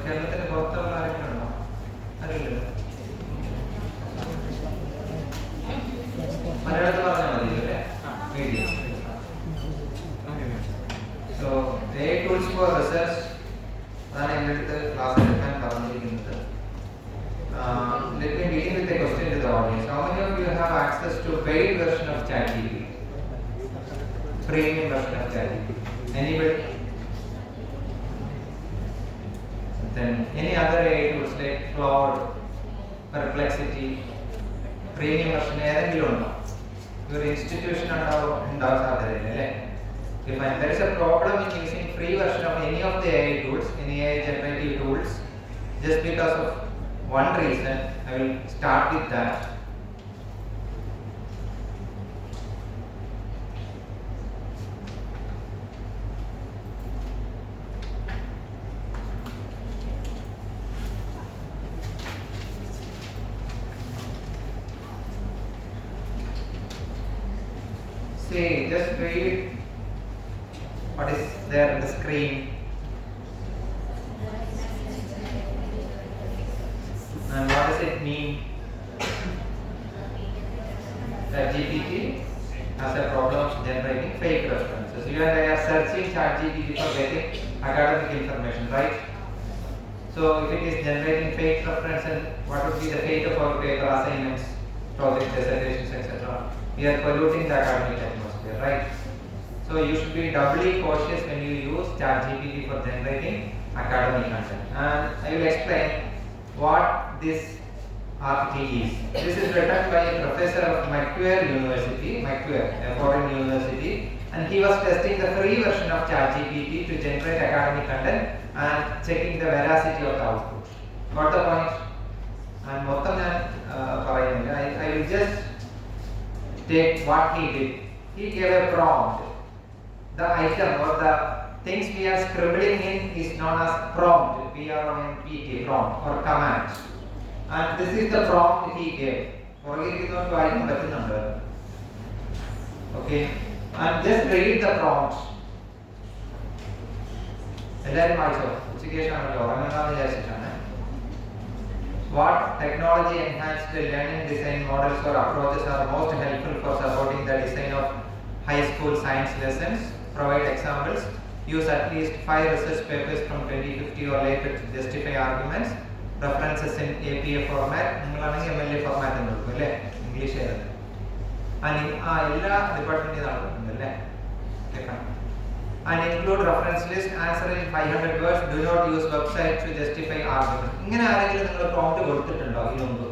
കേരളത്തിന്റെ പുറത്തുള്ള ആരെങ്കിലും ഉണ്ടോ? അറിയില്ലല്ലോ. മലയാളത്തിൽ പറഞ്ഞാൽ മതി അല്ലേ? Medium. So AI tools for research അതാണ് എൻ്റെ അടുത്ത് ക്ലാസ് എടുക്കാൻ പറഞ്ഞിരിക്കുന്നത്. Let me begin with a question to the audience. How many of you have access to paid version of ChatGPT? Premium version of ChatGPT? Anybody? Then any other AI tools like Claude, Perplexity, premium version ഏതെങ്കിലും ഉണ്ടോ? ഒരു institution ഉണ്ടാവാൻ സാധ്യതയില്ലേ? If there is a problem in using free version of any of the AI tools, any AI generative tools, just because of one reason, I will start with that. See, just read what is there on the screen. And what does it mean? That GPT has a problem of generating fake references. You and I are searching ChatGPT for getting academic information, right? So if it is generating fake references, what would be the fate of our paper assignments, project dissertations, etc.? We are polluting the academic atmosphere, right? So you should be doubly cautious when you use ChatGPT for generating academic content. And I will explain what this article is. This is written by a professor of Macquarie University, a foreign university, and he was testing the free version of ChatGPT to generate academic content and checking the veracity of the output. Got the point? And mottham njan parayunnilla. I will just take what he did. He gave a prompt. The item or the things we are scribbling in is known as prompt, PROMPT, prompt or command. And this is the prompt he gave. Okay, and just read the prompt. What technology enhanced learning design models or approaches are most helpful for supporting the design of high school science lessons? Provide examples. Use at least 5 research papers from 2050 or later to justify arguments. References in APA format. MLA format English. And and include reference list. Answer in 500 words. Do not use website to justify arguments. ഇങ്ങനെ ആരെങ്കിലും നിങ്ങൾ prompt കൊടുത്തിട്ടുണ്ടോ ഇതിനു മുമ്പ്?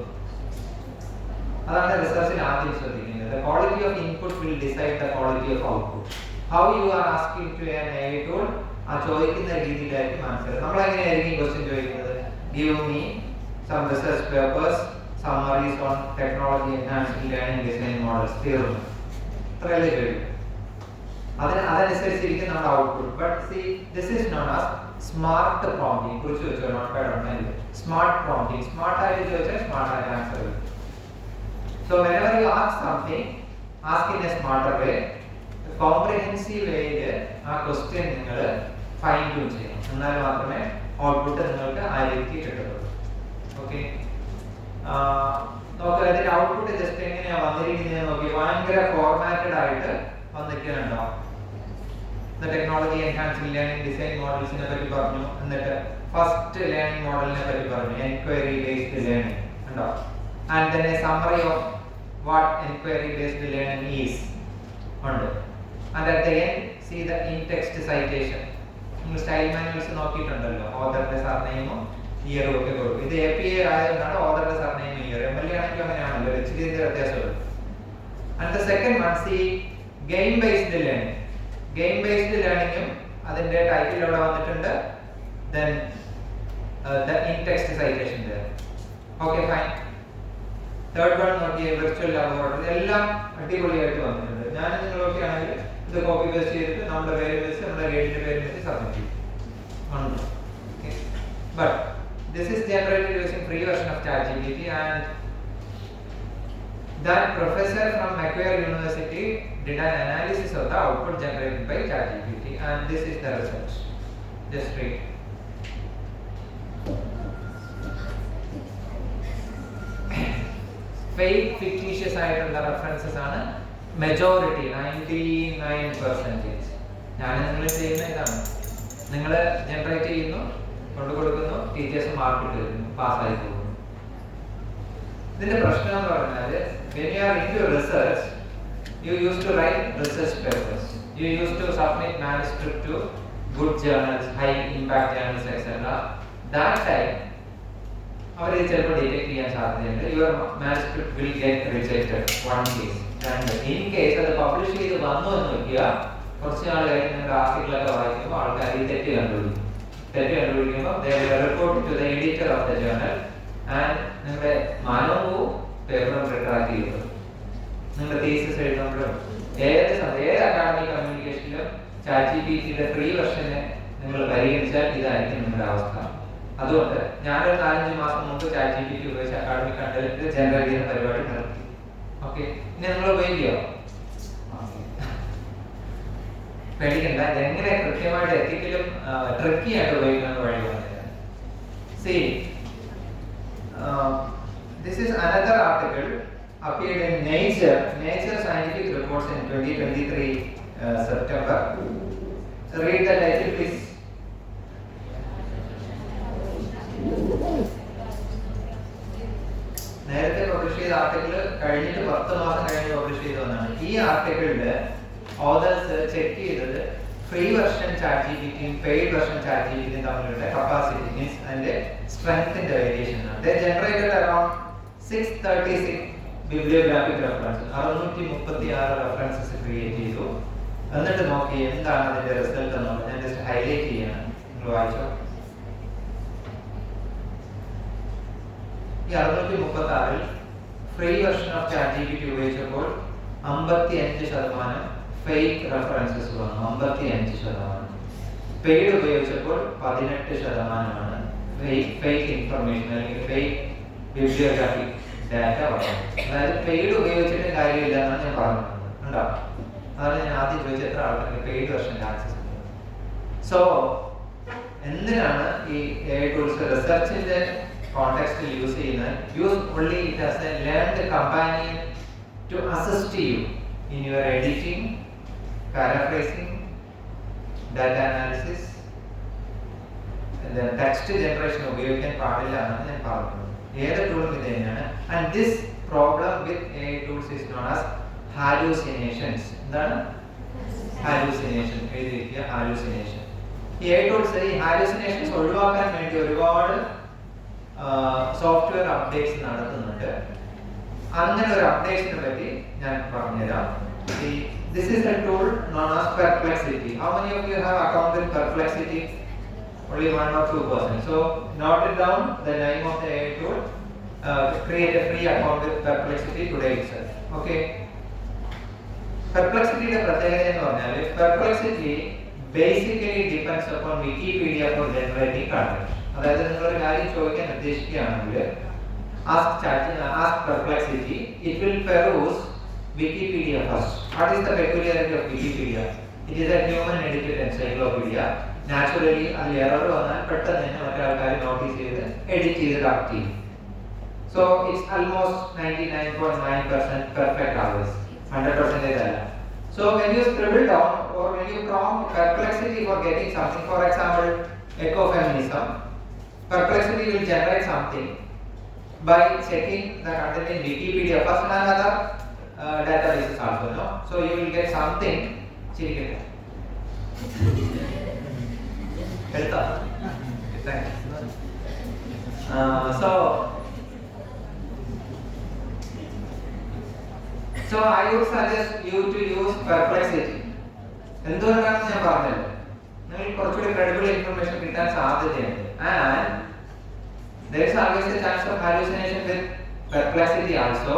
അതാണ് റിസർച്ചിൽ ആദ്യം ശ്രദ്ധിക്കുന്നത്. The quality of input will decide the quality of output. How you are asking to an AI tool, ആ ചോദിക്കുന്ന രീതിയിലായിരിക്കും ആൻസർ. നമ്മൾ എങ്ങനെയായിരിക്കും ക്വസ്റ്റ്യൻ ചോദിക്കുന്നത്? Give me some research papers, summaries on technology enhanced learning design models. തീർന്നു. ഇത്രയല്ലേ ചോദിക്കും. അതനുസരിച്ചിരിക്കും നമ്മുടെ output. But see this is known as smart prompting. കുറിച്ച് വെച്ചോ, നോട്ട് പാഡ് ഉണ്ടെങ്കിൽ സ്മാർട്ട് പ്രോംപ്റ്റിംഗ്. സ്മാർട്ട് ആയിട്ട് ചോദിച്ചാൽ സ്മാർട്ട് ആയിട്ട് ആൻസർ കിട്ടും. So whenever you ask something, ask in a smarter way. Comprehensive way ആ ക്വസ്റ്റ്യൻ നിങ്ങൾ ഫൈൻ ട്യൂൺ ചെയ്യണം. എന്നാൽ മാത്രമേ ഔട്ട്പുട്ട് നിങ്ങൾക്ക് ആ രീതിക്ക് കിട്ടുള്ളൂ. ഓക്കെ, നോക്കുക അതിന്റെ ഔട്ട്പുട്ട് ജസ്റ്റ് എങ്ങനെയാണ് വന്നിരിക്കുന്നത് നോക്കി. ഭയങ്കര ഫോർമാറ്റഡ് ആയിട്ട് വന്നിരിക്കുന്നുണ്ടോ? The technology enhanced learning design models നെ പറ്റി പറഞ്ഞു. എന്നിട്ട് ഫസ്റ്റ് ലേണിംഗ് മോഡലിനെ പറ്റി പറഞ്ഞു, എൻക്വയറി ബേസ്ഡ് ലേണിംഗ് ഉണ്ടോ? And then a summary of what enquiry based learning is ഉണ്ട്. And at the end see the in-text citation. നിങ്ങൾ സ്റ്റൈൽ മാനുവൽസ് നോക്കിയിട്ടുണ്ടല്ലോ, ഓതറിന്റെ സർനെയിമും ഇയറും ഒക്കെ കൊടുക്കും. ഇത് APA ആയതുകൊണ്ടാണ് ഓതറിന്റെ സർനെയിമും ഇയർ. MLA ആണെങ്കിലും അങ്ങനെയാണല്ലോ, ഇച്ചിരി വ്യത്യാസമുള്ളൂ. And the second one, see game based learning. Game based learning അതിന്റെ ടൈറ്റിൽ ഇവിടെ വന്നിട്ടുണ്ട്. Then the in-text citation there. Okay, fine. Third one നോക്കിയേ, വിർച്വൽ ലാബോറട്ടറി. എല്ലാം അടിപൊളിയായിട്ട് വന്നിട്ടുണ്ട്. ഞാൻ നിങ്ങളൊക്കെ ആണെങ്കിൽ ഇത് കോപ്പി പേസ്റ്റ് ചെയ്തിട്ട് നമ്മുടെ പേര് വെച്ച് നമ്മുടെ ഗൈഡിന്റെ പേര് വെച്ച് സബ്മിറ്റ് ചെയ്യും. But this is generated using free version of ChatGPT, and that professor from Macquarie University did an analysis of the output generated by ChatGPT, and this is the result. Just read. Fake fictitious ആയിട്ടുള്ള references ആണ് majority 99%. ഞാൻ നിങ്ങൾ ചെയ്യുന്ന ഇതാണ്, നിങ്ങൾ generate ചെയ്യുന്നു, കൊണ്ടു കൊടുക്കുന്നു, ടീച്ചേഴ്സ് മാർക്ക് ഇട്ട് തരുന്നു, പാസ്സായി പോകുന്നു. ഇതിന്റെ പ്രശ്നം എന്ന് പറഞ്ഞാൽ when you are into research, you used to write research papers, you used to submit manuscript to good journals, high impact journals, etc. That time അവർ ചിലപ്പോൾ ഡിറ്റക്ട് ചെയ്യാൻ സാധ്യതയുണ്ട്. Your manuscript will get rejected. One case. രണ്ട്, in case അത് publish ചെയ്ത് വന്നു എന്ന് നോക്കുക, കുറച്ച് നാൾ കഴിഞ്ഞ് നിങ്ങൾ ആർട്ടിക്കിളൊക്കെ വായിക്കുമ്പോൾ ആൾക്കാർ ഈ തെറ്റ് കണ്ടുപിടിക്കും. തെറ്റ് കണ്ടുപിടിക്കുമ്പോൾ report to the editor of the journal and നിങ്ങളുടെ മാനവും പേപ്പറും റിട്രാക്ട് ചെയ്തു. നിങ്ങളുടെ തീസിസ് എഴുതുമ്പോഴും ഏത് അക്കാഡമിക് കമ്മ്യൂണിക്കേഷനിലും ChatGPT ഫ്രീ വെർഷനെ നിങ്ങൾ പരിഗണിച്ചാൽ ഇതായിരിക്കും നിങ്ങളുടെ അവസ്ഥ. അതുകൊണ്ട് ഞാനൊരു 4-5 മാസം മുമ്പ് ChatGPT ഉപയോഗിച്ച് അക്കാഡമിക് കണ്ടന്റ് ജനറേറ്റ് ചെയ്യുന്ന പരിപാടി നിർത്തി. ഓക്കെ, ഇനി നിങ്ങൾ ഉപയോഗിക്കുക, പേടിക്കണ്ട. ഇതെങ്ങനെ കൃത്യമായിട്ട് എത്തിക്കലും ട്രിക്കി ആയിട്ട് ഉപയോഗിക്കുന്ന വഴി പറഞ്ഞുതരാം. C, this is another article appeared in Nature Scientific Reports in 2023 September. Read the title, please. നേരത്തെ പബ്ലിഷ് ചെയ്ത ആർട്ടിക്കിൾ കഴിഞ്ഞിട്ട് 10 മാസം കഴിഞ്ഞ് പബ്ലിഷ് ചെയ്തതാണ്. ഈ ആർട്ടിക്കിളില് ഓതേഴ്സ് ചെക്ക് ചെയ്തത് ഫ്രീ വെർഷൻ ChatGPTയും പെയ്ഡ് വെർഷൻ ChatGPTയും തമ്മിലുള്ള കപ്പാസിറ്റി മീൻസ് അതിന്റെ സ്ട്രെങ്ത്തിന്റെ വേരിയേഷൻ ആണ്. They generated around 636 bibliographic reference, 636 references create ചെയ്തു. എന്നിട്ട് നോക്കി എന്താണ് അതിന്റെ റിസൾട്ട് എന്നുള്ളത് ഞാൻ ജസ്റ്റ് ഹൈലൈറ്റ് ചെയ്യാണ്, നിങ്ങൾ വായിച്ചോ. ഈ 636 free version of ChatGPT ഉപയോഗിച്ചപ്പോൾ 55% fake references വന്നു. 55%. പെയ്ഡ് ഉപയോഗിച്ചപ്പോൾ 18% ഫേക്ക് ഇൻഫർമേഷൻ അല്ലെങ്കിൽ ഫേക്ക് ബിബ്ലിയോഗ്രാഫിക് ഡാറ്റ വന്നു. അതായത് പെയ്ഡ് ഉപയോഗിച്ചിട്ട് കാര്യമില്ല എന്നാണ് ഞാൻ പറഞ്ഞത്. ഉണ്ടോ? അതാണ് ഞാൻ ആദ്യം ചോദിച്ച എത്ര ആൾക്കാർക്ക് പെയ്ഡ് വെർഷൻ്റെ ആക്സസ് ഉണ്ട്. സോ എന്തിനാണ് ഈ AI ടൂൾസ് റിസർച്ചിന്റെ കോണ്ടെക്സ്റ്റിൽ യൂസ് ചെയ്യുന്നത്? Use only it as a learned companion to assist you in your editing, paraphrasing, data analysis, then text generation ഉപയോഗിക്കാൻ പാടില്ല എന്നാണ് ഞാൻ പറഞ്ഞത്. ഏത് ടൂളും ഇത് തന്നെയാണ്. And this problem with AI tools is known as hallucinations. എന്താണ് hallucination? എഴുതിയിരിക്കുക, hallucination. ഈ AI tools ഈ hallucinations ഒഴിവാക്കാൻ വേണ്ടി ഒരുപാട് സോഫ്റ്റ്വെയർ അപ്ഡേറ്റ്സ് നടത്തുന്നുണ്ട്. അങ്ങനെ ഒരു അപ്ഡേറ്റ്സിനെ പറ്റി ഞാൻ പറഞ്ഞുതരാം. This is a tool known as Perplexity. How many of you have account with Perplexity? Only 1 or 2%. So note it down, the name of the AI tool. Create a free account with Perplexity today itself. Okay. Perplexity യുടെ പ്രത്യേകത എന്ന് പറഞ്ഞാൽ Perplexity basically depends upon Wikipedia for generating content. അതായത് നിങ്ങൾ ഒരു കാര്യം ചോദിക്കാൻ ഉദ്ദേശിക്കുകയാണെങ്കിൽ ask Perplexity, it will peruse Wikipedia first. What is the peculiarity of Wikipedia? It is a human edited encyclopedia. Naturally അതിൽ എറർ വന്നാൽ പെട്ടെന്ന് തന്നെ മറ്റൊരാൾക്കാർ നോട്ടീസ് ചെയ്ത് എഡിറ്റ് ചെയ്ത് കറക്റ്റ് ചെയ്യും. So it's almost 99.9% perfect always, 100% അല്ല. So when you scribble down or when you prompt Perplexity for getting something, for example ecofeminism, Perplexity will generate something by checking the content in Wikipedia first and other databases also, no? So you will get something. Chirikette. Helta. Thank you. So I would suggest you to use Perplexity. എന്തുകൊണ്ടാണെന്ന് ഞാൻ പറഞ്ഞല്ലോ, നിങ്ങൾക്ക് കുറച്ചുകൂടി credible information കിട്ടാൻ സാധ്യതയുണ്ട്. And there is always a chance of hallucination with Perplexity also.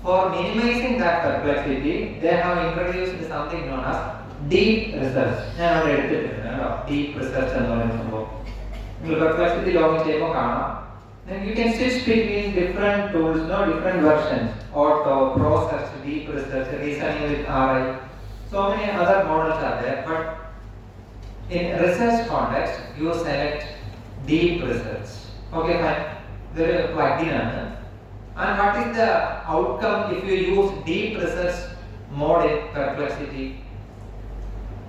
For minimizing that perplexity, they have introduced something known as deep research. ഞാൻ അവിടെ എടുത്തിട്ടുണ്ട് കേട്ടോ, deep research എന്ന് പറയുന്ന സംഭവം. നിങ്ങൾ Perplexity ലോഗിൻ ചെയ്യുമ്പോൾ കാണാം. Then you can switch between different tools, no, different versions. Auto, Pro Search, Deep Research, Reasoning with RI. So many other models are there, but in research context, you select Deep Research. Okay, fine. ഇതൊരു plugin ആണ്. And what is the outcome if you use deep research mode in Perplexity?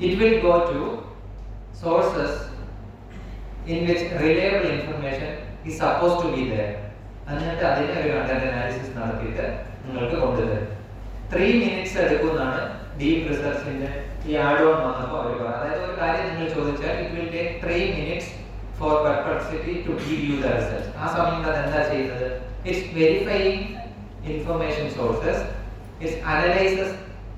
It will go to sources in which reliable information is supposed to be there. എന്നിട്ട് അതിനെ ഒരു content analysis നടത്തിയിട്ട് നിങ്ങൾക്ക് കൊണ്ടുതരും. 3 minutes എടുക്കുന്നതാണ് deep റിസർച്ചിന്റെ ഈ add on വന്നപ്പോൾ അവർ പറഞ്ഞു. അതായത് ഒരു കാര്യം നിങ്ങൾ ചോദിച്ചാൽ it will take 3 minutes for Perplexity to give you the results. ആ സമയം അത് എന്താ ചെയ്യുന്നത്? It's verifying information sources, it analyzes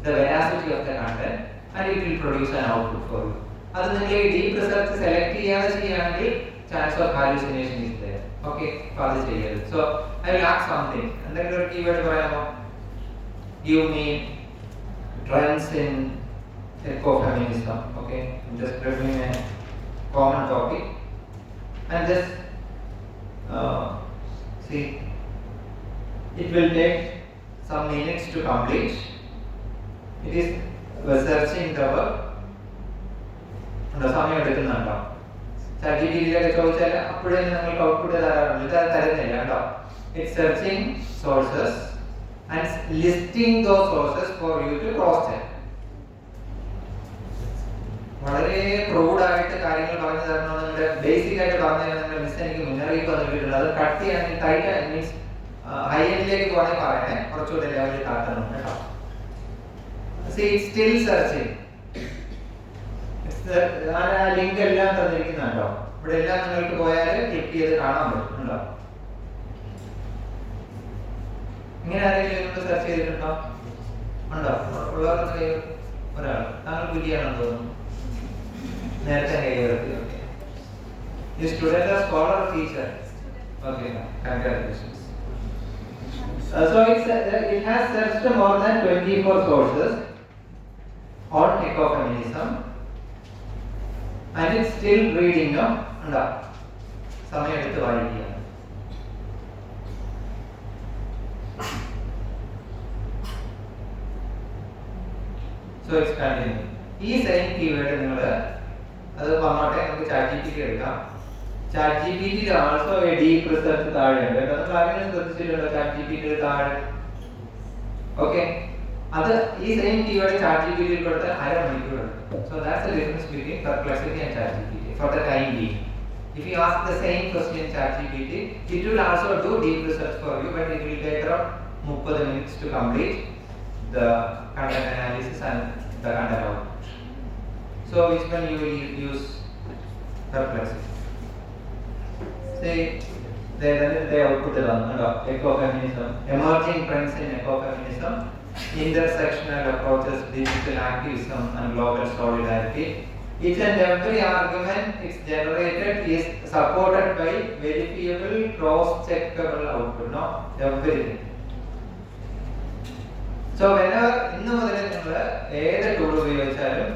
the veracity of the content and it will produce an output for you. അത് നിങ്ങൾ ഈ ഡീപ് റിസർച്ച് സെലക്ട് ചെയ്യാതെ ചെയ്യുകയാണെങ്കിൽ chance of hallucination is there. Okay, അപ്പോൾ അത് ചെയ്യരുത്. So I will ask something. എന്തെങ്കിലും ഒരു കീവേഡ് പറയാമോ? Give me trends in ecofeminism. Okay, I'm just grabbing a common topic and just see. It will take some minutes to complete. It is searching the word. സമയം എടുക്കുന്നുണ്ടോ? ChatGPT ചോദിച്ചാൽ അപ്പോഴേ നിങ്ങൾക്ക് output തരാറുണ്ട്. ഇത് തരുന്നില്ല കേട്ടോ. It's searching sources and listing those sources for you to cross check. വളരെ ക്രൂഡായിട്ട് കാര്യങ്ങൾ പറഞ്ഞു തരണം. നിങ്ങളുടെ ബേസിക് ആയിട്ട് പറഞ്ഞു തരാൻ നിങ്ങളുടെ മിസ് എനിക്ക് മുന്നറിയിപ്പ് തന്നിട്ടുണ്ട്. അത് കട്ട് ചെയ്യാൻ ടൈറ്റ് മീൻസ് ഹൈ എൻഡിലേക്ക് പോകണമെങ്കിൽ പറയണേ, കുറച്ചുകൂടെ ലെവലിൽ താത്തണം കേട്ടോ. Still searching. ലിങ്ക് എല്ലാം തന്നിരിക്കുന്നുണ്ടോ? ഇവിടെ എല്ലാം നിങ്ങൾക്ക് പോയാൽ ക്ലിക്ക് ചെയ്ത് കാണാൻ പറ്റും. ഉണ്ടോ? ഇങ്ങനെ ആരെങ്കിലും സെർച്ച് ചെയ്തിട്ടുണ്ടോ? ഉണ്ടോ? ഉള്ളവർക്ക് ഒരാൾ താങ്കൾ പുലിയാണെന്ന് തോന്നുന്നു. നേരത്തെ കൈ ഉയർത്തി. ഈ student scholar teacher. Okay, congratulations. So it has searched more than 24 sources on ecofeminism and it's still reading. No, unda സമയം എടുത്ത് വായിക്കുക. So it's continuing. ഈ സെയിം കീവേഡ് നിങ്ങൾ അത് പറഞ്ഞോട്ടെ, നമുക്ക് ChatGPT എടുക്കാം. ChatGPT also a deep research താഴെയുണ്ട്. അത് കാര്യങ്ങൾ ശ്രദ്ധിച്ചിട്ടുണ്ടോ? ChatGPT താഴെ. ഓക്കെ, അത് ഈ സെയിം കീവേഡ് ChatGPT കൊടുത്താൽ അരമണിക്കൂർ എടുക്കും. So that's the difference between Perplexity and ChatGPT for the time being. If you ask the same question in ChatGPT, it will also do deep research for you, but it will take around 30 minutes to complete the content analysis and the content output. So which one you will use? Perplexity. Say they output ecofeminism, emerging trends in ecofeminism, intersectional approaches, digital activism and global solidarity. Each and every argument is generated is supported by verifiable, cross-checkable output. No, everything. So whenever ഇന്ന് മുതൽ നിങ്ങൾ ഏത് tool ഉപയോഗിച്ചാലും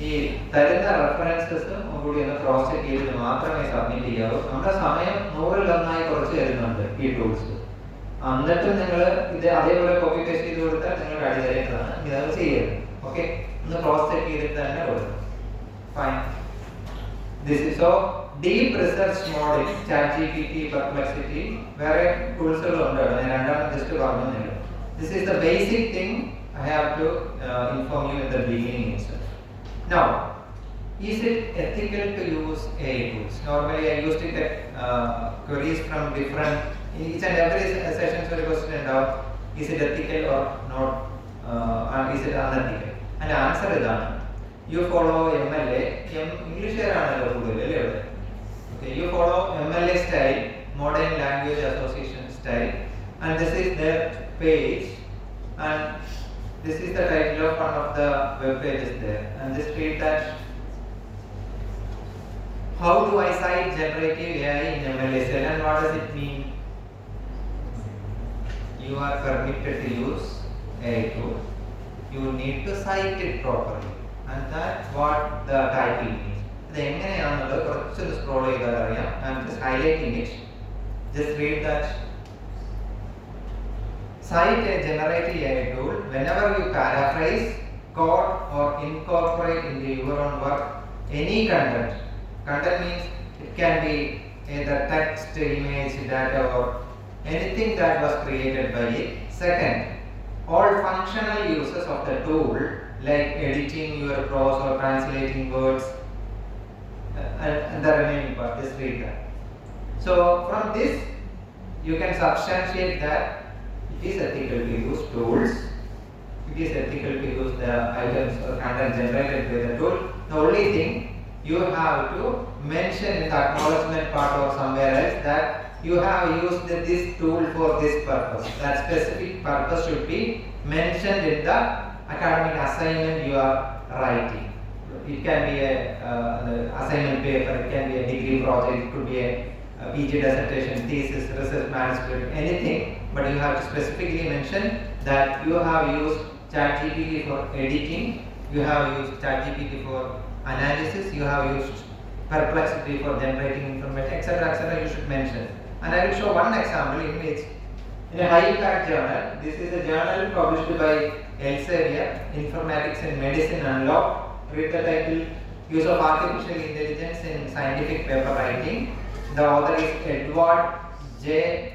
ഈ തരുന്ന റെഫറൻസസും കൂടി ഒന്ന് cross check ചെയ്തിട്ട് മാത്രമേ സബ്മിറ്റ് ചെയ്യാവൂ. നമ്മുടെ സമയം 100-1 കുറച്ച് തരുന്നുണ്ട് ഈ ടൂൾസ്. എന്നിട്ടും നിങ്ങൾ ഇത് അതേപോലെ കോപ്പി പേസ്റ്റ് ചെയ്ത് കൊടുത്താൽ നിങ്ങൾക്ക് അടി തരുന്നതാണ്. ഇതത് ചെയ്യരുത്. ഓക്കെ, ഒന്ന് ക്രോസ് ചെക്ക് ചെയ്തിട്ട് തന്നെ കൊടുക്കും. Fine. This is so deep research മോഡിൽ ChatGPT, Perplexity, വേറെ ടൂൾസുകളുണ്ട്. ഞാൻ രണ്ടാമത് ജസ്റ്റ് പറഞ്ഞതേ. This is the basic thing I have to inform you at the beginning itself. Now, is it ethical to use AI tools? Normally I used to get queries from different, in each and every session so a question about is it ethical or not, and is it unethical? And the answer is that you follow MLA, English ആണല്ലോ കൂടുതൽ അല്ലേ? Okay, you follow MLA style, Modern Language Association style, and this is their page, and this is the title of one of the web pages there, and this read that how do I cite generative AI in MLSL and what does it mean? You are permitted to use AI tool. You need to cite it properly, and that's what the title means. ഇത് എങ്ങനെയാണെന്നുള്ളത് കുറച്ചൊന്ന് scroll ചെയ്താൽ അറിയാം. I am just highlighting it. Just read that. Cite a generative AI tool whenever you paraphrase, quote or incorporate into your own work any content. Content means it can be either text, image, data or anything that was created by it. Second, all functional uses of the tool like editing your prose or translating words and the remaining part, just read that. So from this you can substantiate that it is ethical to use tools, it is ethical to use the items or content generated by the tool. The only thing you have to mention in the acknowledgement part or somewhere else that you have used this tool for this purpose. That specific purpose should be mentioned in the academic assignment you are writing. It can be an assignment paper, it can be a degree project, it could be a PG dissertation, thesis, research manuscript, anything, but you have to specifically mention that you have used ChatGPT for editing, you have used ChatGPT for analysis, you have used Perplexity for generating information, etc. etc. You should mention. And I will show one example in which, in a high impact journal, this is a journal published by Elsevier, Informatics in Medicine Unlocked. Read the title, Use of Artificial Intelligence in Scientific Paper Writing. The author is Edward J.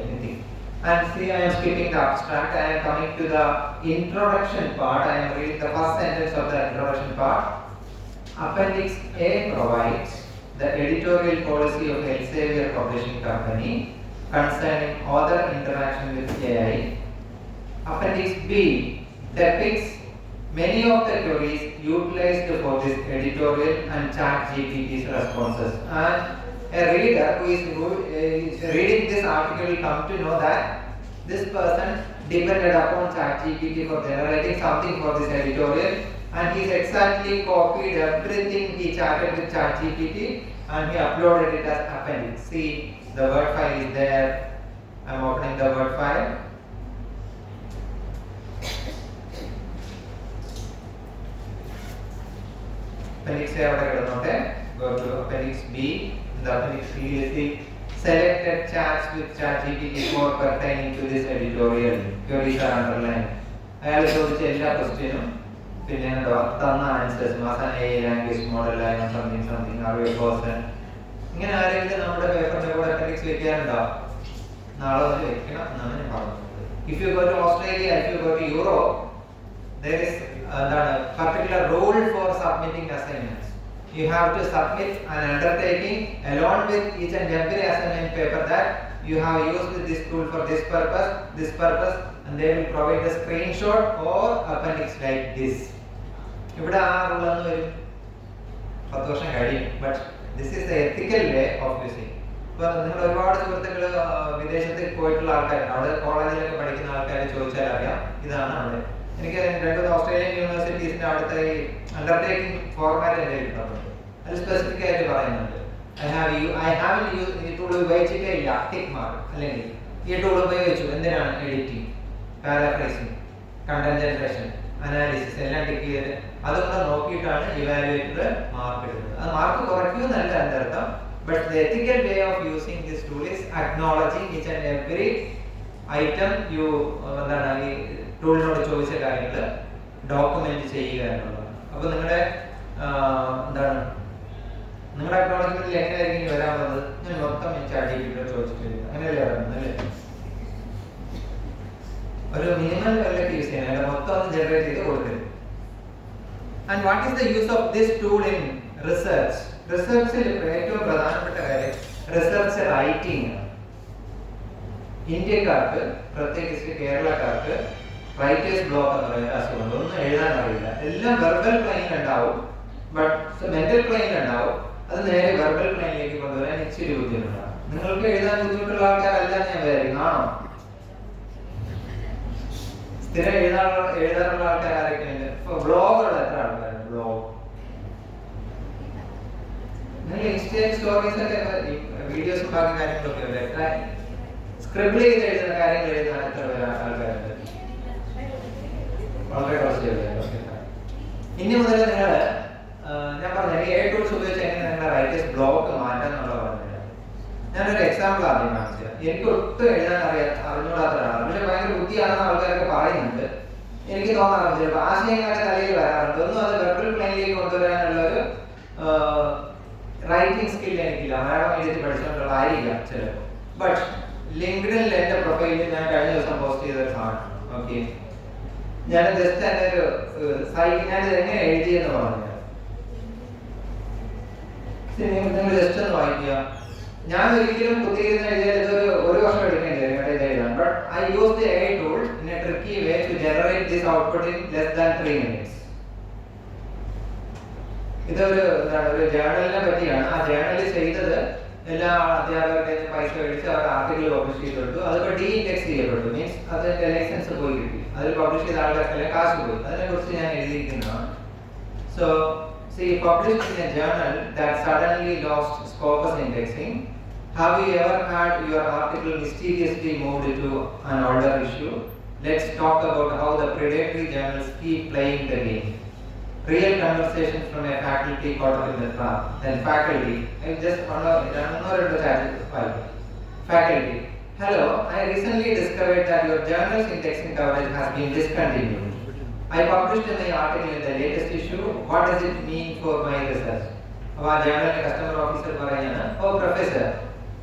anything. And see, I am skipping the abstract. I am coming to the introduction part. I am reading the first sentence of the introduction part. Appendix A provides the editorial policy of Elsevier Publishing Company concerning author interaction with AI. Appendix B depicts many of the queries utilized for this editorial and ChatGPT's responses. And a reader who is reading this article will come to know that this person depended upon ChatGPT for generating something for this editorial, and he's exactly copied everything he chatted with ChatGPT and he uploaded it as appendix. See, the Word file is there. I'm opening the Word file. Appendix A, go to Appendix B. In the Appendix B, you see selected chats with ChatGPT for pertaining to this editorial. Queries are underlined. I also change the question. പിന്നെ തന്ന answers മാസം A language model something 60%. ഇങ്ങനെ ആരെങ്കിലും നമ്മുടെ പേപ്പറിന്റെ കൂടെ appendix വെക്കാറുണ്ടോ? നാളെ വന്ന് വെക്കണം എന്നാണ് ഞാൻ പറഞ്ഞത്. If you go to Australia, if you go to Europe, there is particular rule for submitting assignments. You have to submit an undertaking along with each and every assignment paper that you have used this tool for this purpose, and they will provide the screenshot or appendix like this. ഇവിടെ ആ rule എന്ന് വരും 10 വർഷം കഴിയും. But this is the ethical way of using. ഇപ്പോൾ നിങ്ങൾ ഒരുപാട് സുഹൃത്തുക്കൾ വിദേശത്ത് പോയിട്ടുള്ള ആൾക്കാരുണ്ട്, അവിടെ കോളേജിലൊക്കെ പഠിക്കുന്ന ആൾക്കാർ ചോദിച്ചാൽ അറിയാം ഇതാണ് അവിടെ. എനിക്ക് 2 ഓസ്ട്രേലിയൻ യൂണിവേഴ്സിറ്റീസിന്റെ അവിടുത്തെ ഈ അണ്ടർടേക്കിംഗ് ഫോർമാറ്റ് എൻ്റെ കിട്ടുന്നുണ്ട്. അത് സ്പെസിഫിക് ആയിട്ട് പറയുന്നുണ്ട്. I haven't used ഈ ടൂൾ ഉപയോഗിച്ചിട്ടേ ഇല്ല, ടിക്ക് മാർക്ക്. അല്ലെങ്കിൽ ഈ ടൂൾ ഉപയോഗിച്ചു എന്തിനാണ്? എഡിറ്റിംഗ്, പാരാഫ്രൈസിംഗ്, കണ്ടന്റ് ജനറേഷൻ, അനാലിസിസ് എല്ലാം ടിക്ക് ചെയ്ത് അതൊക്കെ നോക്കിയിട്ടാണ് ഇവാലുവേറ്റർ മാർക്ക് ഇടുന്നത്. അത് മാർക്ക് കുറയ്ക്കുമെന്നല്ല എൻ്റെ അർത്ഥം. But the ethical way of using this tool is acknowledging each and every item U എന്താണ് ഈ ടൂളിനോട് ചോദിച്ച കാര്യങ്ങൾ ഡോക്യുമെന്റ് ചെയ്യുക എന്നുള്ളതാണ്. അപ്പോൾ നിങ്ങളുടെ എന്താണ് നിങ്ങളുടെ അക്നോളജ്മെന്റിൽ എങ്ങനെയായിരിക്കും ഇനി വരാൻ പോകുന്നത്? ഞാൻ മൊത്തം ChatGPT ചോദിച്ചിട്ടില്ല, അങ്ങനെയല്ലേ പറയുന്നത് അല്ലേ? ഒരു മിനിമൽ ലെവലിലേക്ക് യൂസ് ചെയ്യണം, അല്ല മൊത്തം ഒന്ന് ജനറേറ്റ് ചെയ്ത് കൊടുക്കരുത്. And what is the use of this tool in research? റിസർച്ചിൽ ഏറ്റവും പ്രധാനപ്പെട്ട കാര്യം റിസർച്ച് റൈറ്റിംഗ് ആണ്. ഇന്ത്യക്കാർക്ക്, പ്രത്യേകിച്ച് കേരളക്കാർക്ക് റൈറ്റേഴ്സ് ബ്ലോക്ക് എന്ന് പറയുന്ന അസുഖമുണ്ട്. ഒന്നും എഴുതാൻ അറിയില്ല. എല്ലാം വെർബൽ പ്ലെയിനിൽ ഉണ്ടാവും, ബട്ട് മെന്റൽ പ്ലെയിനിൽ ഉണ്ടാവും. അത് നേരെ വെർബൽ പ്ലെയിനിലേക്ക് കൊണ്ടുവരാൻ ഇച്ചിരി ബുദ്ധിമുട്ടാണ്. നിങ്ങൾക്ക് എഴുതാൻ ബുദ്ധിമുട്ടുള്ള ആൾക്കാരല്ല ഞാൻ വിചാരിക്കും, ആണോ? സ്ഥിരം എഴുതാറുള്ള ആൾക്കാർ ആരൊക്കെയുണ്ട്? ഇപ്പൊ ബ്ലോഗുള്ള എത്ര ആൾക്കാരുണ്ട്? ബ്ലോഗ് നിങ്ങൾ ഇൻസ്റ്റയിൽ സ്റ്റോറീസ് ഒക്കെ വീഡിയോസും ബാക്കി കാര്യങ്ങളൊക്കെ ഉണ്ട്. എത്ര സ്ക്രിബിൾ ചെയ്ത് എഴുതുന്ന കാര്യങ്ങൾ എഴുതാൻ എത്ര പേര് ആൾക്കാരുണ്ട്? വളരെ കുറച്ച്. ഇനി മുതൽ നിങ്ങൾ ഞാൻ പറഞ്ഞ ഈ ടൂൾസ് ഉപയോഗിച്ച് എങ്ങനെ നിങ്ങളുടെ റൈറ്റേഴ്സ് ബ്ലോക്ക് മാറ്റാൻ എന്നുള്ള പറഞ്ഞത് ഞാനൊരു എക്സാമ്പിൾ ആദ്യം കാണിച്ചത്. എനിക്ക് ഒട്ടും എഴുതാൻ അറിഞ്ഞൂടാത്ത ഒരാളാണ്, പക്ഷെ ഭയങ്കര ബുദ്ധിയാണെന്ന് ആൾക്കാരൊക്കെ പറയുന്നുണ്ട്. എനിക്ക് തോന്നാറുണ്ട് ചിലപ്പോൾ ആശയങ്ങളുടെ തലയിൽ വരാറുണ്ട്. ഒന്നും അത് വെർബൽ പ്ലെയിനിലേക്ക് കൊണ്ടുവരാനുള്ള ഒരു റൈറ്റിംഗ് സ്കിൽ എനിക്കില്ല, മലയാളം എഴുതി പഠിച്ചുകൊണ്ടുള്ള ആയിരിക്കാം ചിലപ്പോൾ. ബട്ട് ലിങ്ക്ഡിനിൽ എൻ്റെ പ്രൊഫൈലിൽ ഞാൻ കഴിഞ്ഞ ദിവസം പോസ്റ്റ് ചെയ്ത ഒരു സാധനം, ഓക്കെ, ഞാൻ ജസ്റ്റ് എൻ്റെ ഒരു സൈറ്റ് ഞാനിത് എങ്ങനെ എഴുതിയെന്ന് പറഞ്ഞു. നിങ്ങൾ ജസ്റ്റ് ഒന്ന് വായിക്കുക. ഞാൻ ഒരിക്കലും കുത്തിയിരുന്ന് എഴുതിയാൽ ഇതൊരു വർഷം എടുക്കേണ്ടി വരും ഇത് എഴുതാൻ. But I use the AI tool in a tricky way to generate this output in less than 3 minutes. ഇതൊരു ഒരു ജേർണലിനെ പറ്റിയാണ്. ആ ജേർണലിൽ ചെയ്തത് എല്ലാ അധ്യാപകരുടെയും പൈസ മേടിച്ച് അവർ ആർട്ടിക്കിൾ പബ്ലിഷ് ചെയ്തെടുത്തു. അതിപ്പോൾ ഡീഇൻഡെക്സ് ചെയ്യപ്പെട്ടു, മീൻസ് അതിന്റെ ലൈസൻസ് പോയി കിട്ടി. അതിൽ പബ്ലിഷ് ചെയ്ത ആൾക്കാർക്കെല്ലാം കാശ് പോയി. അതിനെക്കുറിച്ച് ഞാൻ എഴുതിയിരിക്കുന്നതാണ്. So see, published in a journal that suddenly lost Scopus indexing. Have you ever had your article mysteriously moved to an older issue? Let's talk about how the predatory journals keep playing the game. Real conversations from a faculty caught up in the trap. Then faculty, I just want to chat. Faculty, hello, I recently discovered that your journal's indexing coverage has been discontinued. I published in my article in the latest issue. What does it mean for my research? Our journal customer officer parayana, oh professor,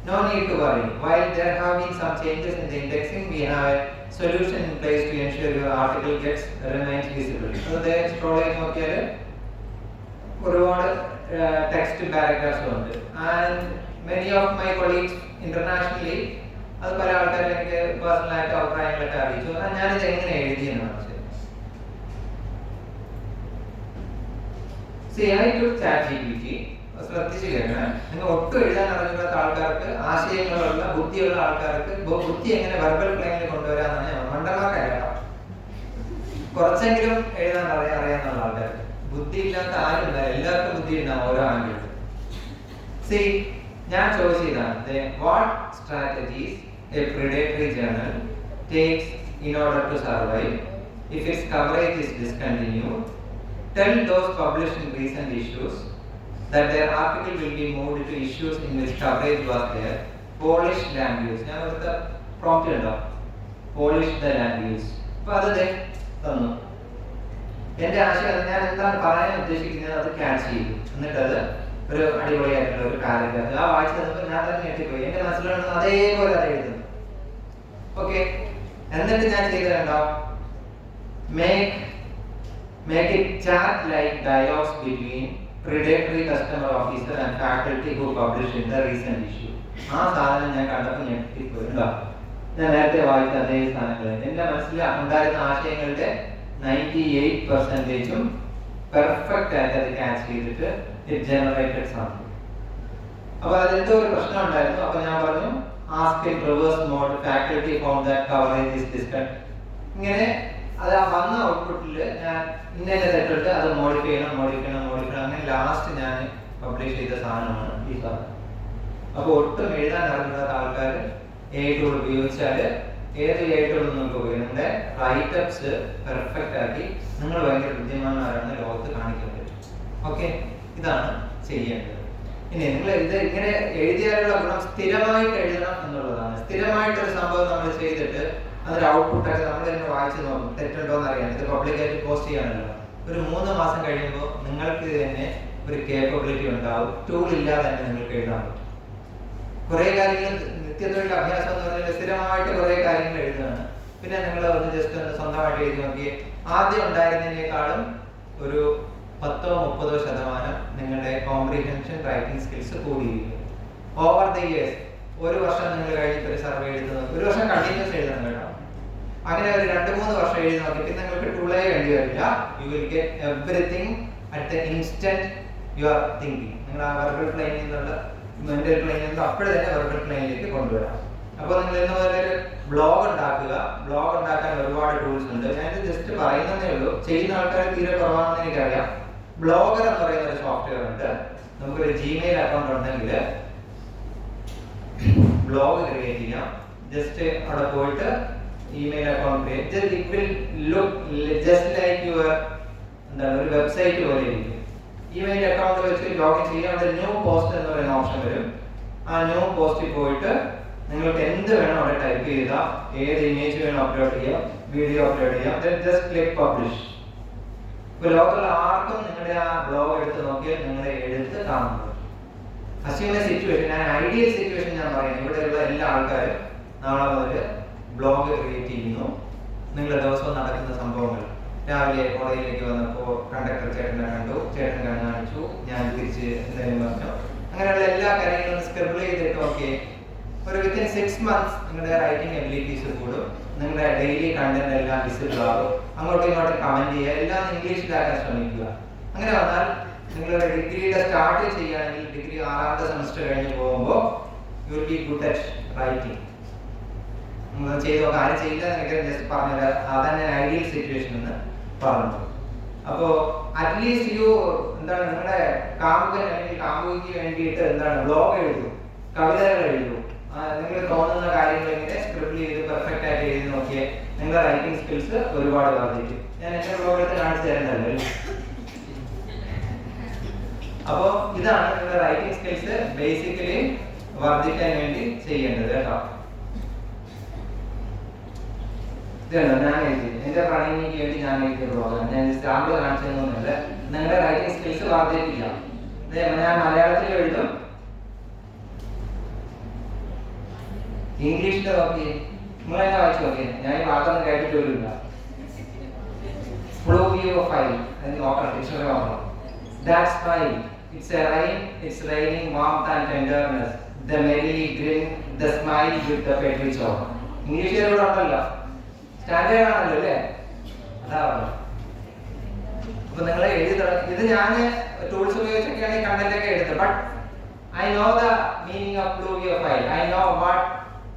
no need to worry. While there have been some changes in the indexing, we have a solution in place to ensure your article remains visible. So they scrolling okay, ഒരുപാട് text paragraphs ഉണ്ട്. And many of my colleagues internationally അത് പല ആൾക്കാരും എനിക്ക് പേഴ്സണലായിട്ട് അഭിപ്രായങ്ങളൊക്കെ അറിയിച്ചു. ഞാനിത് എങ്ങനെ എഴുതിയെന്നാണ്. See, I took ChatGPT. ശ്രദ്ധിച്ചു കേൾക്കണം. നിങ്ങൾ ഒട്ടും എഴുതാൻ അറിഞ്ഞില്ലാത്ത ആൾക്കാർക്ക്, ആശയങ്ങളുള്ള ബുദ്ധിയുള്ള ആൾക്കാർക്ക് ബുദ്ധി എങ്ങനെ വെർബൽ പ്ലെയിനിൽ കൊണ്ടുവരാന്നാണ് ഞാൻ മണ്ടന്മാർക്കല്ല, കുറച്ചെങ്കിലും എഴുതാൻ അറിയാന്നുള്ള ആൾക്കാർക്ക്. ബുദ്ധി ഇല്ലാത്ത ആരുമില്ല, എല്ലാവർക്കും ബുദ്ധി ഉണ്ടാവും ഓരോ ആംഗിളിൽ. സി, ഞാൻ ചോദിച്ചതാണ് what strategies A predatory journal takes in order to survive if its coverage is discontinued. Tell those published in recent issues that their article will be moved to issues in which coverage was there. Polish land use. ഞാൻ ഇവിടുത്തെ prompt ഉണ്ടോ? Polish the land use. അപ്പോൾ അത് തന്നു. എൻ്റെ ആശയം ഞാൻ എന്താണ് പറയാൻ ഉദ്ദേശിക്കുന്നത് അത് ക്യാച്ച് ചെയ്തു. എന്നിട്ടത് ഒരു അടിപൊളിയായിട്ടുള്ള ഒരു പാരഗ്രാഫ് ആ വായിച്ചു തന്നപ്പോൾ ഞാൻ തന്നെ ഞെട്ടിപ്പോയി. എൻ്റെ മനസ്സിലാണ് അതേപോലെ അത് എഴുതുന്നു. ഓക്കെ, എന്നിട്ട് ഞാൻ ചെയ്തത് കണ്ടോ, make it chat like dialogues between predatory customer officer and faculty who published in the recent issue. ആ സാധനം ഞാൻ കണ്ടപ്പോൾ ഞെട്ടിപ്പോയി. ഞാൻ നേരത്തെ വായിച്ച അതേ സാധനങ്ങൾ എൻ്റെ മനസ്സിൽ ഉണ്ടായിരുന്ന ആശയങ്ങളുടെ 98% പെർഫെക്റ്റ് ആയിട്ട് അത് ക്യാച്ച് ചെയ്തിട്ട് ഇറ്റ് ജനറേറ്റഡ് സംതിങ്. അപ്പോൾ അതിലെന്തോ ഒരു പ്രശ്നം ഉണ്ടായിരുന്നു. അപ്പോൾ ഞാൻ പറഞ്ഞു ask in reverse mode faculty found that coverage is discount. ഇങ്ങനെ അത് ആ വന്ന ഔട്ട്പുട്ടിൽ ഞാൻ ഇന്നെ തെറ്റിട്ട് അത് മോഡിഫൈ ചെയ്യണം. അങ്ങനെ ലാസ്റ്റ് ഞാൻ പബ്ലിഷ് ചെയ്ത സാധനമാണ് ഈ സാധനം. അപ്പോൾ ഒട്ടും എഴുതാൻ അറിഞ്ഞില്ലാത്ത ആൾക്കാർ AI ടൂൾ ഉപയോഗിച്ചാൽ ഏത് AI ടൂൾ നിങ്ങൾക്ക് ഉപയോഗിക്കും. നിങ്ങളുടെ റൈറ്റപ്സ് പെർഫെക്റ്റ് ആക്കി നിങ്ങൾ ഭയങ്കര ബുദ്ധിമാന്മാരാണെന്ന് ലോകത്ത് കാണിക്കാൻ പറ്റും. ഓക്കെ, ഇതാണ് ചെയ്യേണ്ടത്. ഇനി നിങ്ങൾ ഇത് ഇങ്ങനെ എഴുതിയാലുള്ള ഗുണം സ്ഥിരമായിട്ട് എഴുതണം എന്നുള്ളതാണ്. സ്ഥിരമായിട്ടൊരു സംഭവം നമ്മൾ ചെയ്തിട്ട് അതിന്റെ ഔട്ട്പുട്ടൊക്കെ നമ്മൾ തന്നെ വായിച്ചു നോക്കും, തെറ്റുണ്ടോ എന്ന് അറിയാൻ. ഇത് പബ്ലിക്കായിട്ട് പോസ്റ്റ് ചെയ്യാനല്ലോ. ഒരു 3 മാസം കഴിയുമ്പോൾ നിങ്ങൾക്ക് തന്നെ ഒരു കേപ്പബിലിറ്റി ഉണ്ടാവും. ടൂൾ ഇല്ലാതെ തന്നെ നിങ്ങൾക്ക് എഴുതാൻ പറ്റും. കുറേ കാര്യങ്ങൾ നിത്യതൊഴിൽ അഭ്യാസം എന്ന് പറഞ്ഞാൽ സ്ഥിരമായിട്ട് കുറേ കാര്യങ്ങൾ എഴുതുകയാണ്. പിന്നെ നിങ്ങൾ ഒന്ന് ജസ്റ്റ് ഒന്ന് സ്വന്തമായിട്ട് എഴുതി നോക്കി, ആദ്യം ഉണ്ടായിരുന്നതിനേക്കാളും ഒരു 10-30% നിങ്ങളുടെ കോംപ്രിഹെൻഷൻ റൈറ്റിംഗ് സ്കിൽസ് കൂടിയിരിക്കും. ഓവർ ദ ഇയേഴ്സ്, ഒരു വർഷം നിങ്ങൾ കഴിഞ്ഞിട്ട് ഒരു സർവേ എഴുതുന്നത്, ഒരു വർഷം കണ്ടിന്യൂസ് എഴുതണം കേട്ടോ. അങ്ങനെ ഒരു 2-3 വർഷം എഴുതി നോക്കിയിട്ട് നിങ്ങൾക്ക് ടൂളേ വേണ്ടി വരില്ല. You will get everything at the instant you are thinking. നിങ്ങൾ ആ വെർബൽ പ്ലെയിനിൽ നിന്നുള്ള മെന്റൽ പ്ലെയിനിൽ നിന്ന് അപ്പോഴേ തന്നെ വെർബൽ പ്ലെയിനിലേക്ക് കൊണ്ടുവരാം. അപ്പോൾ നിങ്ങൾ ഇന്ന് പോലെ ഒരു ബ്ലോഗ് ഉണ്ടാക്കുക. ബ്ലോഗ് ഉണ്ടാക്കാൻ ഒരുപാട് ടൂൾസ് ഉണ്ട്. ഞാനിത് ജസ്റ്റ് പറയുന്നതേ ഉള്ളൂ. ചെയ്യുന്ന ആൾക്കാർ തീരെ കുറവാണെന്ന് എനിക്കറിയാം. ബ്ലോഗർ എന്ന് പറയുന്ന ഒരു സോഫ്റ്റ്വെയർ ഉണ്ട്. നമുക്കൊരു ജിമെയിൽ അക്കൗണ്ട് ഉണ്ടെങ്കിൽ ബ്ലോഗ് ക്രിയേറ്റ് ചെയ്യാം. ജസ്റ്റ് അവിടെ പോയിട്ട് email account create, it will look just like your എന്താണ് ഒരു വെബ്സൈറ്റ് പോലെ ഇരിക്കും. ഇമെയിൽ അക്കൗണ്ട് വെച്ച് ലോഗിൻ ചെയ്യാൻ അവിടെ ന്യൂ പോസ്റ്റ് എന്ന് പറയുന്ന ഓപ്ഷൻ വരും. ആ ന്യൂ പോസ്റ്റിൽ പോയിട്ട് നിങ്ങൾക്ക് എന്ത് വേണം അവിടെ ടൈപ്പ് ചെയ്താൽ, ഏത് ഇമേജ് വേണം അപ്ലോഡ് ചെയ്യാം, വീഡിയോ അപ്ലോഡ് ചെയ്യാം, ജസ്റ്റ് ക്ലിക്ക് പബ്ലിഷ്. ഇപ്പോൾ ലോകത്തുള്ള ആർക്കും നിങ്ങളുടെ ആ ബ്ലോഗ് എടുത്ത് നോക്കിയാൽ നിങ്ങളുടെ എഴുത്ത് കാണുന്നത്. അസ്യൂം എ സിറ്റുവേഷൻ, ഞാൻ ഐഡിയൽ സിറ്റുവേഷൻ ഞാൻ പറയാം. ഇവിടെയുള്ള എല്ലാ ആൾക്കാരും നാളെ മുതൽ ബ്ലോഗ് ക്രിയേറ്റ് ചെയ്യുന്നു. നിങ്ങളുടെ ദിവസവും നടക്കുന്ന സംഭവങ്ങൾ. രാവിലെ കോളേജിലേക്ക് വന്നപ്പോൾ കണ്ടക്ടർ ചേട്ടനെ കണ്ടു, ചേട്ടൻ കാണിച്ചു, ഞാൻ തിരിച്ച് എന്തെങ്കിലും പറഞ്ഞു. അങ്ങനെയുള്ള എല്ലാ കാര്യങ്ങളും സ്ക്രിബിൾ ചെയ്തിട്ട് ഓക്കെ ഒരു വിത്തിൻ 6 months നിങ്ങളുടെ റൈറ്റിംഗ് എബിലിറ്റീസ് കൂടും. നിങ്ങളുടെ ഡെയിലി കണ്ടന്റ് എല്ലാം വിസിബിൾ ആകും. അങ്ങോട്ടും ഇങ്ങോട്ടും കമന്റ് ചെയ്യുക, എല്ലാം ഇംഗ്ലീഷിലാക്കാൻ ശ്രമിക്കുക. അങ്ങനെ വന്നാൽ നിങ്ങളുടെ ഡിഗ്രിയുടെ സ്റ്റാർട്ട് ചെയ്യുകയാണെങ്കിൽ ഡിഗ്രി 6ാമത്തെ സെമസ്റ്റർ കഴിഞ്ഞ് പോകുമ്പോൾ you will be good at writing. നിങ്ങൾ ചെയ്തോ, കാര്യം ചെയ്യില്ല എന്നൊക്കെ ജസ്റ്റ് പറഞ്ഞത് അതന്നെ ഐഡിയൽ സിറ്റുവേഷൻ എന്ന് പറഞ്ഞു. അപ്പോൾ അറ്റ്ലീസ്റ്റ് യു എന്താണ് നിങ്ങളുടെ കാമുകൻ അല്ലെങ്കിൽ കാമുകിക്ക് വേണ്ടിയിട്ട് എന്താണ് ബ്ലോഗ് എഴുതൂ, കവിതകൾ എഴുതൂ. നിങ്ങൾ തോന്നുന്ന കാര്യങ്ങൾ ഇങ്ങനെ സ്ക്രിബിൾ ചെയ്ത് പെർഫെക്റ്റ് ആയിട്ട് എഴുതി നോക്കിയാൽ നിങ്ങളുടെ റൈറ്റിംഗ് സ്കിൽസ് ഒരുപാട് വർദ്ധിക്കും. ഞാൻ എന്റെ ബ്ലോഗെടുത്ത് കാണിച്ചു തരുന്നല്ലോ. അപ്പോൾ ഇതാണ് നിങ്ങളുടെ റൈറ്റിംഗ് സ്കിൽസ് ബേസിക്കലി വർദ്ധിക്കാൻ വേണ്ടി ചെയ്യേണ്ടത് കേട്ടോ. ഇതാണ് ഞാൻ എഴുതി എന്റെ പ്രണയിനിക്ക് വേണ്ടി ഞാൻ എഴുതിയ ബ്ലോഗാണ്. ഞാൻ സ്റ്റാമ്പിൾ കാണിച്ചതൊന്നുമല്ല. നിങ്ങളുടെ റൈറ്റിംഗ് സ്കിൽസ് വർദ്ധിപ്പിക്കാം. ഞാൻ മലയാളത്തിൽ എഴുതും, ഇംഗ്ലീഷിൽ നോക്കി നിങ്ങളെന്നെ വായിച്ചു നോക്കി. ഞാൻ ഈ വാർത്തയൊന്നും കേട്ടിട്ട് വരില്ല. Fluviopile എന്ന് നോക്കണം, ഡിക്ഷണറി നോക്കണം. That's fine. It's a rain. It's raining warmth and tenderness. The merry grin, the smile with the petri chow. English ഇവിടെ ഉണ്ടല്ലോ, സ്റ്റാൻഡേർഡ് ആണല്ലോ അല്ലേ? അതാ പറഞ്ഞു. അപ്പൊ നിങ്ങൾ എഴുതി തുടങ്ങി. ഇത് ഞാൻ ടൂൾസ് ഉപയോഗിച്ചൊക്കെയാണ് ഈ കണ്ടന്റ് ഒക്കെ എടുത്തത്. But I know the meaning of pluviophile. I know what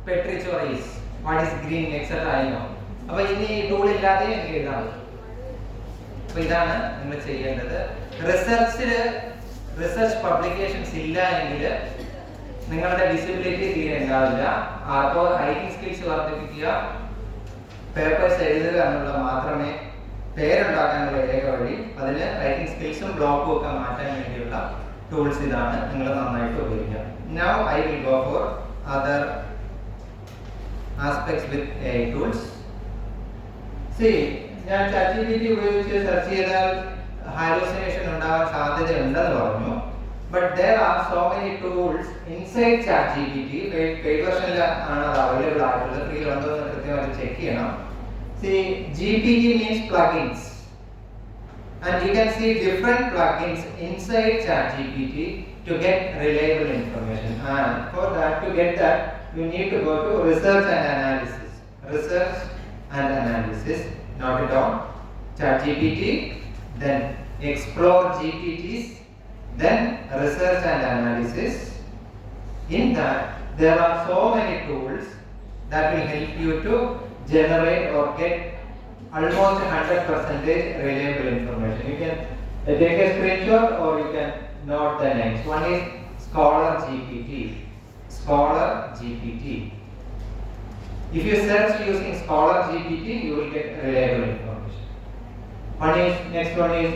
petrichor is, what is green, etc. I know. അപ്പൊ ഇനി ഈ ടൂൾ ഇല്ലാതെ എനിക്ക് എഴുതാൻ പറ്റും. അപ്പൊ ഇതാണ് നിങ്ങൾ ചെയ്യേണ്ടത്. റിസർച്ച് പബ്ലിക്കേഷൻസ് ഇല്ല എങ്കിൽ നിങ്ങളുടെ വിസിബിലിറ്റി തീരെ ഉണ്ടാവില്ല. അപ്പോൾ റൈറ്റിംഗ് സ്കിൽസ് വർദ്ധിപ്പിക്കുക, പേപ്പേഴ്സ് എഴുതുക എന്നുള്ളത് മാത്രമേ പേരുണ്ടാക്കാനുള്ള ഏക വഴി. അതിന് റൈറ്റിംഗ് സ്കിൽസും ബ്ലോക്കും ഒക്കെ മാറ്റാൻ വേണ്ടിയുള്ള ടൂൾസ് ഇതാണ്. നിങ്ങൾ നന്നായിട്ട് ഉപയോഗിക്കാം. Now I will go for other aspects with AI tools. See, ഞാൻ ChatGPT ഉപയോഗിച്ച് സെർച്ച് ചെയ്താൽ ഹാലൂസിനേഷൻ ഉണ്ടാവാൻ സാധ്യതയുണ്ടെന്ന് പറഞ്ഞു. But there are so many tools inside ChatGPT. Paid വെർഷനിൽ ആണ് അത് അവൈലബിൾ ആയിട്ടുള്ളത്. ഫ്രീ ഉണ്ടോ എന്ന് കൃത്യമായിട്ട് ചെക്ക് ചെയ്യണം. See, GPT means plugins. And you can see different plugins inside ChatGPT to get reliable information. And for that, to get that, you need to go to research and analysis. Research and analysis. Note it down. ChatGPT, then explore GPTs, then research and analysis. In that, there are so many tools that will help you to generate or get almost 100% reliable information. You can take a screenshot or you can note the names. One is Scholar GPT. Scholar GPT. If you search using Scholar GPT, you will get reliable information. Next one is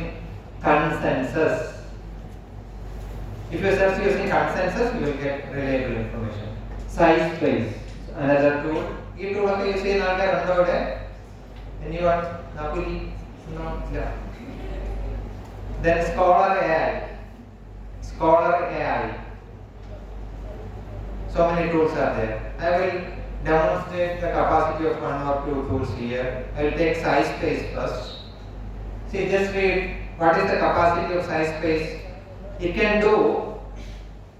Consensus. If you search using Consensus, you will get reliable information. SciSpace, another tool. This tool also use in all. Anyone? Nakuli? No. Yeah. Then Scholar AI. Scholar AI. So many tools are there. I will demonstrate the capacity of one or two tools here. I will take SciSpace first. See, just read what is the capacity of SciSpace. It can do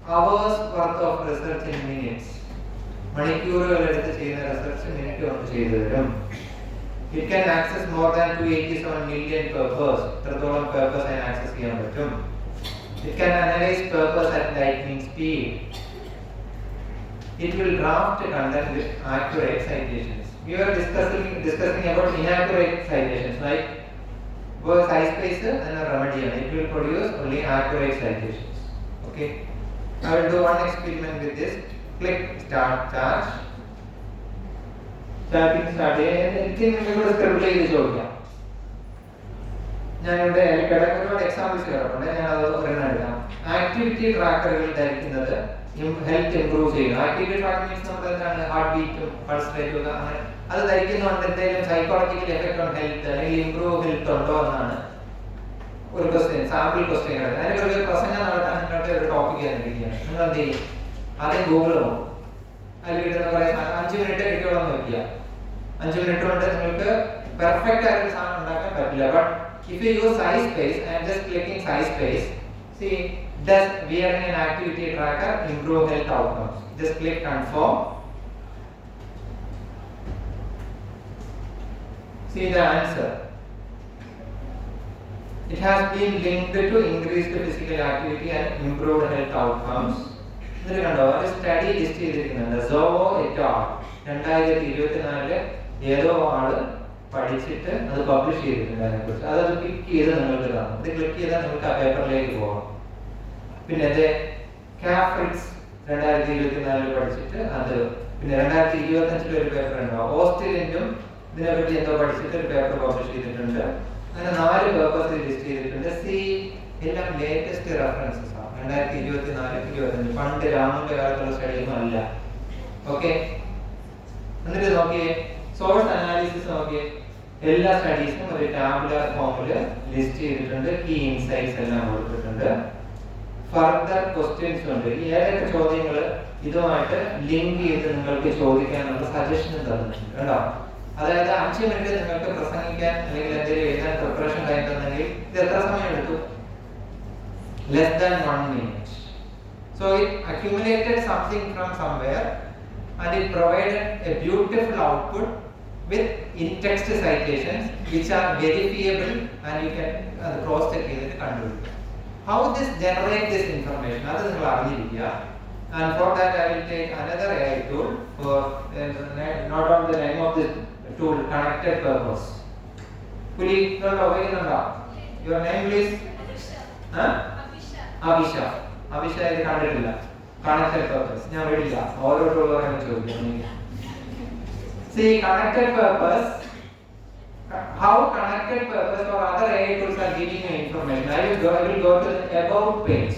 hours worth of research in minutes. മണിക്കൂറുകൾ എടുത്ത് ചെയ്യുന്ന research minute കൊണ്ട് ചെയ്തു തരും. It can access more than 287 million papers. എത്രത്തോളം papers അതിന് access ചെയ്യാൻ പറ്റും. It can analyze papers at lightning speed. It will draft content with accurate citations. We were discussing about inaccurate citations, right? For SciSpace and a remedy, it will produce only accurate citations. Okay. I will do one experiment with this. Click start charge. Starting start. Anything you will scribble ചെയ്ത് ചോദിക്കാം. ഞാൻ ഇവിടെ ഒരുപാട് examples കേട്ടിട്ടുണ്ട്. ഞാൻ അത് ഒരെണ്ണം എടുക്കാം. ആക്ടിവിറ്റി ട്രാക്കറുകൾ ധരിക്കുന്നത് ഹെൽത്ത് ഇംപ്രൂവ് ചെയ്യുന്നു. ആക്ടിവിറ്റി ട്രാക്കർ മീൻസ് നമ്മൾ എന്താണ് ഹാർട്ട് ബീറ്റും പൾസ് റേറ്റും അങ്ങനെ അത് ധരിക്കുന്നതുകൊണ്ട് എന്തെങ്കിലും സൈക്കോളജിക്കൽ എഫക്ട് ഓൺ ഹെൽത്ത് അല്ലെങ്കിൽ ഇംപ്രൂവ് ഹെൽത്ത് ഉണ്ടോ എന്നാണ് ഒരു ക്വസ്റ്റ്യൻ, സാമ്പിൾ ക്വസ്റ്റ്യൻ. അതിനൊക്കെ ഒരു പ്രസംഗം നടത്താൻ നിങ്ങൾക്ക് ഒരു ടോപ്പിക് നോക്കിയാൽ നിങ്ങൾ എന്ത് ചെയ്യും? ആദ്യം ഗൂഗിൾ നോക്കും. അതിൽ കിട്ടുന്ന പറയാം 5 മിനിറ്റ് കിട്ടുകയെന്ന് നോക്കിയ 5 മിനിറ്റ് കൊണ്ട് നിങ്ങൾക്ക് പെർഫെക്റ്റ് ആയിട്ട് സാധനം ഉണ്ടാക്കാൻ പറ്റില്ല. But if you use size space, I am just clicking size space. See, does wearing an activity tracker improve health outcomes? Just click confirm. See the answer. It has been linked to increased physical activity and improved health outcomes. ഇതിൽ കണ്ടോ ഒരു study list ചെയ്തിരിക്കുന്നുണ്ട്. സോവോ at ആൾ 2024 ഏതോ ആള് പഠിച്ചിട്ട് അത് publish ചെയ്തിട്ടുണ്ട് അതിനെക്കുറിച്ച്. അതത് ക്ലിക്ക് ചെയ്ത് നിങ്ങൾക്ക് കാണാം. ഇത് ക്ലിക്ക് ചെയ്താൽ നിങ്ങൾക്ക് ആ പേപ്പറിലേക്ക് പോകാം. പിന്നെ അത് കാഫ്രിക്സ് 2024 പഠിച്ചിട്ട് അത്, പിന്നെ 2025 ഒരു പേപ്പർ ഉണ്ടാവും. ഓസ്ട്രേലിയനും ഇതിനെപ്പറ്റി എന്തോ പഠിച്ചിട്ട് ഒരു പേപ്പർ പബ്ലിഷ് ചെയ്തിട്ടുണ്ട്. അങ്ങനെ 4 പേപ്പേഴ്സ് ലിസ്റ്റ് ചെയ്തിട്ടുണ്ട്. സി എല്ലാം ലേറ്റസ്റ്റ് റെഫറൻസസ് ആണ്. 2024-25 പണ്ട് രാമന്റെ കാലത്തുള്ള സ്റ്റഡിയൊന്നും അല്ല. ഓക്കെ, എന്നിട്ട് നോക്കിയേ സോഴ്സ് അനാലിസിസ് നോക്കിയേ. എല്ലാ സ്റ്റഡീസും ഒരു ടാബുലർ ഫോമിൽ ലിസ്റ്റ് ചെയ്തിട്ടുണ്ട്. കീ ഇൻസൈറ്റ്സ് എല്ലാം കൊടുത്തിട്ടുണ്ട്. ഫർദർ ക്വസ്റ്റ്യൻസ് ഉണ്ട്. ഈ ഏതൊക്കെ ചോദ്യങ്ങൾ ഇതുമായിട്ട് ലിങ്ക് ചെയ്ത് നിങ്ങൾക്ക് ചോദിക്കാനുള്ള സജഷൻ തന്നിട്ടുണ്ട് കേട്ടോ. അതായത് 5 മിനിറ്റ് നിങ്ങൾക്ക് പ്രസംഗിക്കാൻ അല്ലെങ്കിൽ എന്തെങ്കിലും എഴുതാൻ പ്രിപ്പറേഷൻ ടൈം തന്നെങ്കിൽ ഇത് എത്ര സമയം എടുത്തു? Less than 1 minute. So it accumulated something from somewhere and it provided a beautiful output with in-text citations which are verifiable and you can cross-check it and how this generate this information. That is and for that I will take another AI tool for not on the name of this tool, connected purpose. Please don't away your name please. Abhisha. Abhisha is connected purpose. ഞാൻ വിടില്ല, ഓരോ ടൂളും ചോദിക്കുന്നു. See, connected purpose, how connected purpose or other AI tools are giving you information. I will go to the about page.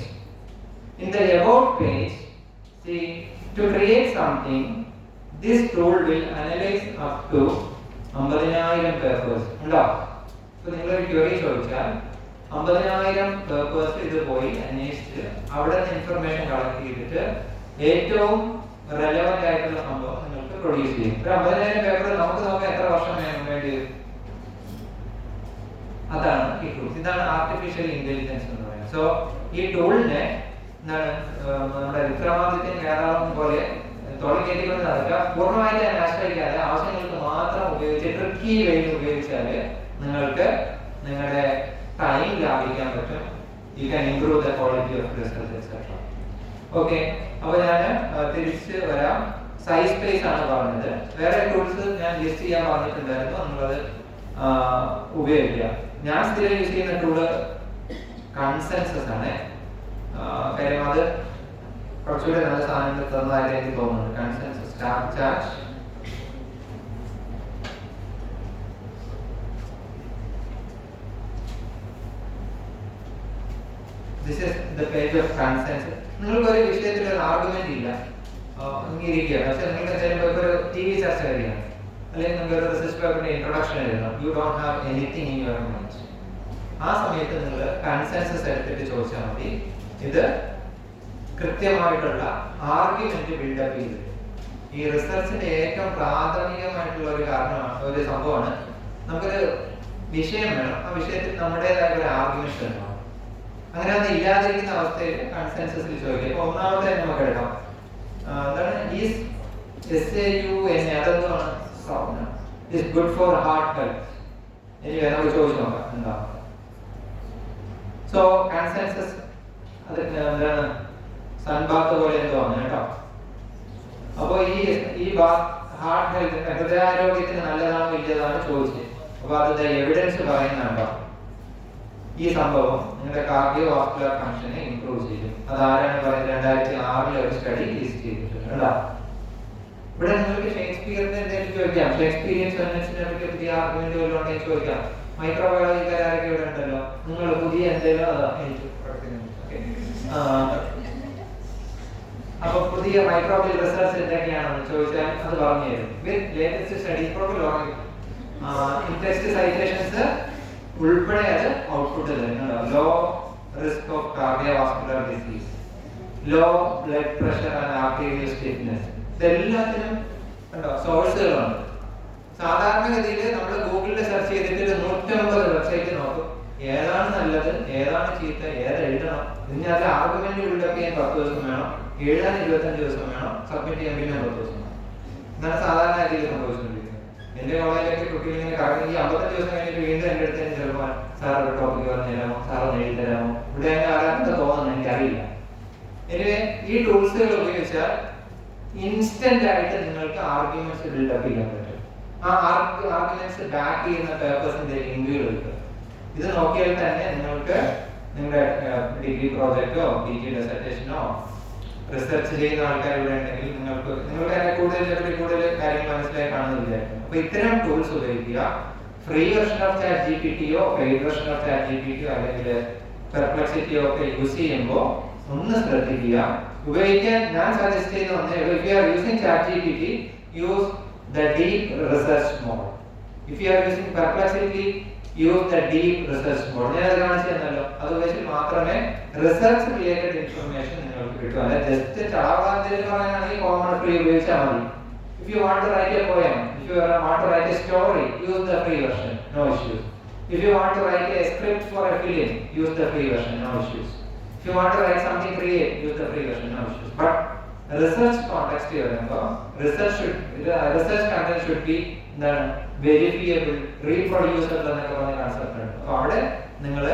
In the about page, see, to create something, this tool will analyze up to 50,000 papers. ഉണ്ടോ? So നിങ്ങൾ ഒരു query ചോദിച്ചാൽ 50,000 papers ഇത് പോയി അന്വേഷിച്ച് അവിടെ നിന്ന് information collect ചെയ്തിട്ട് ഏറ്റവും റെലവന്റ് ആയിട്ടുള്ള സംഭവം നിങ്ങൾക്ക് പ്രൊഡ്യൂസ് ചെയ്യും. ഒരു 50,000 പേപ്പർ നമുക്ക് നോക്കാൻ എത്ര വർഷം വേണ്ടി വരും? അതാണ് ഈ ടൂൾസ്. ഇതാണ് ആർട്ടിഫിഷ്യൽ ഇന്റലിജൻസ് എന്ന് പറയുന്നത്. സോ ഈ ടൂളിനെ എന്താണ് നമ്മുടെ വിക്രമാദിത്യൻ കേരളം പോലെ തുടങ്ങിക്കൊണ്ട് നടക്കുക, പൂർണ്ണമായിട്ട് ആശ്രയിക്കാതെ ആവശ്യങ്ങൾക്ക് മാത്രം ഉപയോഗിച്ച് ട്രിക്കി വേയിൽ ഉപയോഗിച്ചാൽ നിങ്ങൾക്ക് നിങ്ങളുടെ ടൈം ലാഭിക്കാൻ പറ്റും. You can improve the quality of result etcetera. Okay, അപ്പോൾ ഞാൻ തിരിച്ച് വരാം. സൈസ് സ്പേസ് ആണ് പറഞ്ഞത്. വേറെ ടൂൾസ് ഞാൻ ലിസ്റ്റ് ചെയ്യാൻ പറഞ്ഞിട്ടുണ്ടായിരുന്നു, നമ്മളത് ഉപയോഗിക്കുക. ഞാൻ സ്ഥിരം യൂസ് ചെയ്യുന്ന ടൂള് കൺസെൻസസ് ആണ്. കാര്യം അത് കുറച്ചുകൂടി നല്ല സാധനങ്ങൾ തന്നതായിട്ട് എനിക്ക് തോന്നുന്നുണ്ട്. Consensus star chart. This is the page of consensus. നിങ്ങൾക്ക് ഒരു വിഷയത്തിൽ ഒരു ആർഗ്യുമെന്റ് ഇല്ല, ഇരിക്കുക. പക്ഷെ നിങ്ങൾക്ക് ചിലപ്പോൾ ഒരു TV ചർച്ച കഴിയണം, അല്ലെങ്കിൽ നിങ്ങൾക്ക് ഒരു റിസർച്ച് പേപ്പറിന്റെ ഇൻട്രൊഡക്ഷൻ എഴുതണം. You don't have anything in your mind. ആ സമയത്ത് നിങ്ങൾ കൺസെൻസസ് എടുത്തിട്ട് ചോദിച്ചാൽ മതി. ഇത് കൃത്യമായിട്ടുള്ള ആർഗ്യുമെന്റ് ബിൽഡപ്പ് ചെയ്ത്, ഈ റിസർച്ചിന്റെ ഏറ്റവും പ്രാഥമികമായിട്ടുള്ള ഒരു കാരണമാണ്, ഒരു സംഭവമാണ്. നമുക്കൊരു വിഷയം വേണം, ആ വിഷയത്തിൽ നമ്മുടേതായ ഒരു ആർഗ്യുമെന്റ് ഉണ്ടാവും. അങ്ങനെ അത് ഇല്ലാതിരിക്കുന്ന അവസ്ഥയിൽ കൺസെൻസസിൽ ചോദിക്കുക. ഇപ്പൊ ഒന്നാമത്തെ നമുക്ക് എടുക്കാം, എന്താണ് ഈസ് SAUN, അതെന്താണ് sound is good for heart health. ഇനി നമുക്ക് ചോദിച്ചു നോക്കാം എന്താ. സോ കൺസെൻസസ് അത് എന്താണ് സൺബാത്ത് പോലെ എന്തോ ആണ് കേട്ടോ. അപ്പൊ ഈ ഹാർട്ട് ഹെൽത്ത്, ഹൃദയാരോഗ്യത്തിന് നല്ലതാണോ ഇല്ലതാണോ ചോദിച്ചത്. അപ്പൊ അതിന്റെ എവിഡൻസ് പറയുന്നുണ്ടോ ഈ സംഭവം നിങ്ങളുടെ കാർഡിയോ വാസ്കുലർ ഫംഗ്ഷനെ ഇംപ്രൂവ് ചെയ്യും. അതാരാണ് പറയുന്നത്? 2006 ഒരു സ്റ്റഡി ലിസ്റ്റ് ചെയ്തിട്ടുണ്ട് കേട്ടോ. ഇവിടെ നിങ്ങൾക്ക് ഷേക്സ്പിയറിന്റെ എന്തെങ്കിലും ചോദിക്കാം. ഷേക്സ്പിയറിയൻ സെന്റൻസിനെ പറ്റി പുതിയ ആർഗ്യുമെന്റ് വല്ലതും ഉണ്ടെങ്കിൽ ചോദിക്കാം. മൈക്രോബയോളജിക്കാരൊക്കെ ഇവിടെ ഉണ്ടല്ലോ, നിങ്ങൾ പുതിയ എന്തെങ്കിലും അപ്പൊ പുതിയ മൈക്രോബിയൽ റിസർച്ച് എന്തൊക്കെയാണെന്ന് ചോദിച്ചാൽ അത് പറഞ്ഞു തരും. With latest studies in text citations ഉൾപ്പെടെ അത് ഔട്ട്പുട്ട് തരുന്നുണ്ട്. Low risk of cardiovascular disease low blood pressure and arterial stiffness. ഇതെല്ലാത്തിനും ഉണ്ടോ സോഴ്സുകളുണ്ട്. സാധാരണഗതിയിൽ നമ്മൾ ഗൂഗിളിൽ സെർച്ച് ചെയ്തിട്ട് 150 വെബ്സൈറ്റ് നോക്കും, ഏതാണ് നല്ലത്, ഏതാണ് ചീത്ത, ഏത് എഴുതണം. ഇനി അത് ആർഗ്യുമെന്റ് ബിൽഡപ്പ് ചെയ്യാൻ 10 ദിവസം വേണം, എഴുതാൻ 25 ദിവസം വേണം, സബ്മിറ്റ് ചെയ്യാൻ പിന്നെ 10 ദിവസം വേണം. എന്നാണ് സാധാരണ രീതിയിൽ സംഭവിച്ചുകൊണ്ടിരിക്കുന്നത്. എന്റെ കോളേജിലേക്ക് കുട്ടികൾ ഇങ്ങനെ കറങ്ങി 55 ദിവസം കഴിഞ്ഞിട്ട് വീണ്ടും എന്റെ അടുത്ത് ചിലപ്പോൾ സാർ ഒരു ടോപ്പിക് പറഞ്ഞു തരാമോ, സാർ ഒന്ന് എഴുതി തരാമോ, ഇവിടെ ആരാധന തോന്നുന്നു എനിക്കറിയില്ല. എനിവേ ഈ ടൂൾസുകൾ ഉപയോഗിച്ചാൽ ഇൻസ്റ്റന്റ് ആയിട്ട് നിങ്ങൾക്ക് ആർഗ്യുമെന്റ്സ് ബിൽഡപ്പ് ചെയ്യാൻ പറ്റും. ആ ആർഗ്യുമെന്റ്സ് ബാക്ക് ചെയ്യുന്ന പേപ്പേഴ്സിന്റെ ലിങ്കുകൾ കിട്ടും. ഇത് നോക്കിയാൽ തന്നെ നിങ്ങൾക്ക് നിങ്ങളുടെ ഡിഗ്രി പ്രോജക്റ്റോ പി ജി ഡിസർട്ടേഷനോ റിസർച്ച് ചെയ്യുന്ന ആൾക്കാർ ഇവിടെ ഉണ്ടെങ്കിൽ നിങ്ങൾക്ക് അതിനെ കൂടുതൽ കാര്യങ്ങൾ മനസ്സിലായി കാണുന്ന വിചാരിക്കുന്നു. അപ്പൊ ഇത്തരം ടൂൾസ് ഉപയോഗിക്കുക. Free version of Chat G P ടിയോ paid version of Chat G P ടിയോ അല്ലെങ്കിൽ പെർപ്ലക്സിറ്റിയോ ഒക്കെ യൂസ് ചെയ്യുമ്പോൾ ഒന്ന് ശ്രദ്ധിക്കുക. ഉപയോഗിക്കാൻ ഞാൻ സജസ്റ്റ് ചെയ്യുന്ന ഒന്ന്, if you are using ChatGPT, use the deep research mode. If you are using Perplexity, use the deep research mode. ഞാൻ അത് കാണിച്ചു തന്നല്ലോ. അത് ഉപയോഗിച്ച് മാത്രമേ റിസർച്ച് റിലേറ്റഡ് ഇൻഫർമേഷൻ നിങ്ങൾക്ക് കിട്ടൂ. അല്ല ജസ്റ്റ് ചാവാന്തേൽ പറയാനാണെങ്കിൽ കോമൺ ഫ്രീ ഉപയോഗിച്ചാൽ മതി. If you want to write a poem, if you want to write a story, use the free version, no issues. If you want to write a script for a film, use the free version, no issues. If you want to write something creative, use the free version, no issues. But research context here, research content should be the verifiable, reproducible എന്നൊക്കെ പറഞ്ഞ concept ഉണ്ട്. അപ്പോൾ അവിടെ നിങ്ങൾ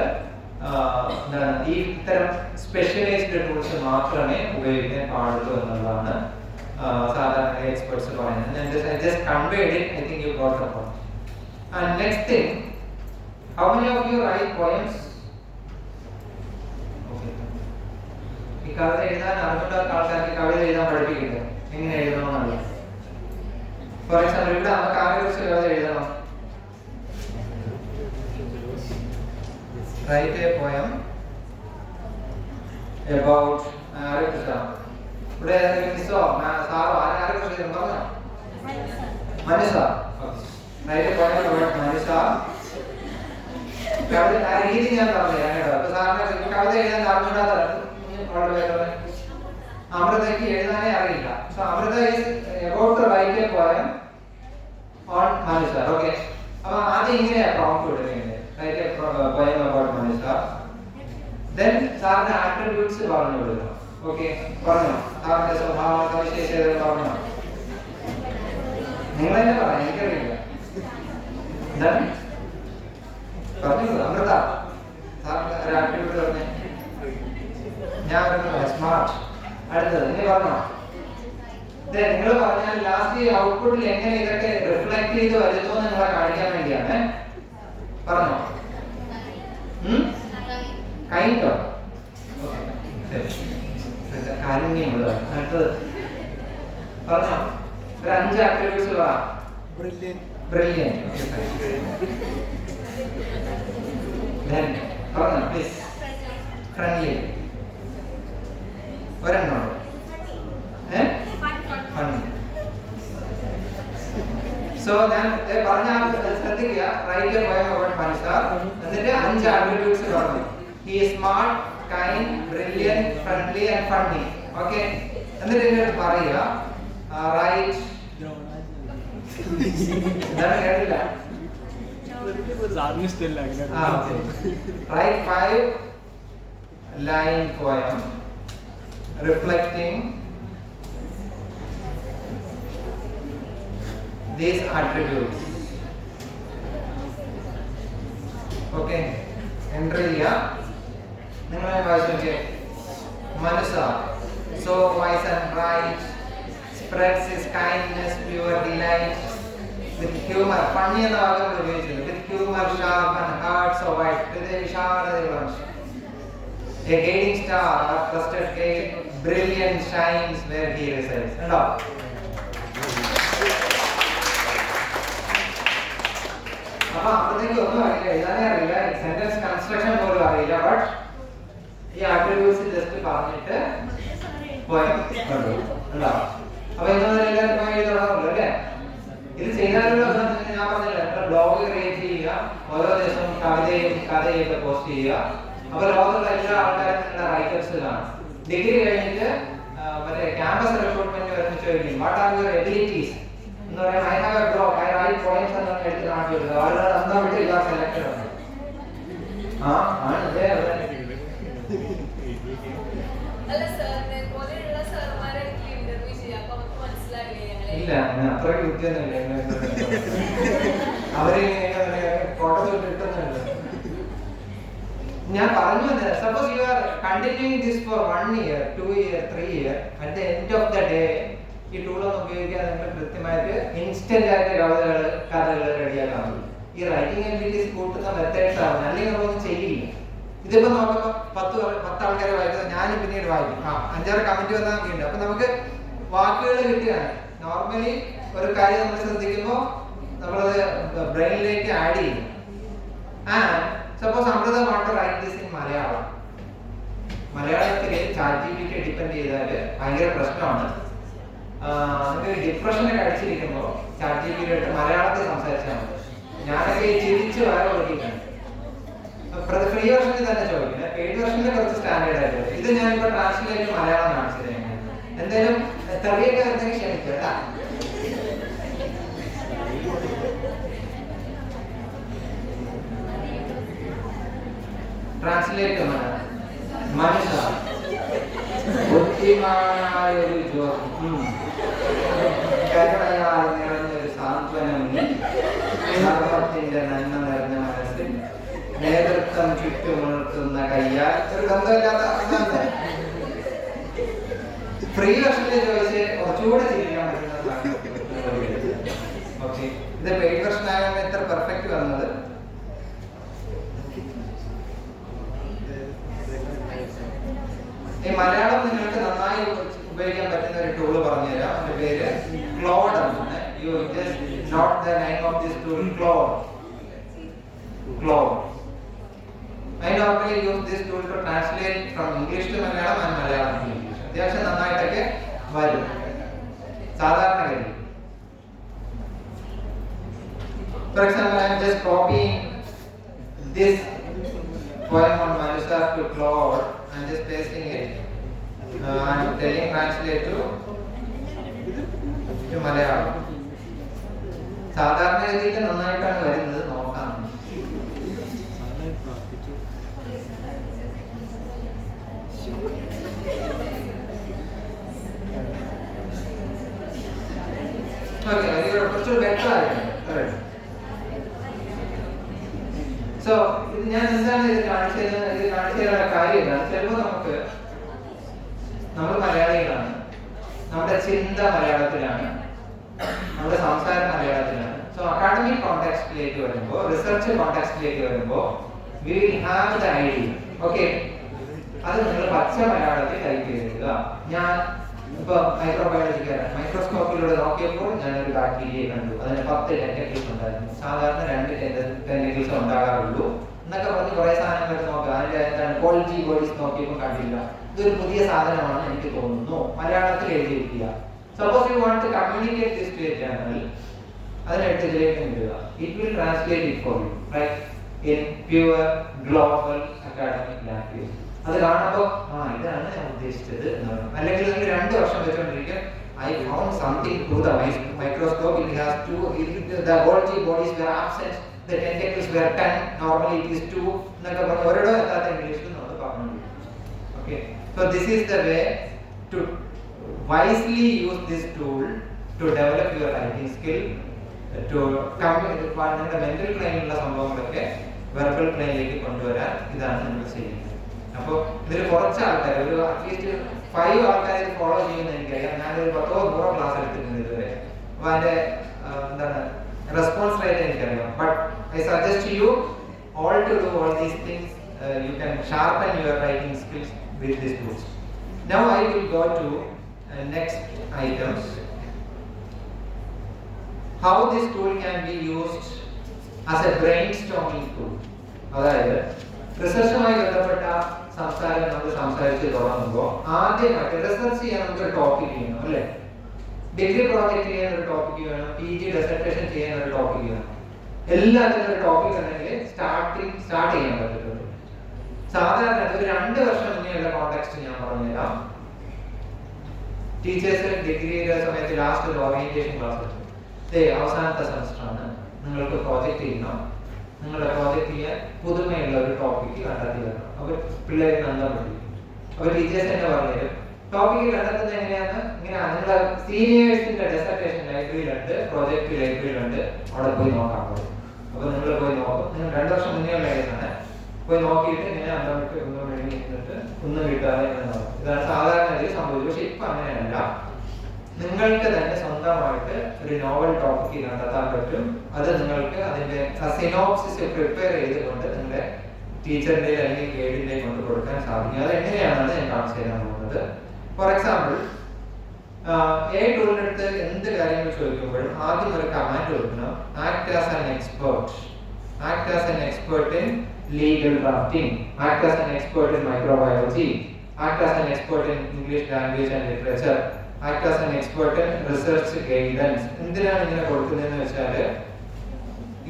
ഈ ഇത്തരം specialised tools മാത്രമേ ഉപയോഗിക്കാൻ പാടുള്ളൂ എന്നുള്ളതാണ് സാധാരണ എക്സ്പെർട്സ് പറയുന്നത്. Just conveyed it. I think you got the point. And next thing, how many of you write poems? ഈ കവിത എഴുതാൻ അറിഞ്ഞിട്ടാത്ത ആൾക്കാർക്ക് കവിത എഴുതാൻ പഠിപ്പിക്കില്ല, എങ്ങനെ എഴുതണമെന്നല്ല. ഫോർ എക്സാമ്പിൾ ഇവിടെ നമുക്ക് ആരെ കുറിച്ച് കവിത എഴുതണം? റൈറ്റ് എ പോയം അബൌട്ട് ആരെ കുറിച്ചാണ്? ഇവിടെ മിസ്സോ സാറോ ആരെ കുറിച്ച് പറഞ്ഞോ? മനുഷ. Right a poem about മനുഷ. കവിത ആ രീതി ഞാൻ പറഞ്ഞു കേട്ടോ. അപ്പൊ സാറിന് കവിത എഴുതാൻ അറിഞ്ഞിട്ടാത്ത അമൃതയ്ക്ക് എഴുതാനേ അറിയില്ല. So Amrita is about to write a poem on Manusha. Okay, അപ്പൊ ആദ്യം ഇങ്ങനെയാ പ്രോംപ്റ്റ് കൊടുക്കുന്നത്, write a poem about Manusha. Then സാറിന്റെ ആട്രിബ്യൂട്ട്സ് പറഞ്ഞു കൊടുക്കണം. ഓക്കെ, പറഞ്ഞോ സാറിന്റെ സ്വഭാവ സവിശേഷതകൾ പറഞ്ഞോ. നിങ്ങൾ തന്നെ പറയാം, എനിക്കറിയില്ല. എന്താണ് പറഞ്ഞു? അമൃത സാറിന്റെ ഒരു ആട്രിബ്യൂട്ട് പറഞ്ഞേ. ഞാൻ സ്മാർട്ട്. അടുത്തത് നിങ്ങൾ പറഞ്ഞോ. നിങ്ങൾ പറഞ്ഞാൽ ലാസ്റ്റ് ഔട്ട്പുട്ടിൽ എങ്ങനെ ഇതൊക്കെ റിഫ്ലക്ട് ചെയ്ത് വരുന്നു നിങ്ങളെ കാണിക്കാൻ വേണ്ടിയാണ്. പറഞ്ഞോ. കൈൻഡോ കാരുണ്യമുള്ള. അടുത്തത് പറഞ്ഞോ. ഒരു 5 ആട്രിബ്യൂട്ട്സ് പറ. ബ്രില്യന്റ്. പറഞ്ഞോ പ്ലീസ്. ഫ്രണ്ട്ലി. ഒരെണ്ണം. സോ ഞാൻ പറഞ്ഞ ശ്രദ്ധിക്കുക. Write a poem about Manusha. എന്നിട്ട് 5 ആട്രിബ്യൂട്ട്സ് പറഞ്ഞു. He is smart, kind, brilliant, friendly and funny. Okay, എന്നിട്ട് ഇങ്ങോട്ട് പറയുക റൈറ്റ്. കേട്ടില്ല? Write 5 line poem reflecting these attributes. Okay, entry ya ningal vaayche Manusa, so wise and bright, spreads his kindness, pure delight, with humor. Funny enna vaagam ubhayicchillu. With humor sharp and heart so wide, with a vishaladayilla. A guiding star, a trusted gate, brilliant shines where he resides. And all. അപ്പോൾ അപ്പോഴത്തേക്ക് ഒന്നും അറിയില്ല, എഴുതാനേ അറിയില്ല, sentence construction പോലും അറിയില്ല. But ഈ attributes just പറഞ്ഞിട്ട് poem കണ്ടു. ഉണ്ടാവും. അപ്പൊ ഇതൊന്നും എല്ലാവരും പോയി എഴുതണമല്ലോ അല്ലേ? ഇത് ചെയ്താലുള്ള ഞാൻ പറഞ്ഞില്ല, ബ്ലോഗ് ക്രിയേറ്റ് ചെയ്യുക, ഓരോ ദിവസവും കവിതയും കഥയൊക്കെ പോസ്റ്റ് ചെയ്യുക. അപ്പൊ ലോകത്തുള്ള എല്ലാ ആൾക്കാരും നിങ്ങളുടെ റൈറ്റേഴ്സ് കാണും. ഡിഗ്രി കഴിഞ്ഞിട്ട് മറ്റേ ക്യാമ്പസ് റിക്രൂട്ട്മെന്റ് വരുന്ന ചോദിക്കും വാട്ട് ആർ യുവർ എബിലിറ്റീസ് എന്ന് പറയാൻ I have a blog I write points എന്ന് എടുത്ത് നാട്ടിൽ വരുന്നത് ആളുകൾ എന്താ വിട്ടില്ല സെലക്ടഡ് ആണ് അതെ അതെ ഇല്ല അത്രയ്ക്ക് ബുദ്ധിയൊന്നുമില്ല അവര് ഫോട്ടോ ഇട്ടുന്നുണ്ട് ഞാൻ പറഞ്ഞു suppose you are continuing this four 1 year 2 year 3 year at the end of the day ഈ ടൂളൊന്നും ഉപയോഗിക്കാതെ നിങ്ങൾ കൃത്യമായിട്ട് ഇൻസ്റ്റന്റ് ആയിട്ട് കഥകൾ റെഡിയാക്കാൻ പറ്റും. ഈ റൈറ്റിംഗ് എബിലിറ്റീസ് കൂട്ടുന്ന മെത്തേഡ്സ് ആണ്, അല്ലെങ്കിൽ നമ്മളൊന്നും ചെയ്യില്ല. ഇതിപ്പോ നോക്കുമ്പോൾ 10 ആൾക്കാരെ വായിക്കുന്നത് ഞാനും പിന്നീട് വായിക്കും, 5-6 കമന്റ് വന്നാൽ ഉണ്ട്. അപ്പൊ നമുക്ക് വാക്കുകൾ കിട്ടുകയാണ്. നോർമലി ഒരു കാര്യം നമ്മൾ ശ്രദ്ധിക്കുമ്പോൾ നമ്മളത് ബ്രെയിനിലേക്ക് ആഡ് ചെയ്യും. Suppose Amrita want write this in Malayalam. മലയാളത്തിൽ ChatGPT ഡിപ്പെൻഡ് ചെയ്താൽ ഭയങ്കര പ്രശ്നമാണ്. നിങ്ങൾക്ക് ഡിപ്രഷനൊക്കെ അടിച്ചിരിക്കുമ്പോൾ ChatGPT ആയിട്ട് മലയാളത്തിൽ സംസാരിച്ചാൽ മതി. ഞാനൊക്കെ ചിരിച്ച് വേറെ കൊടുക്കിയിട്ടുണ്ട്. ഫ്രീ വെർഷനിൽ തന്നെ ചോദിക്കുന്നത്, പെയ്ഡ് വെർഷനിൽ കുറച്ച് സ്റ്റാൻഡേർഡ് ആയിട്ട്. ഇത് ഞാനിപ്പോൾ ട്രാൻസ്ലേറ്റ് മലയാളം കാണിച്ചത്. എന്തായാലും തെറിയൊക്കെ വരുന്നെങ്കിൽ ക്ഷമിക്കും കേട്ടാ. ട്രാൻസ്ലേറ്റ് മനുഷ്യ ബുദ്ധിമാനായ ഒരു കരുണയാൽ നിറഞ്ഞൊരു സാന്ത്വനം, ധർമ്മത്തിന്റെ നന്മ നിറഞ്ഞ മനസ്സിൽ നേതൃത്വം ചുറ്റുമുണർത്തുന്ന കയ്യാൽ. ഒരു ബന്ധമില്ലാത്ത ഫ്രീ വെർഷനിൽ ചോദിച്ച് കുറച്ചുകൂടെ ചിരിക്കാൻ പറ്റുന്നതാണ്. ഓക്കെ, ഇത് പെയ്ഡ് വെർഷൻ ആയതുകൊണ്ട് എത്ര പെർഫെക്റ്റ് വന്നത്. ഈ മലയാളം നിങ്ങൾക്ക് നന്നായി ഉപയോഗിക്കാൻ പറ്റുന്ന ഒരു ടൂള് പറഞ്ഞുതരാം. അതിന്റെ പേര് ക്ലോഡ് ആണ്. You just note the name of this tool, Claude. I normally use this tool to translate from English to Malayalam and Malayalam to English. അത്യാവശ്യം നന്നായിട്ടൊക്കെ വരും സാധാരണഗതി. For example, I am just copying this poem on Manushar to Claude and just pasting it. I am telling translate to Malayalam. സാധാരണഗതിയിൽ നന്നായിട്ടാണ് വരുന്നത്, നോക്കാം. Okay, കുറച്ച് better ആയിരുന്നു. So ഇത് ഞാൻ എന്താണ് ഇത് കാണിച്ചതിനുള്ള കാര്യം എന്താണ്? ചിലപ്പോൾ നമ്മൾ മലയാളികളാണ്, നമ്മുടെ ചിന്ത മലയാളത്തിലാണ്, നമ്മുടെ സംസാരം മലയാളത്തിലാണ്. സോ അക്കാഡമിക് കോണ്ടെക്സ്റ്റിലേക്ക് വരുമ്പോൾ, റിസർച്ച് കോണ്ടെക്സ്റ്റിലേക്ക് വരുമ്പോൾ we will have the idea. Okay, അത് നിങ്ങൾ പച്ച മലയാളത്തിൽ ടൈപ്പ് ചെയ്തിടുക. ഞാൻ ഇപ്പൊ മൈക്രോബയോളജിക്കാരാണ്, മൈക്രോസ്കോപ്പിലൂടെ നോക്കിയപ്പോൾ ഞാനൊരു ബാക്ടീരിയയെ കണ്ടു, അതിന് 10 ടെന്റക്കിൾസ് ഉണ്ടായിരുന്നു, സാധാരണ 2 ടെന്റക്കിൾസ് ഉണ്ടാകാറുള്ളൂ എന്നൊക്കെ പറഞ്ഞ് കുറെ സാധനങ്ങൾ നോക്കുക. അതിന്റെ എന്താണ് ക്വാളിറ്റി ബോഡീസ് നോക്കിയപ്പോൾ കണ്ടില്ല, ഇതൊരു പുതിയ സാധനമാണെന്ന് എനിക്ക് തോന്നുന്നു, മലയാളത്തിൽ എഴുതിയിരിക്കുക. Suppose you want to communicate this to a journal, അതിനെടുത്ത് ഇതിലേക്ക് ഇടുക. It will translate it for you write in pure global academic language. അത് കാണുമ്പോൾ ഇതാണ് ഞാൻ ഉദ്ദേശിച്ചത് എന്ന് പറയും. അല്ലെങ്കിൽ നിങ്ങൾ 2 വർഷം വെച്ചുകൊണ്ടിരിക്കും, I found something through the microscope. It has 2, the Golgi bodies were absent, the tentacles were 10, normally it is 2 എന്നൊക്കെ പറഞ്ഞ് ഓരോരോ എത്താത്ത ഇംഗ്ലീഷിൽ നമ്മൾ പറഞ്ഞു. Okay, so this is the way to wisely use this tool to develop your writing skill, to നിങ്ങളുടെ mental പ്ലെയിനിലുള്ള സംഭവങ്ങളൊക്കെ verbal പ്ലെയിനിലേക്ക് കൊണ്ടുവരാൻ ഇതാണ് നമ്മൾ ചെയ്യുന്നത്. അപ്പോൾ ഇതിൽ കുറച്ച് ആൾക്കാർ, ഒരു അറ്റ്ലീസ്റ്റ് 5 ആൾക്കാർ ഇത് ഫോളോ ചെയ്യുന്ന എനിക്കറിയാം. ഞാനൊരു 10-100 ക്ലാസ് എടുത്തിട്ടുണ്ട് ഇതുവരെ. അപ്പോൾ അതിന്റെ എന്താണ് റെസ്പോൺസ് റേറ്റ് എനിക്കറിയാം. But I suggest U all to do all these things. You can sharpen your writing skills with these tools. Now I will go to next items. How this tool can be used as a brainstorming tool. അതായത് റിസർച്ചുമായി ബന്ധപ്പെട്ട സംസാരം നമ്മൾ സംസാരിച്ച് തുടങ്ങുമ്പോൾ ആദ്യമായിട്ട് research ചെയ്യാൻ നമുക്കൊരു topic ചെയ്യണം അല്ലേ? ഡിഗ്രി പ്രോജക്റ്റ് ചെയ്യാൻ ഒരു ടോപ്പിക് വേണം, PG ഡിസർട്ടേഷൻ ചെയ്യാൻ ഒരു ടോപ്പിക് വേണം. എല്ലാത്തിനും ഒരു ടോപ്പിക് ഉണ്ടെങ്കിൽ സ്റ്റാർട്ട് ചെയ്യാൻ പറ്റത്തുള്ളൂ. സാധാരണ ഒരു 2 വർഷം മുന്നേയുള്ള കോണ്ടെക്സ്റ്റ് ഞാൻ പറഞ്ഞുതരാം. ടീച്ചേഴ്സ് ഡിഗ്രിയുടെ സമയത്ത് ലാസ്റ്റ് ഒരു ഓറിയന്റേഷൻ ക്ലാസ് എടുത്തു. അവസാനത്തെ സെമസ്റ്റർ ആണ്, നിങ്ങൾക്ക് പ്രോജക്റ്റ് ചെയ്യണം, നിങ്ങളുടെ പ്രോജക്റ്റ് ചെയ്യാൻ പുതുമയുള്ള ഒരു ടോപ്പിക്ക് കണ്ടെത്തി വരണം. അപ്പോൾ പിള്ളേർ നന്നാൻ പറ്റും. അപ്പോൾ ടീച്ചേഴ്സ് തന്നെ പറഞ്ഞുതരും ടോപ്പിക്ക് കണ്ടെത്തുന്നത് എങ്ങനെയാന്ന്. ഇങ്ങനെ നിങ്ങളുടെ സീനിയേഴ്സിന്റെ ഡെസർട്ടേഷൻ ലൈബ്രറിയിലുണ്ട്, പ്രോജക്റ്റ് ലൈബ്രറിയിലുണ്ട്, അവിടെ പോയി നോക്കാൻ പറ്റും. അപ്പോൾ നിങ്ങൾ പോയി നോക്കും. നിങ്ങൾ 2 വർഷം മുന്നേ ഉള്ള കേസാണ്. പോയി നോക്കിയിട്ട് ഇങ്ങനെ അന്തമിട്ട് ഒന്നും എഴുതിയിട്ട് ഒന്നും കിട്ടാതെ ഇതാണ് സാധാരണ സംഭവിച്ചത്. പക്ഷെ ഇപ്പൊ അങ്ങനെയല്ല. നിങ്ങൾക്ക് തന്നെ സ്വന്തമായിട്ട് ഒരു നോവൽ ടോപ്പിക്ക് കണ്ടെത്താൻ പറ്റും. അത് നിങ്ങൾക്ക് അതിന്റെ സിനോപ്സിസ് പ്രിപ്പയർ ചെയ്തുകൊണ്ട് നിങ്ങളുടെ ടീച്ചറിന്റെ അല്ലെങ്കിൽ ഗൈഡിന്റെ കൊണ്ട് കൊടുക്കാൻ സാധിക്കും. അത് എങ്ങനെയാണെന്ന് ഞാൻ കാണിച്ചു തരാൻ പോകുന്നത്. ഫോർ എക്സാമ്പിൾ, എ ടൂളിന്റെ അടുത്ത് എന്ത് കാര്യങ്ങൾ ചോദിക്കുമ്പോഴും ആദ്യം ഒരു കമാൻഡ് കൊടുക്കണം. Act as an expert. Act as an expert in legal drafting, act as an expert in microbiology, act as an expert in English language and literature, act as an expert in research guidance. എന്തിനാണ് ഇങ്ങനെ കൊടുക്കുന്നതെന്ന് വെച്ചാൽ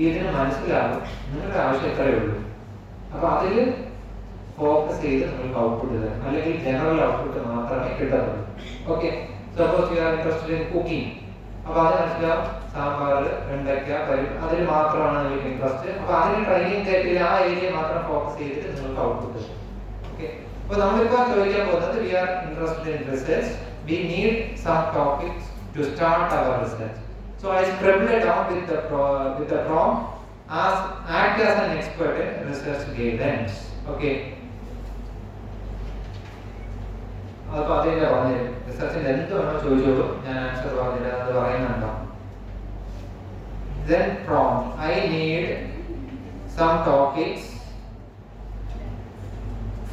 ഇതിന് മനസ്സിലാവും നിങ്ങളുടെ ആവശ്യം എത്രയേ ഉള്ളൂ. അപ്പൊ അതിൽ ഫോക്കസ് ചെയ്ത് നിങ്ങൾക്ക് ഔട്ട്പുട്ട് തരാം, അല്ലെങ്കിൽ ജനറൽ ഔട്ട്പുട്ട് മാത്രമേ കിട്ടത്തുള്ളൂ. Okay, suppose you are interested in cooking, അപ്പൊ അത് മനസ്സിലാവും സാമ്പാർ, വെണ്ടയ്ക്ക, പരിപ്പ്, അതിൽ മാത്രമാണ് നിങ്ങൾക്ക് ഇൻട്രസ്റ്റ്. അപ്പൊ അതിന് ട്രെയിനിങ് തരത്തിൽ ആ ഏരിയ മാത്രം ഫോക്കസ് ചെയ്തിട്ട് നിങ്ങൾക്ക് ഔട്ട്പുട്ട് തരും. ഓക്കെ, അപ്പൊ നമ്മളിപ്പോ ചോദിക്കാൻ പോകുന്നത് we are interested in research, we need some topics to start our research. So I scribbled it down with the prompt as act as an expert in research guidance. Okay, അപ്പൊ അതിന്റെ പറഞ്ഞു റിസർച്ചിന്റെ എന്ത് വേണോ ചോദിച്ചോളൂ, ഞാൻ ആൻസർ പറഞ്ഞില്ല, അത് പറയുന്നുണ്ടോ. Then prompt, I need some topics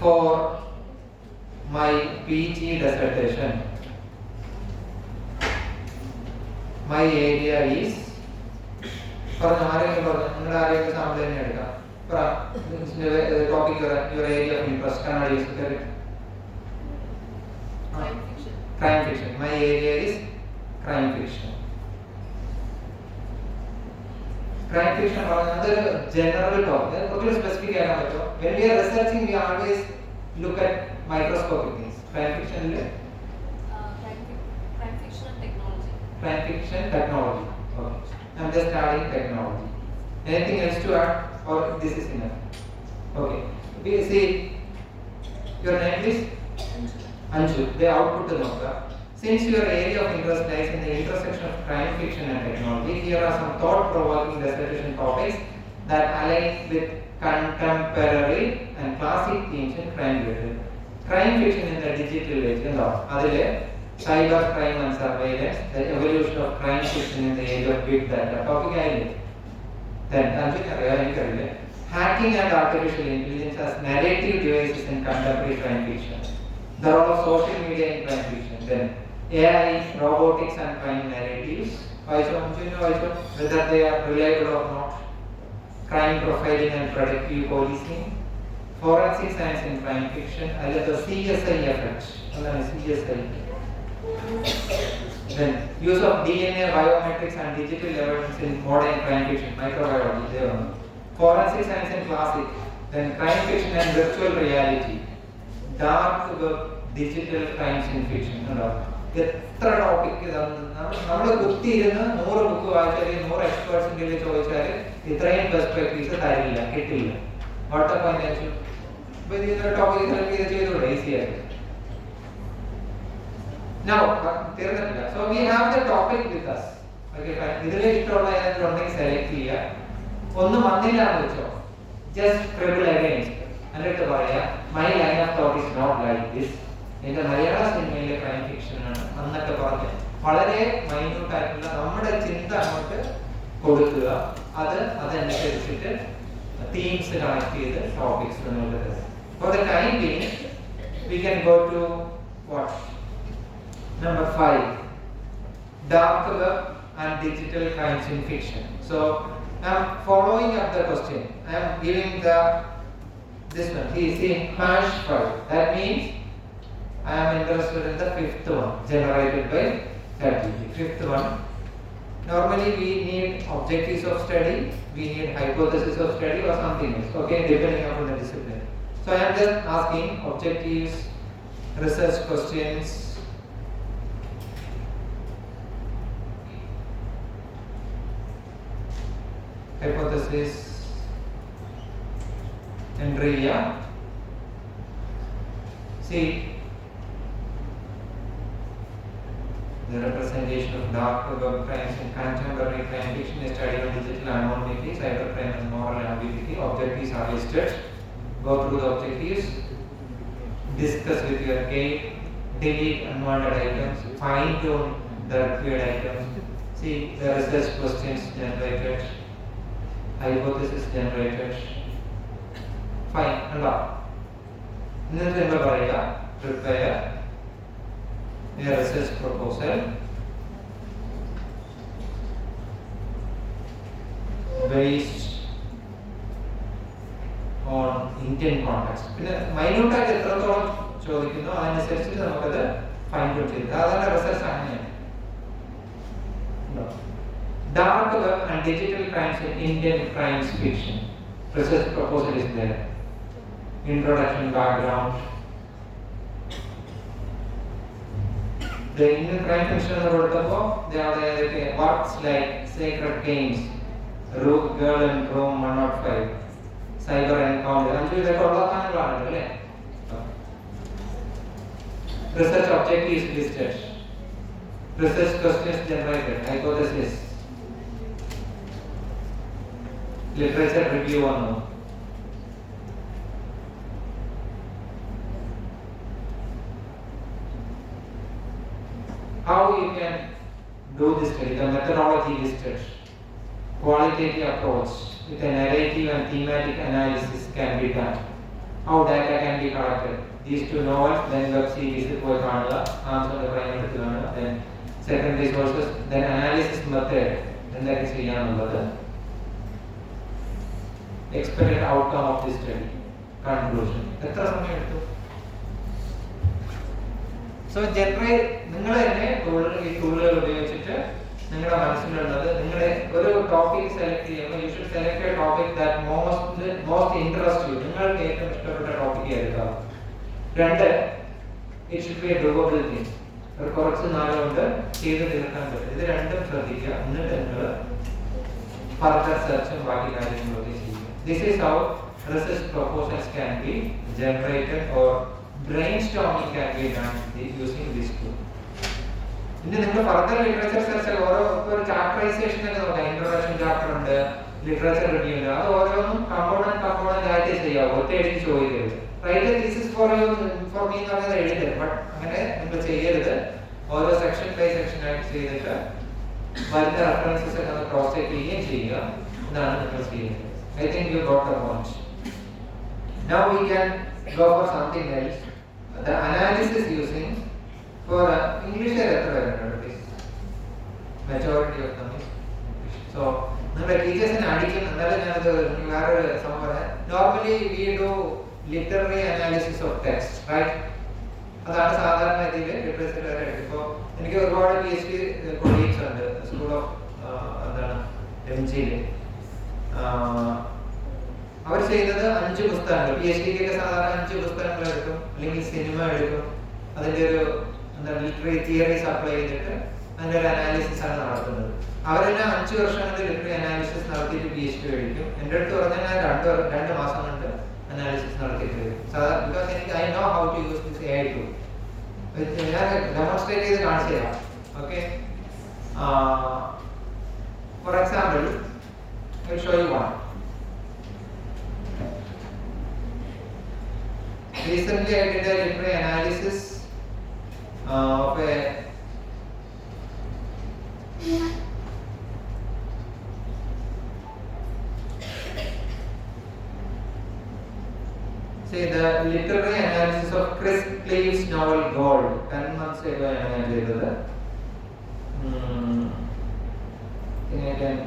for my PG dissertation. My area is, പറഞ്ഞു ആരെങ്കിലും പറഞ്ഞു, നിങ്ങളുടെ ആരെങ്കിലും സാമ്പിൾ തന്നെ എടുക്കാം. Topic your area of interest. Kannada use it. Crime fiction. My area is crime fiction. Crime fiction is a general topic. What is specific? When we are researching, we always look at microscopic things. Crime fiction is crime fiction and technology. Crime fiction technology. Okay, I'm just adding technology. Anything else to add, or this is enough? Okay. We see your name is Anshu. The output is not. Since your area of interest lies in the intersection of crime fiction and technology, here are some thought-provoking dissertation topics that align with contemporary and classic themes in crime fiction. Crime fiction in the digital age. Adile cyber crime and surveillance, the evolution of crime fiction in the age of big data. Topic aayile. Then hacking and artificial intelligence as narrative devices in contemporary crime fiction. The role of social media in crime fiction. Then AI, robotics and crime narratives. Whether they are reliable or not. Crime profiling and predictive policing. Forensic science in crime fiction. The CSI effect. CSI. Then use of DNA, biometrics and digital evidence in modern crime fiction. Microbiology. Forensic science in classic. Then crime fiction and virtual reality. Dark web, digital crimes in fiction. എത്ര topic നമ്മൾ കുത്തിയിരുന്ന് 100 book വായിച്ചാൽ 100 എക്സ്പേർട്സിന്റെ കയ്യിൽ ചോദിച്ചാൽ ഇത്രയും perspectives തരില്ല, കിട്ടില്ല. What A financial topic select ചെയ്ത് ചെയ്തൂടെ ഈസി ആയിട്ട്. നൗ തീർന്നിട്ടില്ല. So we have the topic with us. Okay, ഇതിൽ ഇഷ്ടമുള്ള ഏതെങ്കിലും ഉണ്ടെങ്കിൽ സെലക്ട് ചെയ്യുക. ഒന്നും വന്നില്ല എന്ന് വെച്ചോ, ജസ്റ്റ് സ്ക്രിബിൾ അഗൈൻസ്റ്റ്. എന്നിട്ട് പറയാ my line of thought is not like this. എന്റെ മലയാള സിനിമയിലെ ക്രൈം ഫിക്ഷൻ ആണ് എന്നൊക്കെ പറഞ്ഞ് വളരെ മൈന്യൂട്ട് ആയിട്ടുള്ള നമ്മുടെ ചിന്ത അങ്ങോട്ട് കൊടുക്കുക. അതനുസരിച്ചിട്ട് തീംസ് കണക്ട് ചെയ്ത് ടോപ്പിക്സ് നിങ്ങൾക്ക് തരും. For the time being we can go to what number 5, dark web and digital crimes in fiction. So I am following up the question. I am giving this one. See #5. That means I am interested in the 5th one generated by ChatGPT. 5th one. Normally we need objectives of study, we need hypothesis of study or something else. Okay, depending upon the discipline. So I am just asking objectives, research questions, hypothesis, entry. Yeah. See, the representation of dark web crimes in contemporary crime fiction is studied on digital anonymity, cybercrime and moral ambiguity. Objectives are listed. Go through the objectives. Discuss with your game. Delete unwanted items. Fine tune the required items. See the research questions generated. Hypothesis generated. Fine. Enough. Prepare a research proposal based on Indian context. Minute ചോദിക്കുന്നു അതനുസരിച്ച് നമുക്കത് fine tune ചെയ്ത് അതാണ് research അങ്ങനെയാണ്. Dark web and digital crimes in Indian crimes fiction. Research proposal is there. Introduction, background. The Indian crime fiction they are the works like Sacred Games, Rogue Girl and Rome 105, Cyber Encounter. Research objectives listed. Research questions generated. Hypothesis. Literature review on. How you can do this study, the methodology listed. Qualitative approach with a narrative and thematic analysis can be done. How data can be collected. These two novels, then web series, answer the crime, then secondary sources, then analysis method, then that is expected outcome of this study. Conclusion. So generate നിങ്ങൾ തന്നെ ഈ ടൂളുകൾ ഉപയോഗിച്ചിട്ട് നിങ്ങളുടെ മനസ്സിലുള്ളത് നിങ്ങളുടെ ഒരു topic select ചെയ്യുമ്പോൾ you should select a topic that most interest you. നിങ്ങൾക്ക് ഏറ്റവും ഇഷ്ടപ്പെട്ട ടോപ്പിക് എടുക്കാം. രണ്ട്, it should be a doable thing. ഒരു കുറച്ച് നാളെ കൊണ്ട് ചെയ്ത് തീർക്കാൻ പറ്റും. ഇത് രണ്ടും ശ്രദ്ധിക്കുക. എന്നിട്ട് നിങ്ങൾ ഫർദർ സെർച്ചും ബാക്കി കാര്യങ്ങളൊക്കെ ചെയ്യുക. This is how research proposals can be generated or brainstorming can be done using this tool. ഇനി നിങ്ങൾ ഫർദർ ലിറ്ററേച്ചർ സെർച്ച് ഓരോ ചാപ്റ്ററൈസേഷൻ ഒക്കെ നോക്കാം. ഇൻട്രൊഡക്ഷൻ ചാപ്റ്റർ ഉണ്ട്, ലിറ്ററേച്ചർ റിവ്യൂ ഉണ്ട്. അത് ഓരോന്നും കമ്പോണന്റ് ആയിട്ട് ചെയ്യാം. ഒറ്റയടിക്ക് ചോദിക്കരുത്. Write thesis for you for me എന്ന് പറഞ്ഞത് എഴുതരുത്. ബട്ട് അങ്ങനെ നിങ്ങൾ ചെയ്യരുത്. ഓരോ സെക്ഷൻ ബൈ സെക്ഷൻ ആയിട്ട് ചെയ്തിട്ട് വരുന്ന റെഫറൻസസ് ഒക്കെ ഒന്ന് ക്രോസ് ചെക്ക് ചെയ്യുകയും ചെയ്യുക. ഇതാണ് നിങ്ങൾ ചെയ്യുന്നത്. I think you got the point. Now we can go for something else. The analysis using for English majority of them is English. So നമ്മുടെ ടീച്ചേഴ്സിനെ അടിക്കും. എന്നാലും ഞാനത് വേറൊരു സംഭവം. Normally we do literary analysis of text, right? അതാണ് സാധാരണ രീതിയിൽ literature വരെ എടുക്കും. ഇപ്പോൾ എനിക്ക് ഒരുപാട് PhD കൊളീഗ്സ് ഉണ്ട് സ്കൂൾ ഓഫ് MG-യിൽ. അവർ ചെയ്യുന്നത് 5 പുസ്തകങ്ങൾ, PhD ഒക്കെ സാധാരണ 5 പുസ്തകങ്ങൾ എടുക്കും, അല്ലെങ്കിൽ സിനിമ എടുക്കും. അതിൻ്റെ ഒരു ലിറ്റററി തിയറീസ് അപ്ലൈ ചെയ്തിട്ട് അതിൻ്റെ ഒരു അനാലിസിസ് ആണ് നടത്തുന്നത്. അവരെല്ലാം 5 വർഷം കൊണ്ട് ലിറ്റററി അനാലിസിസ് നടത്തിയിട്ട് PhD മേടിക്കും. എൻ്റെ അടുത്ത് പറഞ്ഞാൽ ഞാൻ 2 മാസം കൊണ്ട് അനാലിസിസ് നടത്തിയിട്ട് വരും. സാധാരണ ബിക്കോസ് എനിക്ക് I know how to use this AI tool. ഞാൻ ഡെമോൺസ്ട്രേറ്റ് ചെയ്ത് കാണിച്ചു തരാം. Okay, for example I will show you one. Recently I did a literary analysis of a the literary analysis of Chris Cleave's novel Gold. 10 months ago I did that. Again.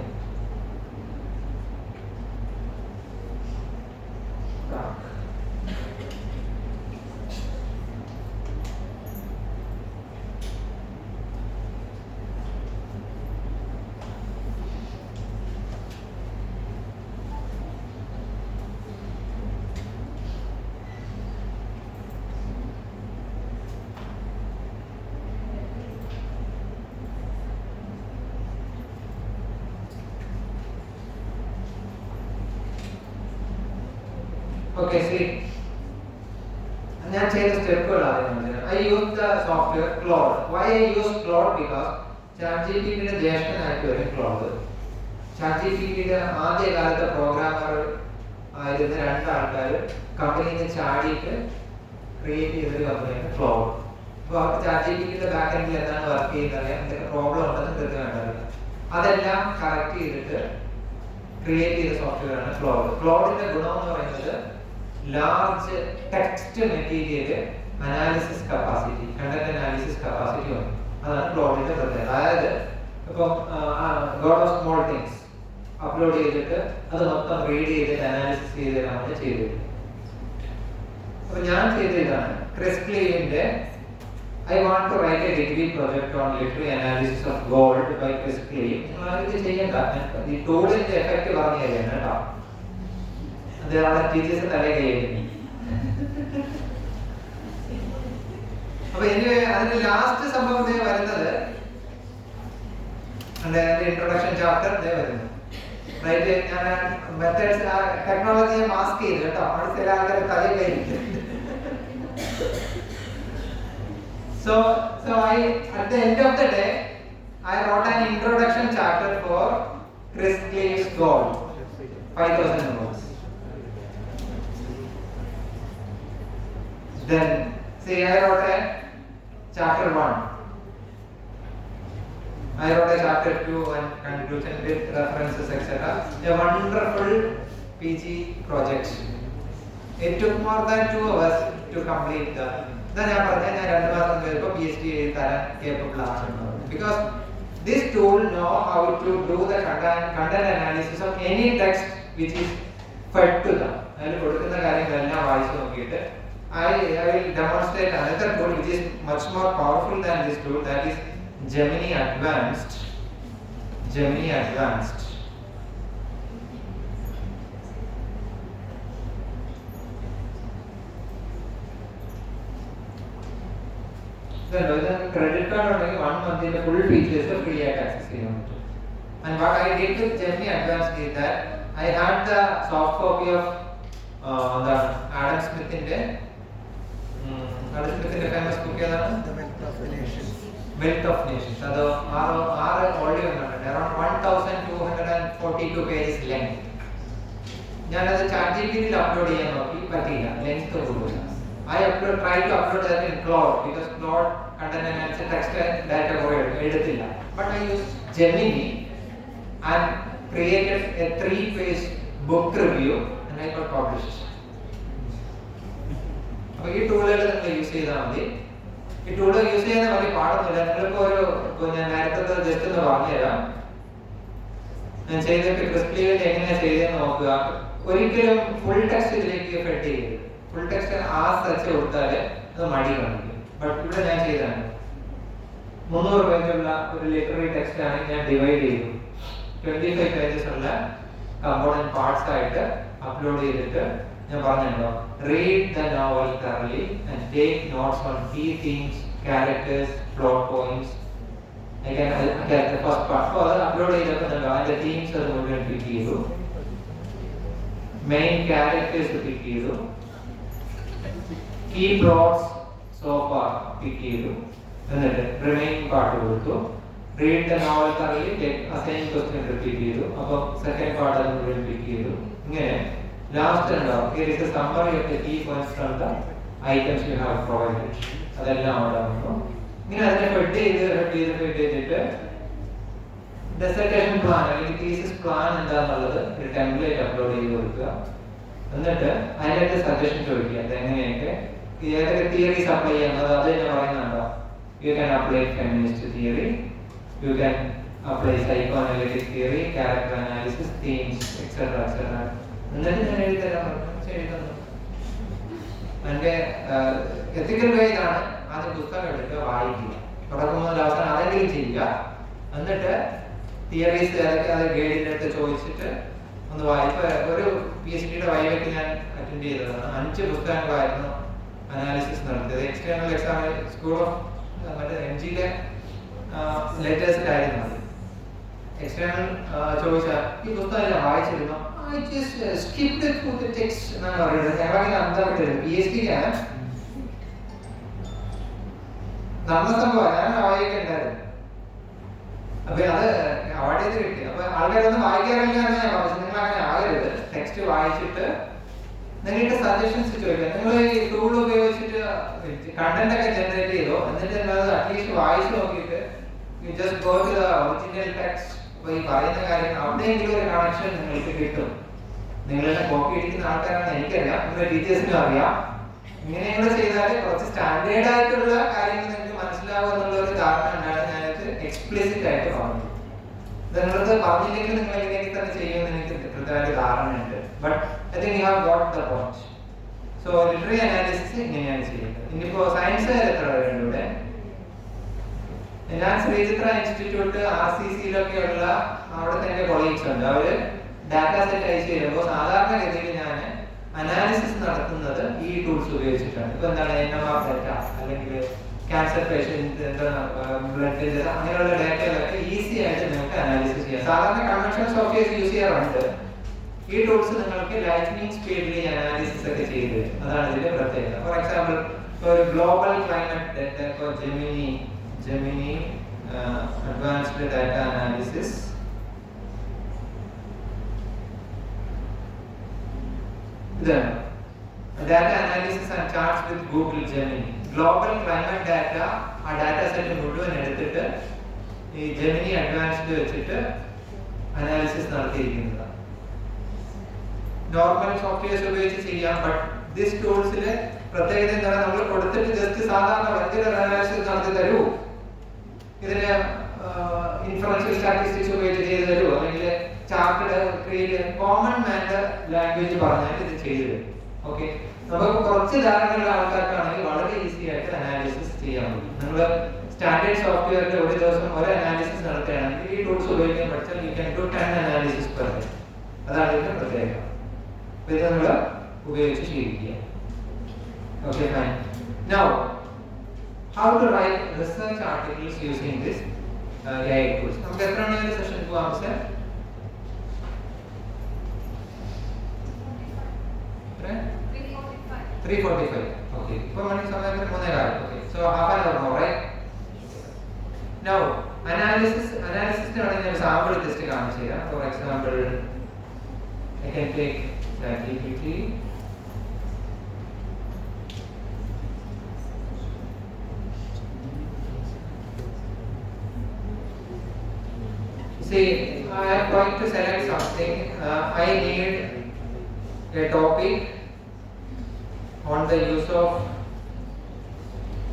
Okay, see. ഞാൻ ചെയ്ത സ്റ്റെപ്പുകളാണ്. I use the software Claude. Why I use Claude? Because ChatGPT-യുടെ ജ്യേഷ്ഠനായിട്ട് വരും Claude. ChatGPT-യുടെ ആദ്യകാലത്തെ programmer ആയിരുന്ന രണ്ടാൾക്കാർ കമ്പനിയിൽ നിന്ന് ചാടിയിട്ട് create ചെയ്തൊരു കമ്പനിയാണ് Claude. അപ്പോൾ അവർക്ക് ChatGPT-യുടെ ബാക്ക് എൻഡിൽ എന്താണ് വർക്ക് ചെയ്യുന്നത്, എന്തൊക്കെ പ്രോബ്ലം ഉണ്ടെന്ന് കൃത്യമായിട്ടറിയാം. അതെല്ലാം കറക്റ്റ് ചെയ്തിട്ട് ക്രിയേറ്റ് ചെയ്ത സോഫ്റ്റ്വെയർ ആണ് Claude. Claude-ന്റെ ഗുണം എന്ന് പറയുന്നത് large text material analysis capacity, content analysis capacity ഉണ്ട്. അതാണ് Claude-ന്റെ പ്രത്യേകത. അതായത് ഇപ്പം God of small things upload ചെയ്തിട്ട് അത് മൊത്തം റീഡ് ചെയ്തിട്ട് അനാലിസിസ് ചെയ്ത് നമ്മൾ ചെയ്തത്. അപ്പൊ ഞാൻ ചെയ്ത ഇതാണ് Chris ക്ലീവിന്റെ I want to write a degree project on literary analysis of gold by Chris Cleave. ഇത് ചെയ്യണ്ട, ഈ ടൂളിന്റെ എഫക്റ്റ് പറഞ്ഞു തരുകയാണ് കേട്ടോ. അത് ടീച്ചേഴ്സ് തലേ കഴിയുന്നു. അപ്പൊ അതിന്റെ ലാസ്റ്റ് സംഭവം വരുന്നത് ഇൻട്രൊഡക്ഷൻ ചാപ്റ്റർ വരുന്നു. റൈറ്റ്, ഞാൻ മെത്തേഡ്സ് ടെക്നോളജിയെ മാസ്ക് ചെയ്തു കേട്ടോ. അവിടെ ചില ആൾക്കാർ തലേ കഴിക്കും. So at the end of the day, I wrote an introduction chapter for Chris Cleave's Gold, 5,000 words. Then, see, I wrote a chapter 1. I wrote a chapter 2 and conclusion with references, etc. A wonderful PG project. It took more than 2 hours to complete the. ഞാൻ പറഞ്ഞ ഞാൻ 2 മാസം കഴിഞ്ഞപ്പോൾ PhD എഴുതാൻ capable ആണ്. Because this tool know how to do the content analysis of any text which is fed to them. അതിൽ കൊടുക്കുന്ന കാര്യങ്ങളെല്ലാം വായിച്ചു നോക്കിയിട്ട് I will demonstrate another tool which is much more powerful than this tool, that is Gemini Advanced. Gemini Advanced. Then credit card or 1 month in the full features of free access. And what I did with Gemini Advanced is that I had the soft copy of the Adam Smith in there. Adam Smith in the famous book, The Wealth of Nations. Wealth of Nations. So are only around 1,242 pages length. ഞാൻ അത് ChatGPT-ൽ upload ചെയ്യാൻ നോക്കി, പറ്റില്ല, length കൂടുതലാണ്. I tried to upload that in Claude because Claude content analysis text data edutilla. But I used Gemini and created a 3-page book review and I got published. അപ്പോൾ ഈ ടൂളുകൾ നിങ്ങൾ യൂസ് ചെയ്താൽ മതി. ഈ ടൂൾ യൂസ് ചെയ്യുന്ന വലിയ പാടൊന്നുമില്ല. നിങ്ങൾക്ക് ഞാൻ നേരത്തെ ജസ്റ്റ് ഒന്ന് പറഞ്ഞുതരാം. ഞാൻ ചെയ്തൊക്കെ ക്രിസ് ക്ലീവിന്റെ എങ്ങനെയാണ് ചെയ്തതെന്ന് നോക്കുക. ഒരിക്കലും ഫുൾ ടെക്സ്റ്റ് ഇതിലേക്ക് ഫെഡ് ചെയ്യരുത്. ഫുൾ ടെക്സ്റ്റ് ആ സെർച്ച് കൊടുത്താൽ അത് മടി കാണിക്കും. ബട്ട് ഇവിടെ ഞാൻ ചെയ്തതാണ് 300 പേജുള്ള ഒരു ലിറ്റററി ടെക്സ്റ്റ് ആണെങ്കിൽ ഞാൻ ഡിവൈഡ് ചെയ്തു 25 പേജസ് ഉള്ള കമ്പോണന്റ് പാർട്സ് ആയിട്ട് അപ്ലോഡ് ചെയ്തിട്ട് ഞാൻ പറഞ്ഞല്ലോ, read the novel thoroughly and take notes on key themes, characters, plot points. Again, the first part. അപ്പോൾ അത് അപ്ലോഡ് ചെയ്തപ്പോൾ അതിന്റെ തീംസ് അത് മുഴുവൻ പിക്ക് ചെയ്തു, മെയിൻ ക്യാരക്ടേഴ്സ് പിക്ക് ചെയ്തു, key plots so far pick ചെയ്തു, എന്നിട്ട് റിമൈനിങ് പാർട്ട് കൊടുത്തു. Read the novel thoroughly, assign question repeat ചെയ്തു. അപ്പോൾ സെക്കൻഡ് പാർട്ട് അത് മുഴുവൻ പിക്ക് ചെയ്തു. ഇങ്ങനെ ലാസ്റ്റ് ഉണ്ടാവും here is a summary of the key points from the items you have provided. അതെല്ലാം അവിടെ വന്നു. ഇങ്ങനെ അതിനെ ഫെഡ് ചെയ്തിട്ട് ഡിസർട്ടേഷൻ പ്ലാൻ അല്ലെങ്കിൽ തീസിസ് പ്ലാൻ എന്താണെന്നുള്ളത് ഒരു ടെംപ്ലേറ്റ് അപ്ലോഡ് ചെയ്ത് കൊടുക്കുക. എന്നിട്ട് അതിനകത്ത് സജഷൻ ചോദിക്കുക, അതെങ്ങനെയൊക്കെ ഏതൊക്കെ തിയറീസ് അപ്ലൈ ചെയ്യുന്നത് അത് തന്നെ പറയുന്നുണ്ടോ. You can apply feminist theory, you can apply psycho analytic theory, character analysis, themes, et cetera et cetera. എന്നിട്ട് ഞാൻ എഴുതി തരാൻ പറഞ്ഞു, എഴുതുന്നു. എൻ്റെ എത്തിക്കൽ ഗൈഡാണ്. ആദ്യം പുസ്തകം എടുക്കുക, വായിക്കുക, തുടങ്ങുമ്പോൾ അവസാനം അതെങ്കിലും ചെയ്യുക. എന്നിട്ട് തിയറീസ് ഏതൊക്കെ അത് ഗൈഡിൻ്റെ അടുത്ത് ചോദിച്ചിട്ട് ഒന്ന് വായിക്കുക. ഒരു PhD-യുടെ വൈവയ്ക്ക് ഞാൻ അറ്റൻഡ് ചെയ്തതാണ്. 5 പുസ്തകങ്ങളായിരുന്നു അനാലിസിസ് നടത്തിയത്. എക്സ്റ്റേണൽ എക്സാം സ്കൂൾ ഓഫ് മറ്റേ MG-യിലെ ലേറ്റേഴ്സിലായിരുന്നു അത്. എക്സ്റ്റേണൽ ചോദിച്ചാൽ ഈ പുസ്തകം ഞാൻ വായിച്ചിരുന്നു, I just skipped through the text. PhD നടന്ന സംഭവം ഞാൻ വായിക്കണ്ടായിരുന്നു. അപ്പൊ അത് അവാർഡ് ചെയ്ത് കിട്ടി. അപ്പൊ ആൾക്കാരൊന്നും വായിക്കാറില്ല എന്ന് ഞാൻ പറഞ്ഞു. നിങ്ങൾ അങ്ങനെ ആകരുത്. ടെക്സ്റ്റ് വായിച്ചിട്ട് നിങ്ങൾക്ക് സജഷൻസ് ചോദിക്കാം. നിങ്ങൾ ഈ ടൂൾ ഉപയോഗിച്ചിട്ട് കണ്ടന്റ് ഒക്കെ ജനറേറ്റ് ചെയ്തോ, എന്നിട്ട് നിങ്ങൾ അറ്റ്ലീസ്റ്റ് വായിച്ചു നോക്കിയിട്ട് you just go to the original text. അപ്പൊ ഈ പറയുന്ന കാര്യങ്ങൾ അവിടെയെങ്കിലും ഒരു കണക്ഷൻ നിങ്ങൾക്ക് കിട്ടും. നിങ്ങളെല്ലാം കോപ്പി അടിക്കുന്ന ആൾക്കാരാണ് എനിക്കറിയാം, നിങ്ങളുടെ ടീച്ചേഴ്സിനും അറിയാം. ഇങ്ങനെയൊക്കെ ചെയ്താൽ കുറച്ച് സ്റ്റാൻഡേർഡ് ആയിട്ടുള്ള കാര്യങ്ങൾ നിങ്ങൾക്ക് മനസ്സിലാവും എന്നുള്ള ഒരു ധാരണ ഉണ്ടാണ് ഞാനത് എക്സ്പ്ലിസിറ്റ് ആയിട്ട് പറഞ്ഞത്. നിങ്ങളത് പറഞ്ഞില്ലെങ്കിൽ നിങ്ങൾ എങ്ങനെയൊക്കെ തന്നെ ചെയ്യുമെന്ന് എനിക്ക് കൃത്യമായിട്ട് ധാരണയുണ്ട്. But I think you have got the point. So literary analysis ഇങ്ങനെയാണ് ചെയ്യുന്നത്. ഇനിയിപ്പോ സയൻസ് എത്ര പേരുണ്ട് ഇവിടെ? ഞാൻ ശ്രീചിത്ര ഇൻസ്റ്റിറ്റ്യൂട്ട് RCC-ലൊക്കെ ഉള്ള അവിടുത്തെ എന്റെ കൊളീഗ്സ് ഉണ്ട്. അവര് ഡാറ്റ സെറ്റ് അയച്ചു തരുമ്പോൾ സാധാരണഗതിയിൽ ഞാൻ അനാലിസിസ് നടത്തുന്നത് ഈ ടൂൾസ് ഉപയോഗിച്ചിട്ടാണ്. ഇപ്പൊ എന്താണ് NMR ഡാറ്റ അല്ലെങ്കിൽ ക്യാൻസർ പേഷ്യന്റ് ബ്ലഡ് അങ്ങനെയുള്ള ഡാറ്റകളൊക്കെ ഈസി ആയിട്ട് നിങ്ങൾക്ക് അനാലിസിസ് ചെയ്യാം. സാധാരണ കൺവെൻഷണൽ സോഫ്റ്റ്വെയർസ് യൂസ് ചെയ്യാറുണ്ട്. ഈ ടൂൾസ് നിങ്ങൾക്ക് ലൈറ്റ്നിങ് സ്പീഡിൽ അനാലിസിസ് ഒക്കെ ചെയ്ത് തരും. അതാണ് ഇതിന്റെ പ്രത്യേകത. ഫോർ എക്സാമ്പിൾ ഒരു ഗ്ലോബൽ ക്ലൈമറ്റ് ഡാറ്റ, ഇപ്പോൾ ജെമിനി അഡ്വാൻസ്ഡ് ഡാറ്റ അനാലിസിസ്, ഇതാണ് data analysis and charts with Google Gemini. Global climate data ആ ഡാറ്റ സെറ്റ് മുഴുവൻ എടുത്തിട്ട് ഈ ജെമിനി അഡ്വാൻസ്ഡ് വെച്ചിട്ട് അനാലിസിസ് നടത്തിയിരിക്കുന്നതാണ്. നോർമൽ സോഫ്റ്റ്വെയർസ് ഉപയോഗിച്ച് ചെയ്യാം. ബട്ട് ദിസ് ടൂൾസിൽ പ്രത്യേകത എന്താണ്? നമ്മൾ കൊടുത്തിട്ട് ജസ്റ്റ് സാധാരണ വെക്ടർ അനാലിസിസ് നടത്തി തരൂ, ഇതിന് ഇൻഫറൻഷ്യൽ സ്റ്റാറ്റിസ്റ്റിക്സ് ഉപയോഗിച്ച് ചെയ്ത് തരൂ, അല്ലെങ്കിൽ chart create common manner language പറഞ്ഞാൽ ഇത് ചെയ്തു തരും. ഓക്കെ, നമുക്ക് കുറച്ച് ധാരണയുള്ള ആൾക്കാർക്കാണെങ്കിൽ വളരെ ഈസി ആയിട്ട് അനാലിസിസ് ചെയ്യാൻ പറ്റും. നിങ്ങൾ സ്റ്റാൻഡേർഡ് സോഫ്റ്റ്വെയറിൽ ഒരു ദിവസം ഒരു അനാലിസിസ് നടത്തുകയാണെങ്കിൽ ഈ ടൂൾസ് ഉപയോഗിക്കാൻ പഠിച്ചാൽ you can do 10 analysis per day. അതാണ് ഇതിന്റെ പ്രത്യേകത. ഇത് നമ്മൾ ഉപയോഗിച്ച് ശീലിക്കുക. Okay, fine. Now how to write research articles using this AI tools. നമുക്ക് എത്ര മണിവരെ സെഷൻ പോവാം സർ? 3:45. Okay, ഇപ്പോൾ മണി സമയം 3:15. Okay, so half an hour more, right? Now analysis ആണ് ഞാൻ സാമ്പിൾ ടെസ്റ്റ് കാണിച്ചു തരാം. For example, I can take ChatGPT. See, I am going to select something. I need a topic on the use of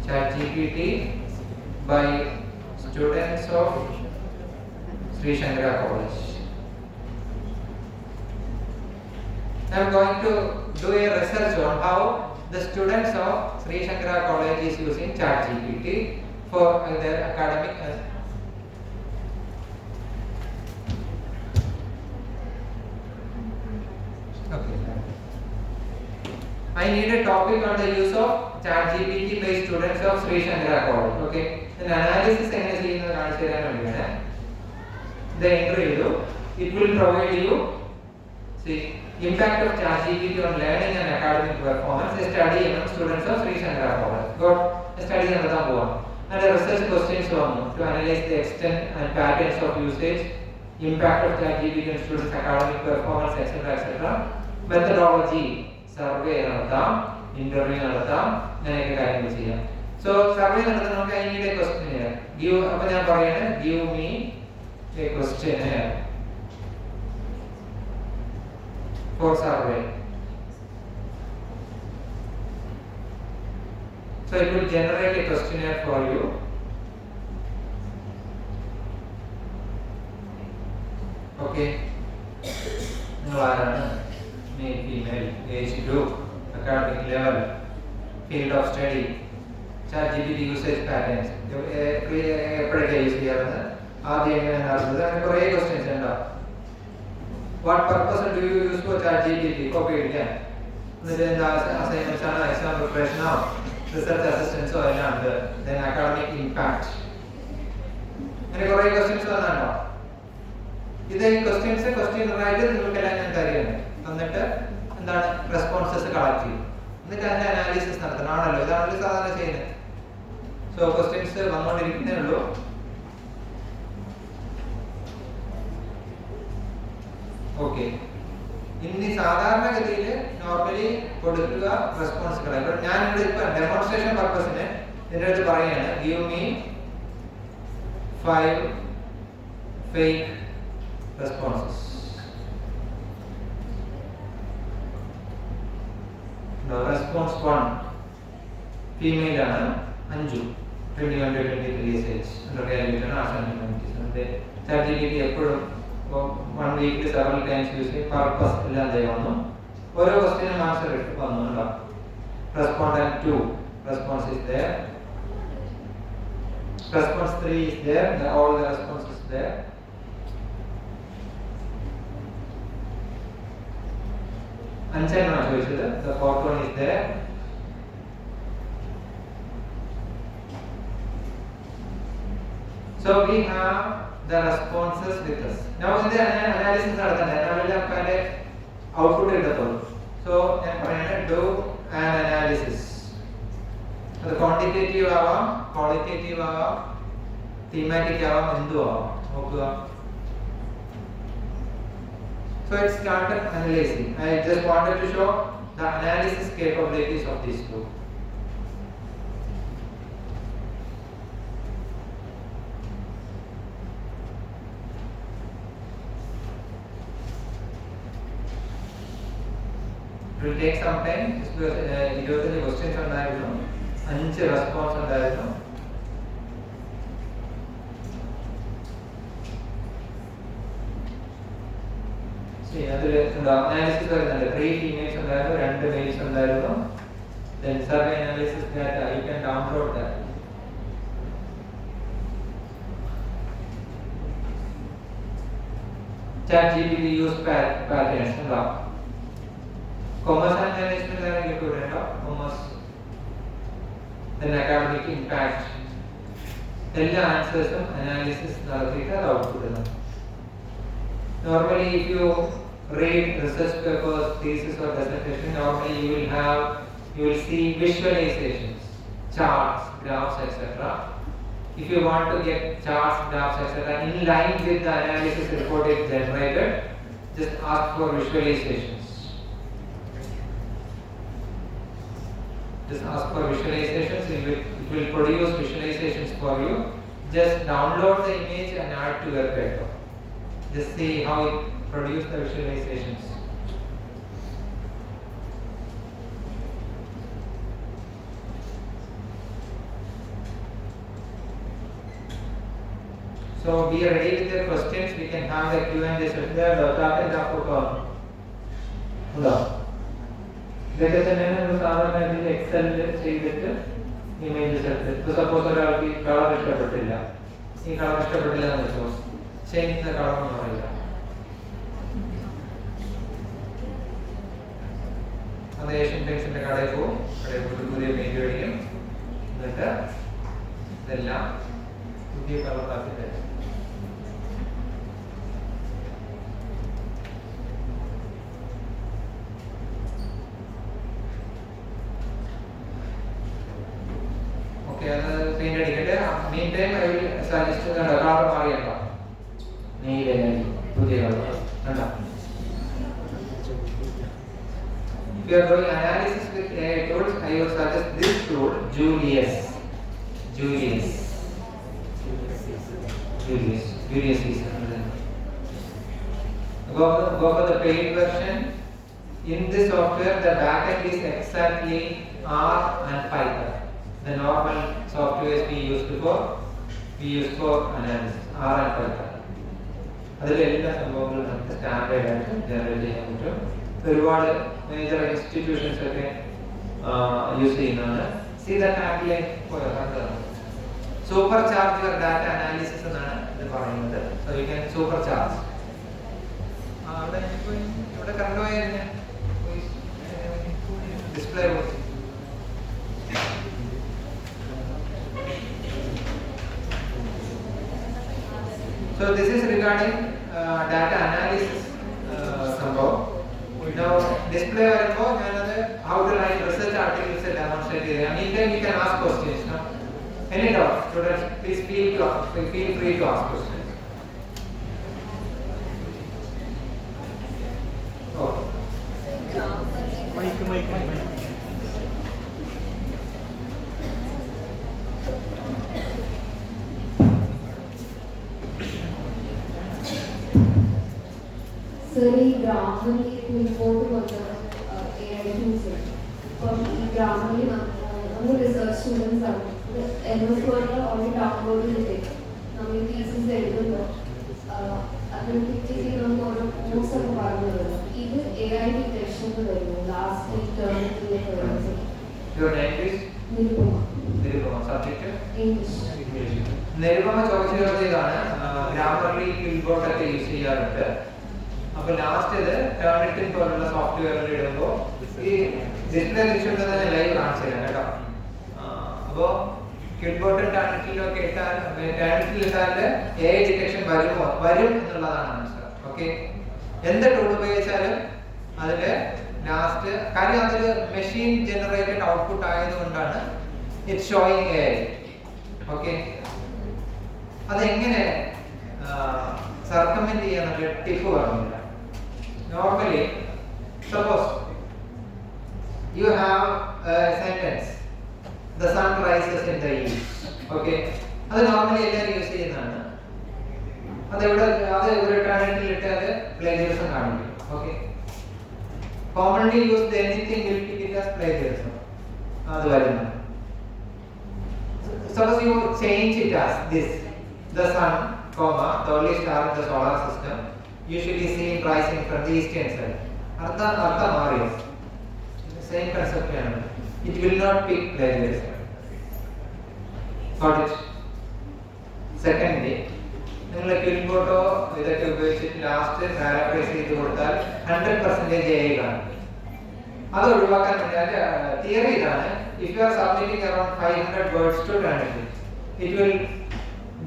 ChatGPT by students of Sri Shankara College. I am going to do a research on how the students of Sri Shankara College is using ChatGPT for their academic. Okay. I need a topic on the use of ChatGPT by students of Sri Shankara College. Okay. Then analysis എങ്ങനെ ചെയ്യുന്നത് കാണിച്ചു തരാൻ വേണ്ടിയാണ്. The interview, it will provide you see impact of ChatGPT on learning and academic performance. A study among students of Sri Shankara College. Got a study നടത്താൻ പോവാം. And the research questions വന്നു to analyze the extent and patterns of usage, impact of ChatGPT on students' academic performance, etc. etc. Methodology, survey നടത്താം, interview നടത്താം, അങ്ങനെയൊക്കെ കാര്യങ്ങൾ ചെയ്യാം. So survey നടത്താൻ നമുക്ക് I need a questionnaire. Give, അപ്പോൾ ഞാൻ പറയുന്നത് give me a questionnaire for survey. So it will generate a questionnaire for you. Okay. നിങ്ങളാരാണ്? Male, female, age group, academic level, field of study, ChatGPT usage patterns. എപ്പോഴൊക്കെ use ചെയ്യാറുണ്ട്, ആദ്യം എങ്ങനെ നടന്നത്, അങ്ങനെ കുറേ ക്വസ്റ്റ്യൻസ് ഉണ്ടാവും. What purpose do you use for ChatGPT? Copy അടിക്കാൻ. എന്നിട്ട് എന്താ അസൈൻമെന്റ്സ് ആണ്, എക്സാം പ്രിപ്പറേഷൻ ആണോ, റിസർച്ച് അസിസ്റ്റൻസോ എല്ലാം ഉണ്ട്. Then academic impact. അങ്ങനെ കുറേ ക്വസ്റ്റ്യൻസ് വന്നാണ്ടോ. ഇത് ഈ ക്വസ്റ്റ്യൻസ് ക്വസ്റ്റ്യനറായിട്ട് നിങ്ങൾക്കെല്ലാം ഞാൻ തരികയാണ്. എന്നിട്ട് എന്താണ് റെസ്പോൺസസ് കളക്ട് ചെയ്യും. എന്നിട്ട് അതിന്റെ അനാലിസിസ് നടത്തണം. ആണല്ലോ, ഇതാണല്ലോ സാധാരണ ചെയ്യുന്നത്. സോ ക്വസ്റ്റ്യൻസ് വന്നുകൊണ്ടിരിക്കുന്നേ ഉള്ളൂ. ഓക്കെ, ഇനി സാധാരണഗതിയിൽ നോർമലി കൊടുക്കുക റെസ്പോൺസുകൾ. ഞാൻ ഇവിടെ ഇപ്പൊ ഡെമോൺസ്ട്രേഷൻ പർപ്പസിന് ഇതിന്റെ അടുത്ത് പറയുകയാണ്, give me 5 fake responses. Response 1 female ആണ്, Anju, 21 to 23 years age, reality ആണ്, ആശാൻ ഹ്യൂമാനിറ്റീസ്. ChatGPT എപ്പോഴും 1 week several times യൂസ് ചെയ്യും, പർപ്പസ് എല്ലാം ചെയ്യുന്നു. ഓരോ ക്വസ്റ്റ്യനും ആൻസർ വന്നു. Respondent 2 response is there. Response 3 is there. All the responses there. Anchana ചോദിച്ചത്, the fourth one is there. So we have the responses with us. Now in the analysis നടത്തണ്ടേ, നമ്മളെല്ലാം അതിന്റെ output എടുത്തോളൂ. So ഞാൻ പറയുന്നത് do an analysis. അത് quantitative ആവാം, qualitative ആവാം, thematic ആവാം, എന്തും ആവാം. നോക്കുക. So it started analyzing. I just wanted to show the analysis capabilities of these two. It will take some time. Just because 20 questions ഉണ്ടായിരുന്നു, 5 റെസ്പോൺസ് ഉണ്ടായിരുന്നു. അതിൽ അനാലിസിസ് വരുന്നുണ്ട്. 3 females ഉണ്ടായിരുന്നു, 2 males ഉണ്ടായിരുന്നു. Then survey analysis data, you can download that. ChatGPT use patterns ഉണ്ടാവും. Commerce and management ആണ് ഇവിടെ ഉണ്ടാവും. Commerce, then academic impact, എല്ലാ ആൻസേഴ്സും അനാലിസിസ് നടത്തിയിട്ട് അത് ഔട്ട്പുട്ട് ചെയ്യണം. Normally, if you read research papers, thesis or dissertation, normally you will see visualizations, charts, graphs, etc. If you want to get charts, graphs, etc. in line with the analysis report is generated, just ask for visualizations. Just ask for visualizations. It will produce visualizations for you. Just download the image and add to your paper. Just see how it produces the visualizations. So be ready with the questions. We can have the Q&A session there. The photo. ഇതൊക്കെ തന്നെയാണ് സാധാരണ ഇതിൽ എക്സലിൽ ചെയ്തിട്ട് images എടുത്ത്. Suppose ഒരാൾക്ക് ഈ colour ഇഷ്ടപ്പെട്ടില്ല, ഈ കളർ ഇഷ്ടപ്പെട്ടില്ല എന്ന് വെച്ചോ, ചേഞ്ച് ദ കളർ എന്ന് പറയില്ല. അത് ഏഷ്യൻ പെയിന്റ്സിന്റെ കടയിൽ പോകും, കടയിൽ പോയിട്ട് പുതിയ പെയിന്റ് മേടിക്കും, എന്നിട്ട് ഇതെല്ലാം പുതിയ കളറാക്കി തരും. പെയിന്റ് അടിക്കട്ടെ. Meantime I will suggest colour മാറിയണ്ട, നീലായിരിക്കും പുതിയ കളർ. കണ്ടോ? If you are doing analysis with AI tools, I would suggest this tool, Julius. Is go for the paid version. In this software, the backend is exactly R and Python. The normal software we use for analysis, R and Python. അതിൽ എല്ലാ സംഭവങ്ങളും നമുക്ക് standard ആയിട്ട് generate ചെയ്യാൻ പറ്റും. ഒരുപാട് major institutions ഒക്കെ use ചെയ്യുന്നതാണ്. സി ദ ടാബിലേക്ക് പോയത് super charge your data analysis എന്നാണ് ഇത് പറയുന്നത്. So you can super charge. ഇവിടെ കണ്ടുപോയ ഡിസ്പ്ലേ പോയി. So this is regarding data analysis സംഭവം. Now display വരുമ്പോൾ ഞാനത് how to write research articles demonstrate ചെയ്യാം. Anytime you can ask questions. No? Any doubt, students, please feel free to ask questions. Okay. Mic. Sir, ഈ ഗ്രാമറിൽ report കൊണ്ട് AI tools അപ്പം ഈ ഗ്രാമറിൽ നമ്മൾ research students ആണ് MS word already download ചെയ്തിട്ട് നമ്മൾ thesis എഴുതുമ്പോൾ അത് പിക്ക് ചെയ്ത് നമുക്ക് ഓരോ നോട്ട്സ് ഒക്കെ പറഞ്ഞു തരുന്നു. ഇത് AI ഡിറ്റക്ഷൻ വരുന്നു ലാസ്റ്റ് ടേമിലേക്ക് വരുന്നത്. നിരുപമ ചോദിച്ചതാണ് ഗ്രാമറിൽ കിൽബോർഡ് ഒക്കെ യൂസ് ചെയ്യാറുണ്ട്. അപ്പൊ ലാസ്റ്റ് ഇത് ടേണിറ്റിൻ പോലുള്ള സോഫ്റ്റ്വെയറിൽ ഇടുമ്പോൾ ഈ ഡിസ്പ്ലേ വിഷ്വൽ തന്നെ ലൈവ് കാണിച്ചു തരാം കേട്ടോ. അപ്പോൾ കിൽബോർഡും ടേണിറ്റിലൊക്കെ ഇട്ടാൽ AI ഡിറ്റക്ഷൻ വരും എന്നുള്ളതാണ് മനസ്സിലാവും. ഓക്കെ, എന്ത് ടൂൾ ഉപയോഗിച്ചാലും അതില് ലാസ്റ്റ് കാര്യം അതൊരു മെഷീൻ ജനറേറ്റഡ് ഔട്ട്പുട്ട് ആയതുകൊണ്ടാണ് ഇറ്റ് ഷോയിങ് AI. ഓക്കെ, അതെങ്ങനെ സർക്കമെന്റ് ചെയ്യാന്നുള്ള ടിപ്പ് പറഞ്ഞില്ല. Normally, suppose you have a sentence, the sun rises in the east. Okay, അത് നോർമലി എല്ലാവരും യൂസ് ചെയ്യുന്നതാണ്. അത് ഒരു ടേണിറ്റിൽ ഇട്ടാൽ പ്ലേജറിസം കാണിക്കും. Okay, commonly used anything will pick it as plagiarism. അത് വരുന്നത്. Suppose you change it as this: the sun, comma, the only star in the solar system, usually seen rising from the eastern side. Artha Marius. Same concept. It will not pick plagiarism. Got it? Secondly, നിങ്ങൾ കിൽബോർഡോ ഇതൊക്കെ ഉപയോഗിച്ചിട്ട് last paraphrase ചെയ്ത് കൊടുത്താൽ 100% AI കാണും. അത് ഒഴിവാക്കാൻ വേണ്ടി theory ഇതാണ്: if you are submitting around 500 words to Trinity, it will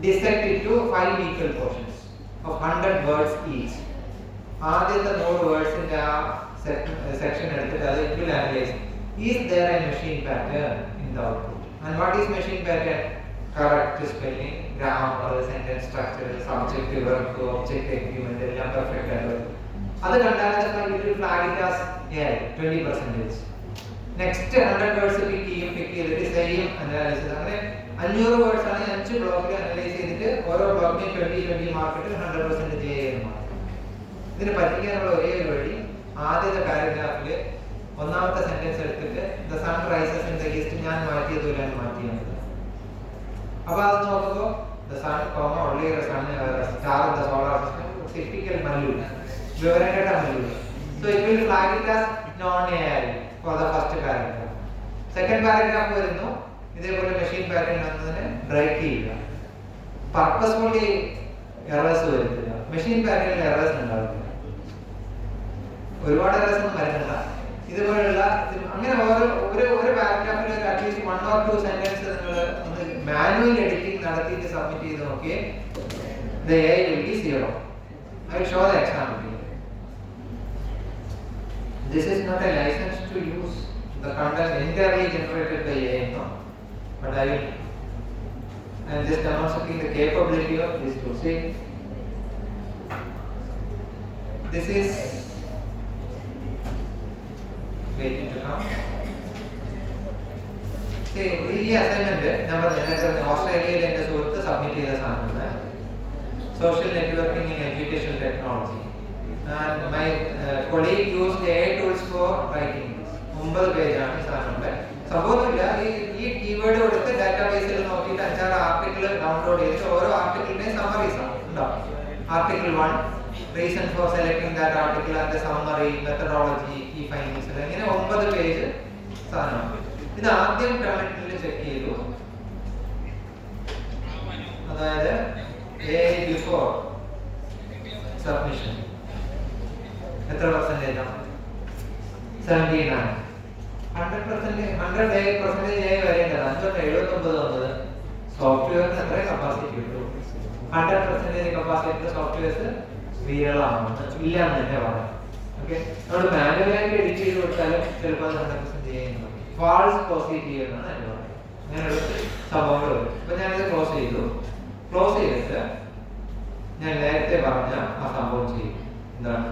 dissect it to 5 equal portions of 100 words each. ആദ്യത്തെ 100 വേർഡ്സിന്റെ ആ സെക്ഷൻ എടുത്തിട്ട് അത് it will analyze, is there a machine pattern in the output, and what is machine pattern? Correct spelling, grammar, sentence structure, subject, verb, object, agreement, എല്ലാം perfect ആയിട്ട്. അത് കണ്ടാൽ it will flag it as AI 20%. Next 100 words pick ചെയ്തിട്ട് same analysis. അങ്ങനെ 500 words ആണ് 5 ബ്ലോക്കിൽ analyse ചെയ്തിട്ട് ഓരോ ബ്ലോക്കിനെയും 20 മാർക്കിട്ട് 100% AI മാർക്ക്. ഇതിന് പറ്റിക്കാനുള്ള ഒരേ ഒരു വഴി, ആദ്യത്തെ പാരഗ്രാഫിൽ ഒന്നാമത്തെ സെന്റൻസ് എടുത്തിട്ട് the sun rises in the east ഞാൻ മാറ്റിയതുപോലെയാണ് മാറ്റിയത്. അപ്പോൾ അത് നോക്കുമ്പോൾ the sun comma only sun star in the solar system, typical Mallu, വിവരം കേട്ട Mallu. So it will flag it as non AI for the first paragraph. Second paragraph വരുന്നു, ഇതേപോലെ മെഷീൻ പാറ്റേൺ എന്നതിനെ ബ്രേക്ക് ചെയ്യുക. പർപ്പസ്ഫുള്ളി എറേഴ്സ് വരുത്തില്ല. മെഷീൻ പാറ്റേണിൽ errors ഉണ്ടാവില്ല, ഒരുപാട് എറേഴ്സ് ഒന്നും വരുന്നില്ല. ഇതുപോലുള്ള അങ്ങനെ ഒരു പാരഗ്രാഫിൽ അറ്റ്ലീസ്റ്റ് 1 or 2 സെന്റൻസ് നിങ്ങൾ ഒന്ന് മാനുവൽ എഡിറ്റിംഗ് നടത്തിയിട്ട് സബ്മിറ്റ് ചെയ്ത് നോക്കിയേ, the AI will be 0. I will show the example. This is not a license to use the content entirely generated by AI, no? But I am just demonstrating the capability of this tool. See, this is waiting to come. See, ഈ assignment നമ്മൾ ഓസ്ട്രേലിയയിൽ എൻ്റെ സുഹൃത്ത് submit ചെയ്ത സാധനമാണ്, social networking in education technology. And my colleague used AI tools for writing this. 9 പേജാണ് ഈ സാധനങ്ങളുടെ. സംഭവമില്ല, ഈ കീവേഡ് കൊടുത്ത് ഡാറ്റാബേസിൽ നോക്കിയിട്ട് 5-6 ആർട്ടിക്കിൾ ഡൗൺലോഡ് ചെയ്തിട്ട് ഓരോ ആർട്ടിക്കിളിന്റെയും സമ്മറീസ് ഉണ്ടാവും. Article 1, reason for selecting that article and summary, methodology, key findings, ഇങ്ങനെ 9 പേജ് സാധനമാണ്. ഇത് ആദ്യം ടേണിറ്റിൽ ചെക്ക് ചെയ്തു, അതായത് AI ബിഫോർ സബ്മിഷൻ എത്ര പെർസെന്റേജാണ്? 79. 100% AI വരേണ്ടത് 579 വന്നത്. സോഫ്റ്റ്വെയറിന് എത്ര കപ്പാസിറ്റി കിട്ടും? 100% കപ്പാസിറ്റി സോഫ്റ്റ്വെയർസ് വിരളമാണെന്ന് ഇല്ല എന്ന് തന്നെ പറയാം. ഓക്കെ, നമ്മൾ മാനുവലായിട്ട് എഡിറ്റ് ചെയ്ത് കൊടുത്താലും ചിലപ്പോൾ അത് 100% ചെയ്യുന്നു. ഫാൾസ് പോസിറ്റീവ് എന്നാണ് അതിന് പറയുന്നത്. അങ്ങനെയുള്ള സംഭവങ്ങൾ വരും. അപ്പൊ ഞാനിത് ക്ലോസ് ചെയ്തു. ക്ലോസ് ചെയ്തിട്ട് ഞാൻ നേരത്തെ പറഞ്ഞ ആ സംഭവം ചെയ്യും. എന്താണ്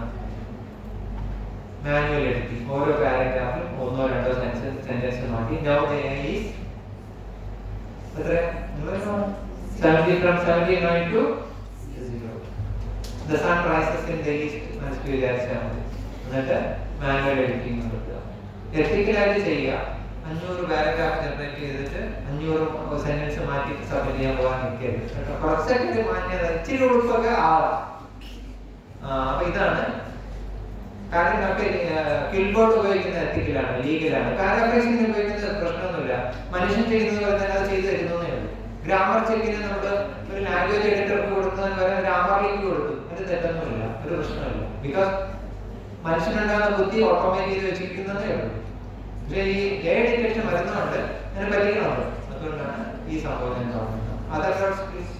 മാനുവൽ എഡിറ്റിംഗ്? ഓരോ പാരഗ്രാഫിലും 1 or 2 സെന്റൻസ് മാറ്റി നൗ ദ AI ഈസ് എത്ര 70 from 79 to 0. The sun rises in the east മനസ്സിൽ വിചാരിച്ചാൽ മതി. എന്നിട്ട് മാനുവൽ എഡിറ്റിംഗ് നടത്തുക. എത്തിക്കലായിട്ട് ചെയ്യുക. 500 പാരഗ്രാഫ് ജനറേറ്റ് ചെയ്തിട്ട് 500 സെന്റൻസ് മാറ്റി സബ്മിറ്റ് ചെയ്യാൻ പോകാൻ നിൽക്കരുത്. കുറച്ചൊക്കെ മാന്യത ഇച്ചിരി ഉൾപ്പൊക്കെ ആവാം. അപ്പൊ ഇതാണ് കാരണം നമുക്ക് കിൽബോർഡ് ഉപയോഗിക്കുന്ന എത്തിക്കലാണ്, ലീഗലാണ്. പാരാഫ്രേസിംഗ് ഉപയോഗിക്കുന്നത് പ്രശ്നമൊന്നുമില്ല. മനുഷ്യൻ ചെയ്യുന്നത് പോലെ തന്നെ അത് ചെയ്തു തരുന്നേ ഉള്ളൂ. ഗ്രാമർ ചെക്കിന് നമ്മൾ ഒരു ലാംഗ്വേജ് എഡിറ്റർക്ക് കൊടുക്കുന്നതിന് പകരം ഗ്രാമറിലേക്ക് കൊടുത്തു. അത് തെറ്റൊന്നുമില്ല, ഒരു പ്രശ്നമില്ല. ബിക്കോസ് മനുഷ്യനുണ്ടാകുന്ന ബുദ്ധി ഓട്ടോമേറ്റ് ചെയ്ത് വെച്ചിരിക്കുന്നതേ ഉള്ളൂ. പക്ഷേ ഈ AI ഡിറ്റക്ഷൻ വരുന്നതുകൊണ്ട് അതിനെ പറ്റിക്കണമല്ലോ. അതുകൊണ്ടാണ് ഈ സംഭവം ഞാൻ പറഞ്ഞത്. Other words please.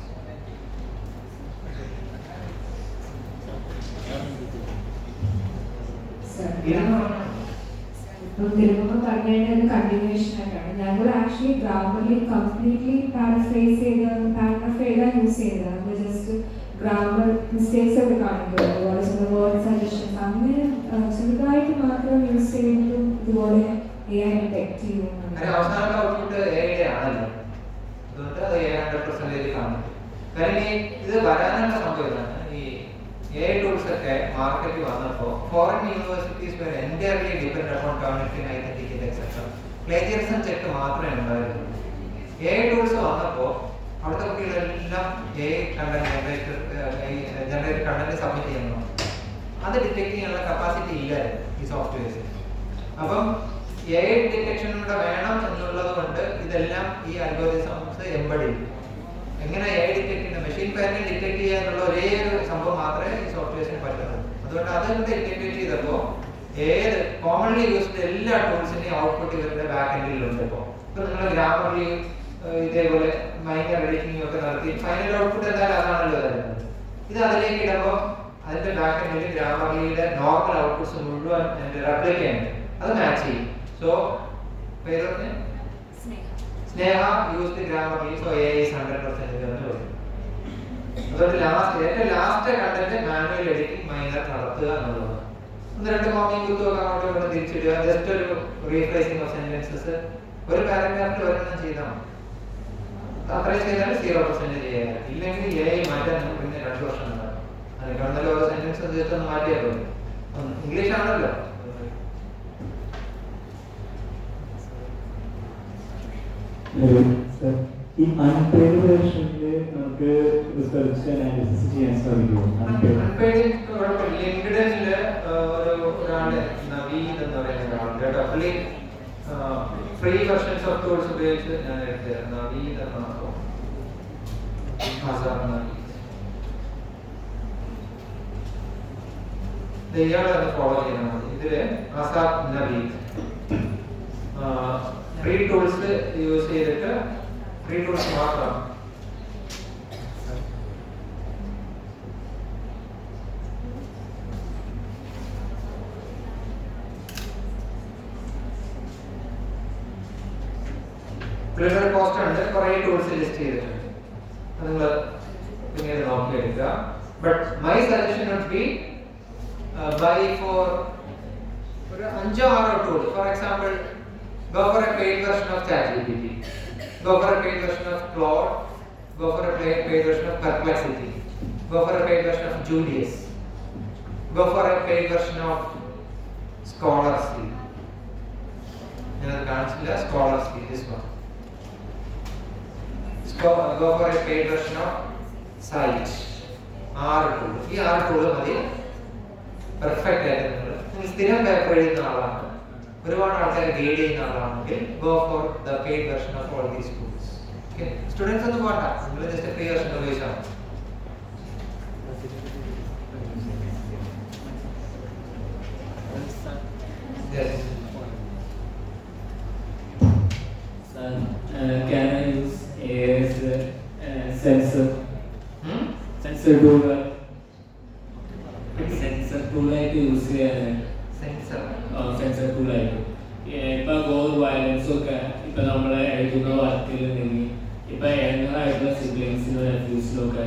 കണ്ടിന്യൂഷൻ ആയിട്ടാണ് ഞങ്ങൾ ആക്ച്വലി ഗ്രാമർലി കംപ്ലീറ്റ്ലി പാരഫ്രേസ് ചെയ്ത് പാരഫ്രേസ് യൂസ് ചെയ്തത്. നമ്മൾ ജസ്റ്റ് ഗ്രാമർ മിസ്റ്റേക്സ് ഒക്കെ കാണിക്കുമല്ലോ, വേർഡ് സജഷൻസ് അങ്ങനെ ചെറുതായിട്ട് മാത്രം യൂസ് ചെയ്യുന്നതും ഇതുപോലെ AI ഡിറ്റക്ട് ചെയ്യും. അവസാനത്തെ ഔട്ട്പുട്ട് AI ആണല്ലോ, അതുകൊണ്ട് അത് 100% കാണും. കാരണം ഇത് വരാനുള്ള സംഭവം ഇതാണ്. ഈ AI ടൂൾസ് ഒക്കെ മാർക്കറ്റിൽ വന്നപ്പോൾ ഫോറിൻ യൂണിവേഴ്സിറ്റീസ് വരെ entirely depend upon community identity etcetera plagiarism check മാത്രമേ ഉണ്ടായിരുന്നുള്ളൂ. AI ടൂൾസ് വന്നപ്പോൾ അവിടുത്തെ കുട്ടികളെല്ലാം AI content generate content submit ചെയ്യുന്നു. അത് ഡിറ്റക്ട് ചെയ്യാനുള്ള കപ്പാസിറ്റി ഇല്ലായിരുന്നു ഈ സോഫ്റ്റ്വെയർസ്. അപ്പം AI ഡിറ്റക്ഷൻ ഇവിടെ വേണം എന്നുള്ളത് കൊണ്ട് ഇതെല്ലാം ഈ അൽഗോരിതംസ് എംബഡ് ചെയ്യും. എങ്ങനെ AI ഡിറ്റക്ട് ചെയ്യുന്ന മെഷീൻ പാറ്റേൺ ഡിറ്റക്ട് ചെയ്യാനുള്ള ഒരേ ഒരു സംഭവം മാത്രമേ ഈ സോഫ്റ്റ്വെയർസിന് പറ്റുള്ളൂ. അതുകൊണ്ട് അതുകൊണ്ട് ഇന്റഗ്രേറ്റ് ചെയ്തപ്പോൾ ഏത് കോമൺലി യൂസ്ഡ് എല്ലാ ടൂൾസിന്റെയും ഔട്ട്പുട്ട് ഇവരുടെ ബാക്ക് എൻഡിലുണ്ട്. ഇപ്പോൾ നിങ്ങൾ ഗ്രാമർലി ഇതേപോലെ മൈനർ എഡിറ്റിംഗ് ഒക്കെ നടത്തി ഫൈനൽ ഔട്ട്പുട്ട് എന്തായാലും അതാണല്ലോ തരുന്നത്. ഇത് അതിലേക്ക് ഇടുമ്പോൾ അതിന്റെ ബാക്ക് എൻഡിൽ ഗ്രാമർലിയുടെ നോർമൽ ഔട്ട്പുട്ട്സ് മുഴുവൻ റെപ്ലിക്കേറ്റ് ചെയ്യുന്നുണ്ട്. അത് മാച്ച് ചെയ്യും. സോ പേര് പറഞ്ഞ Sneha used Grammarly, so AI is 100% എന്ന് പറയും. അതുകൊണ്ട് ഏറ്റവും last content manual editing minor നടത്തുക എന്നുള്ളതാണ്. 1-2 കോമിയും കുത്തുമൊക്കെ അങ്ങോട്ടും ഇങ്ങോട്ടും തിരിച്ചിടുക. ജസ്റ്റ് ഒരു റീപ്ലേസിംഗ് ഓഫ് സെന്റൻസസ് ഒരു പാരഗ്രാഫിൽ ഒരെണ്ണം ചെയ്താൽ മതി. അത്രയും ചെയ്താൽ 0% ചെയ്യാൻ. ഇല്ലെങ്കിൽ AI മാറ്റാൻ പിന്നെ 2 വർഷം ഉണ്ടാകും. അതിനേക്കാൾ ഓരോ സെന്റൻസ് ജസ്റ്റ് മാറ്റിയാൽ മതി. ഇംഗ്ലീഷ് ആണല്ലോ. ഈ അൺപെയ്ഡ് വേർഷനിൽ നമുക്ക് റിസർച്ച് അനാലിസിസ് ചെയ്യാൻ സാധിക്കുമോ? ലിങ്ക്ഡിനിൽ ഒരാള് നവീദ് എന്ന് പറയുന്ന ഒരാളുണ്ട് കേട്ടോ. പുള്ളി ഫ്രീ വെർഷൻസ് ഓഫ് ടൂൾസ് ഉപയോഗിച്ച് ഞാൻ എടുത്തത്. നവീദ് എന്നാണ് ഇയാളെ ഫോളോ ചെയ്യണം. ഇതില് Azad Naveed free tools use ചെയ്തിട്ട് ഫ്രീ ടൂൾസ് മാത്രം പുള്ളിയുടെ പോസ്റ്റ് ഉണ്ട്. കുറെ ടൂൾസ് ലിസ്റ്റ് ചെയ്തിട്ടുണ്ട്. അത് നിങ്ങൾ പിന്നീട് നോക്കിയെടുക്കുക. But my suggestion would be buy for ഒരു 5-6 tool. For example, go for a paid version of ChatGPT, go for a paid version of Claude, go for a paid version of Perplexity, go for a paid version of Julius, go for a paid version of Scholarly. Scholarly, this one. Go for a paid version of Site. 6 tool. ഈ 6 tool മതി perfect ആയിട്ട്. നിങ്ങൾ സ്ഥിരം paper എഴുതുന്ന ആളാണ്, ഒരുപാട് ആൾക്കാരെ guide ചെയ്യുന്ന ആളാണെങ്കിൽ go for the paid version of all these tools. Okay, students ഒന്നും വേണ്ട, നിങ്ങൾ ജസ്റ്റ് ഫ്രീ വെർഷൻ ഉപയോഗിച്ചാൽ മതി. Can I use AI as a sensor tool? Use ചെയ്യാനായിട്ട് സെൻസർ ടൂളായിട്ട് ഇപ്പൊ ഗോൾ വയലൻസും ഒക്കെ ഇപ്പൊ നമ്മൾ എഴുതുന്ന വർക്കിലുണ്ടെങ്കിൽ ഇപ്പൊ യങ്ങറായിട്ടുള്ള സിബ്ലിങ്സിനും നെഫ്യൂസിനും ഒക്കെ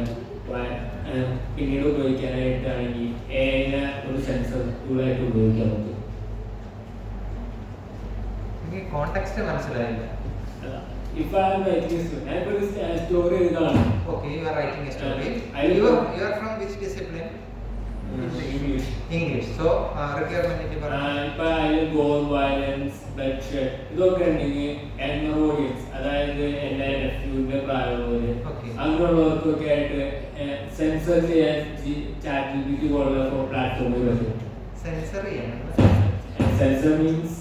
പിന്നീട് ഉപയോഗിക്കാനായിട്ടാണെങ്കിൽ എനെ ഒരു സെൻസർ ടൂളായിട്ട് ഉപയോഗിക്കാൻ പറ്റും. കോണ്ടെക്സ്റ്റ് മനസ്സിലായില്ല. If I am writing a story എഴുതാണ്. Okay, you are writing a story. You are from which discipline? English. English. So requirement ഇപ്പൊ ഗോൾ വയലൻസ് ബ്ലഡ്ഷെഡ് ഇതൊക്കെ ഉണ്ടെങ്കിൽ എന്ന ഓഡിയൻസ്, അതായത് എൻ്റെ നെഫ്യൂവിൻ്റെ പ്രായമുള്ളവര് അങ്ങനെയുള്ളവർക്കൊക്കെ ആയിട്ട് സെൻസർ ചെയ്യാൻ ChatGPT പോലുള്ള പ്ലാറ്റ്ഫോമുകൾ പറ്റും. സെൻസർ ചെയ്യാൻ സെൻസർ മീൻസ്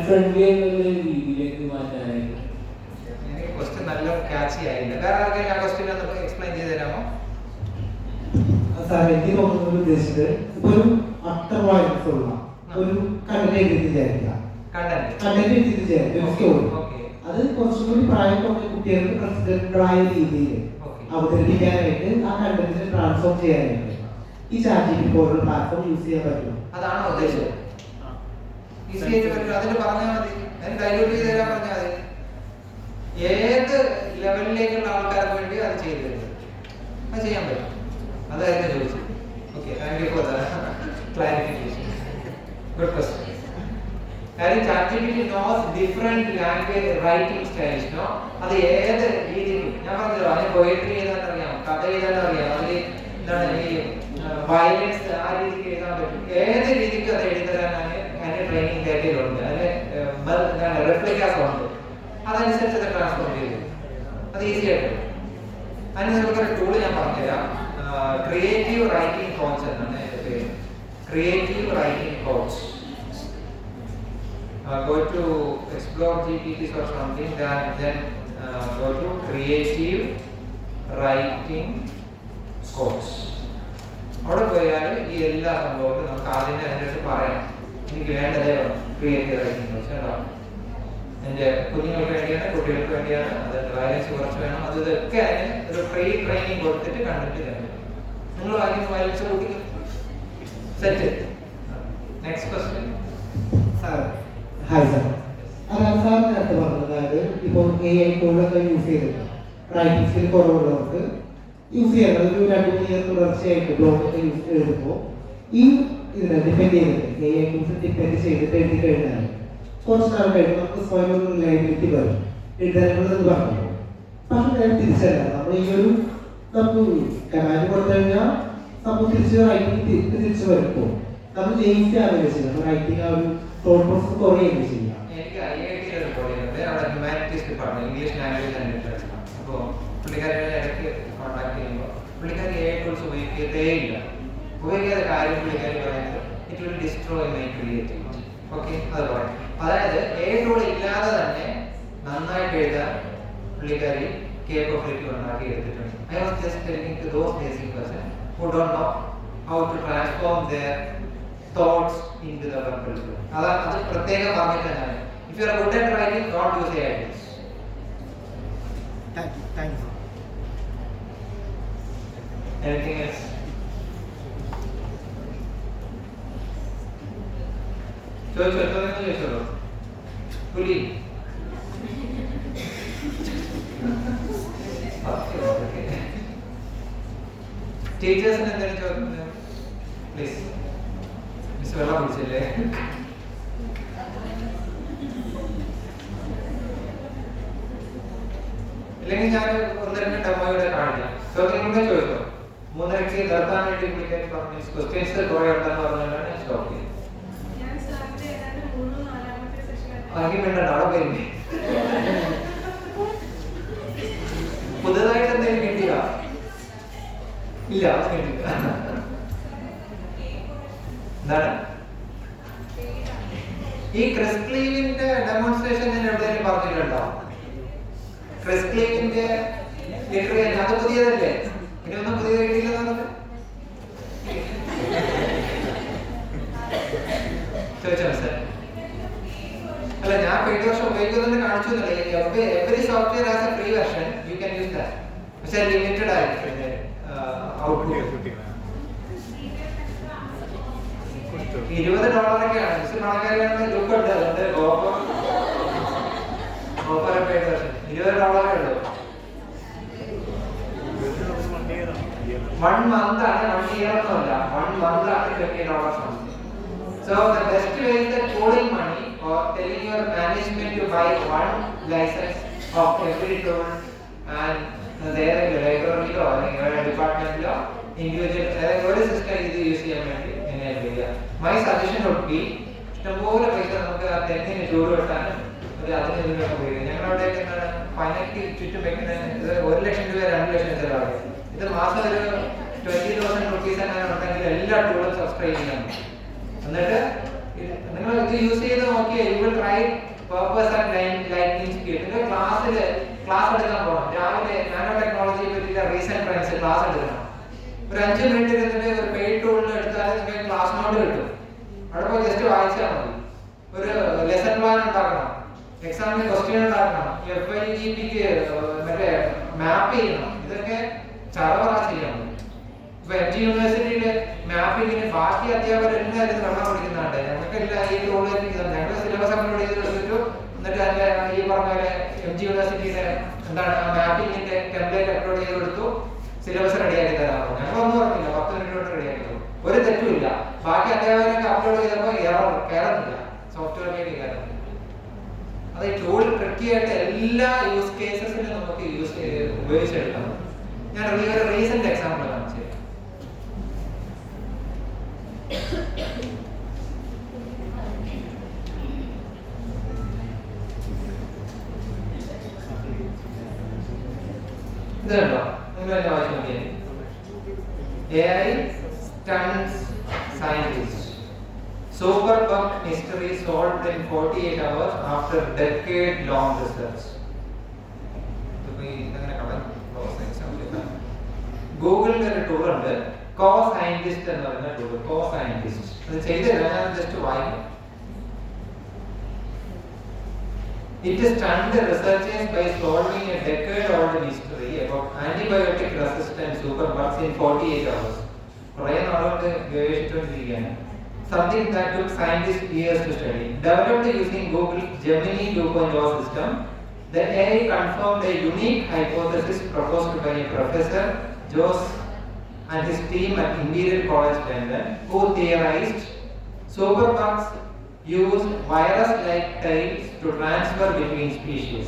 ഫ്രണ്ട്ലി എന്നുള്ള രീതിയിലേക്ക് മാറ്റാനായിട്ട്. എനിക്ക് ക്വസ്റ്റ്യൻ നല്ല ക്യാച്ചി ആയില്ല. വേറെ ആർക്കെങ്കിലും ആ ക്വസ്റ്റ്യൻ ഒന്ന് എക്സ്പ്ലെയിൻ ചെയ്ത് തരാമോ? സാർ എനിക്ക് തോന്നുന്നത് ഉദ്ദേശിച്ചത് ഇപ്പൊ ഒരു അത്ര വയലൻസ് ഉള്ള ഒരു കണ്ടന്റ് എഴുതി വിചാരിക്കുക, കണ്ടന്റ് എഴുതി വിചാരിക്കുക ഒരു സ്റ്റോറി, അത് കുറച്ചും കൂടി പ്രായം കുറഞ്ഞ കുട്ടികൾക്ക് പ്രസിഡന്റായ രീതിയിൽ അവതരിപ്പിക്കാനായിട്ട് ആ കണ്ടന്റിനെ ട്രാൻസ്ഫോം ചെയ്യാനായിട്ട് ഈ ChatGPT പോലുള്ള പ്ലാറ്റ്ഫോം യൂസ് ചെയ്യാൻ പറ്റും. അതാണോ ഉദ്ദേശം? ഈസി ആയിട്ട് പറ്റും. അതിൽ പറഞ്ഞാൽ മതി, അതിന് ഡൈല്യൂട്ട് ചെയ്ത് തരാൻ പറഞ്ഞാൽ മതി. ഏത് ലെവലിലേക്കുള്ള ആൾക്കാർക്ക് വേണ്ടി അത് ചെയ്തു തരുന്നത് അത് ചെയ്യാൻ പറ്റും. അതായിരുന്നു ചോദിച്ചത്. Okay, thank you for the clarification. Good question. കാര്യം ChatGPT knows different language writing styles. No, അത് ഏത് രീതിയിൽ ഞാൻ പറഞ്ഞല്ലോ, അതിന് പോയട്രി എഴുതാൻ അറിയാം, കഥ എഴുതാൻ അറിയാം, അതിൽ എന്താണ് ഈ വയലൻസ് ആ രീതിക്ക് എഴുതാൻ പറ്റും. ഏത് രീതിക്ക് അത് എഴുതാൻ അതിന് ട്രെയിനിങ് ഡേറ്റയിലുണ്ട്, അതിന് എന്താണ് റെപ്ലിക്കാസ് ഉണ്ട്. അതനുസരിച്ച് അത് ട്രാൻസ്ഫോം ചെയ്തു, അത് ഈസി ആയിട്ട്. അതിന് നിങ്ങൾക്കൊരു ടൂള് ഞാൻ പറഞ്ഞുതരാം. ക്രിയേറ്റീവ് റൈറ്റിംഗ് കോച്ച് എന്നാണ് എൻ്റെ പേര്. Creative writing coach. Go to explore GPTs or something, then go to creative writing coach. അവിടെ പോയാൽ ഈ എല്ലാ സംഭവവും നമുക്ക് ആദ്യം അതിനകത്ത് പറയാം. എനിക്ക് വേണ്ടതേ ക്രിയേറ്റീവ് റൈറ്റിംഗ് കോച്ച് ഉണ്ടാവും. എൻ്റെ കുഞ്ഞുങ്ങൾക്ക് വേണ്ടിയാണ്, കുട്ടികൾക്ക് വേണ്ടിയാണ്, അത് വയലൻസ് കുറച്ച് വേണം, അത് ഇതൊക്കെ അതിന് ഒരു ഫ്രീ ട്രെയിനിങ് കൊടുത്തിട്ട് കണ്ടിട്ട് തരും. നിങ്ങൾ വായിക്കുന്ന വയലൻസ് കൂട്ടി set. Next question. Hi sir, അതാണ് സാർ നേരത്തെ പറഞ്ഞത്. അതായത് ഇപ്പോൾ AI ടൂളൊക്കെ യൂസ് ചെയ്തിട്ട് റൈറ്റിംഗ് സ്കിൽ കുറവുള്ളവർക്ക് യൂസ് ചെയ്യണം. ഒരു 2-3 ഇയർ തുടർച്ചയായിട്ട് ബ്ലോഗൊക്കെ എഴുതുമ്പോൾ ഈ ഇതിനെ ഡിപ്പെൻഡ് ചെയ്തിട്ട് AI ടൂൾസ് ഡിപ്പെൻഡ് ചെയ്തിട്ട് എഴുതി കഴിഞ്ഞാൽ കുറച്ച് നാൾ കഴിയുമ്പോൾ നമുക്ക് സ്വയം ഒരു റിലയബിലിറ്റി വരും എഴുതാനുള്ളതെന്ന് പറഞ്ഞു. പക്ഷെ നേരെ തിരിച്ചല്ല, നമ്മൾ ഈ ഒരു നമുക്ക് കമാൻഡ് കൊടുത്തു കഴിഞ്ഞാൽ നമുക്ക് തിരിച്ച് റൈറ്റിംഗ് തിരിച്ചു വരുമ്പോൾ നമ്മൾ ലേസി ആവുകയും ചെയ്യാം. റൈറ്റിംഗ് ആ ഒരു തോട്ട് പ്രോസസ് കുറയുകയും ചെയ്യാം. എനിക്ക് IIT ഒരു കോളേജുണ്ട്, അവിടെ humanities department, English language and literature. അപ്പോൾ പുള്ളിക്കാരെ ഇടയ്ക്ക് കോൺടാക്ട് ചെയ്യുമ്പോൾ പുള്ളിക്കാരി AI ടൂൾസ് ഉപയോഗിക്കത്തേ ഇല്ല. ഉപയോഗിക്കാത്ത കാര്യം പുള്ളിക്കാരി പറയുന്നത് it will destroy my creativity. Okay, അത് പറയും. അതായത് AI ടൂൾ ഇല്ലാതെ തന്നെ നന്നായിട്ട് എഴുതാൻ പുള്ളിക്കാരി കേപ്പബിലിറ്റി ഉണ്ടാക്കി എടുത്തിട്ടുണ്ട്. I was just telling to those basic person who don't know how to transform their thoughts into the verbal flow. അത് പ്രത്യേകം പറഞ്ഞിട്ടാണ്. If you are good at writing, don't use AI tools. Thank you. Anything else? ചോദിച്ചോളൂ. പുലി ടീച്ചേഴ്സിന് എന്തെങ്കിലും ചോദിക്കുന്നത് please. Miss വെള്ളം കുടിച്ചില്ലേ? ഇല്ലെങ്കിൽ ഞാൻ 1-2 ഡെമോയുടെ കാണിക്കാം. ചോദ്യങ്ങളെ ചോദിച്ചോ. 3:30 നിർത്താൻ വേണ്ടി വിളിക്കാൻ പറഞ്ഞു. ക്വസ്റ്റ്യൻസ് കുറെ ഉണ്ടെന്ന് പറഞ്ഞാലാണ് ഞാൻ സ്റ്റോപ്പ് ചെയ്തത്. ആദ്യം വേണ്ട, അവിടെ പേര് പുതുതായിട്ട് എന്തെങ്കിലും കിട്ടിയ ഇല്ല. എന്താണ് ഈ ക്രിസ് ക്ലീവിന്റെ ഡെമോൺസ്ട്രേഷൻ ഞാൻ എവിടെയെങ്കിലും പറഞ്ഞിട്ടുണ്ടോ? ക്രിസ് ക്ലീവിന്റെ ലിറ്റററി അത് പുതിയതല്ലേ? ഇനിയൊന്നും പുതിയത് കിട്ടിയില്ലെന്നത് ചോദിച്ചോ സാർ? അല്ല, ഞാൻ കഴിഞ്ഞ വർഷം ഉപയോഗിക്കുന്നതിന് കാണിച്ചു എന്നല്ലേ. Every software has A free version, you can use that. പക്ഷേ ലിമിറ്റഡ് ആയിട്ട് ഔട്ട്പുട്ട് $20 മിസ് പണക്കാരാണ് ലുക്ക് ഉണ്ട്. അതുകൊണ്ട് ഗോപർ പെയ്ഡ് വെർഷൻ $20 ഉള്ളൂ. 1 month ആണ്, 1 year ഒന്നുമല്ല. 1 month ആണ് $20 something. So the best way is that pooling money or telling your management to buy one license of every tool and their library or your department individual ഒരു system ഇത് use ചെയ്യാൻ വേണ്ടി enable ചെയ്യുക. My suggestion would be ഇഷ്ടംപോലെ പൈസ നമുക്ക് ആ തെങ്ങിന് ചൂട് വെട്ടാനും ഒരു അതിന് ഇതിനൊക്കെ ഉപയോഗിക്കാം. ഞങ്ങളുടെ എന്താണ് പനയ്ക്ക് ചുറ്റും വെക്കുന്ന ഇത് 1 ലക്ഷം രൂപ 2 ലക്ഷം ചിലവാകും. ഇത് മാസം ഒരു 20,000 rupees അങ്ങനെ ഉണ്ടെങ്കിൽ എല്ലാ ടൂളും സബ്സ്ക്രൈബ് ചെയ്യണം. എന്നിട്ട് നിങ്ങൾ ഇത് യൂസ് ചെയ്ത് നോക്കിയാൽ you will try purpose and lighting speed. നിങ്ങൾ ക്ലാസ് എടുക്കാൻ പോകണം. രാവിലെ നാനോ ടെക്നോളജിയെ പറ്റിയുള്ള റീസെന്റ് ട്രെൻഡ്സ് ക്ലാസ് എടുക്കണം. ഒരു 5 മിനിറ്റ് ഇരുന്നിട്ട് ഒരു പെയ്ഡ് ടൂളിൽ എടുത്താൽ നിങ്ങൾക്ക് ക്ലാസ് നോട്ട് കിട്ടും. അവിടെ പോയി ജസ്റ്റ് വായിച്ചാൽ മതി. ഒരു ലെസൺ പ്ലാൻ ഉണ്ടാക്കണം, എക്സാമിന് ക്വസ്റ്റ്യൻ ഉണ്ടാക്കണം, FIGPക്ക് മറ്റേ മാപ്പ് ചെയ്യണം. ഇതൊക്കെ ചറവറ ചെയ്യണം. ഇപ്പൊ MG യൂണിവേഴ്സിറ്റിയിലെ മാപ്പിങ്ങിന് ബാക്കി അധ്യാപകരെല്ലാവരും വെള്ളം പഠിക്കുന്നുണ്ട്. ഞങ്ങൾക്കെല്ലാം ഈ ടൂള് ഞങ്ങൾ സിലബസ് അപ്ലോഡ് ചെയ്ത് എടുത്തിട്ടു. എന്നിട്ട് അതിന്റെ ഈ പറഞ്ഞ പോലെ MG യൂണിവേഴ്സിറ്റിയിലെ എന്താണ് മാപ്പിങ്ങിന്റെ ടെംപ്ലേറ്റ് അപ്ലോഡ് ചെയ്ത് കൊടുത്തു. സിലബസ് റെഡിയാക്കി തരാമോ? ഞങ്ങളൊന്നും പറഞ്ഞില്ല, 10 മിനിറ്റ് കൊണ്ട് റെഡിയാക്കി തരും. ഒരു തെറ്റുമില്ല. ബാക്കി അധ്യാപകരൊക്കെ അപ്ലോഡ് ചെയ്തപ്പോൾ കയറുന്നില്ല, സോഫ്റ്റ്വെയറിലേക്ക് കയറുന്നില്ല. അത് ഈ ടൂൾ ട്രിക്കിയായിട്ട് എല്ലാ യൂസ് കേസസിലും നമുക്ക് ഉപയോഗിച്ചെടുക്കണം. ഞാൻ ഒരു റീസെന്റ് എക്സാമ്പിൾ കാണിച്ചു. ഇതുണ്ടോ? നിങ്ങൾ എന്നെ വായിച്ചു നോക്കിയാൽ AI stunts scientists. Super bug mystery solved in 48 hours after decade-long research. ഗൂഗിളിന്റെ ഒരു ടൂൾ ഉണ്ട്, co-scientist എന്ന് പറയുന്ന ടൂൾ. co-scientist അത് ചെയ്തില്ല, ഞാൻ ജസ്റ്റ് വായിക്കാം. It stunned the researchers by solving a decade-old mystery about antibiotic-resistant superbugs in 48 hours. കുറേ നാളുകൊണ്ട് ഗവേഷിച്ചുകൊണ്ടിരിക്കുകയാണ്. Something that took scientists years to study. Developed using Google Gemini 2.0 system, the AI confirmed a unique hypothesis proposed by Professor Joss and his team at Imperial College London, who theorized superbugs use virus-like tails to transfer between species.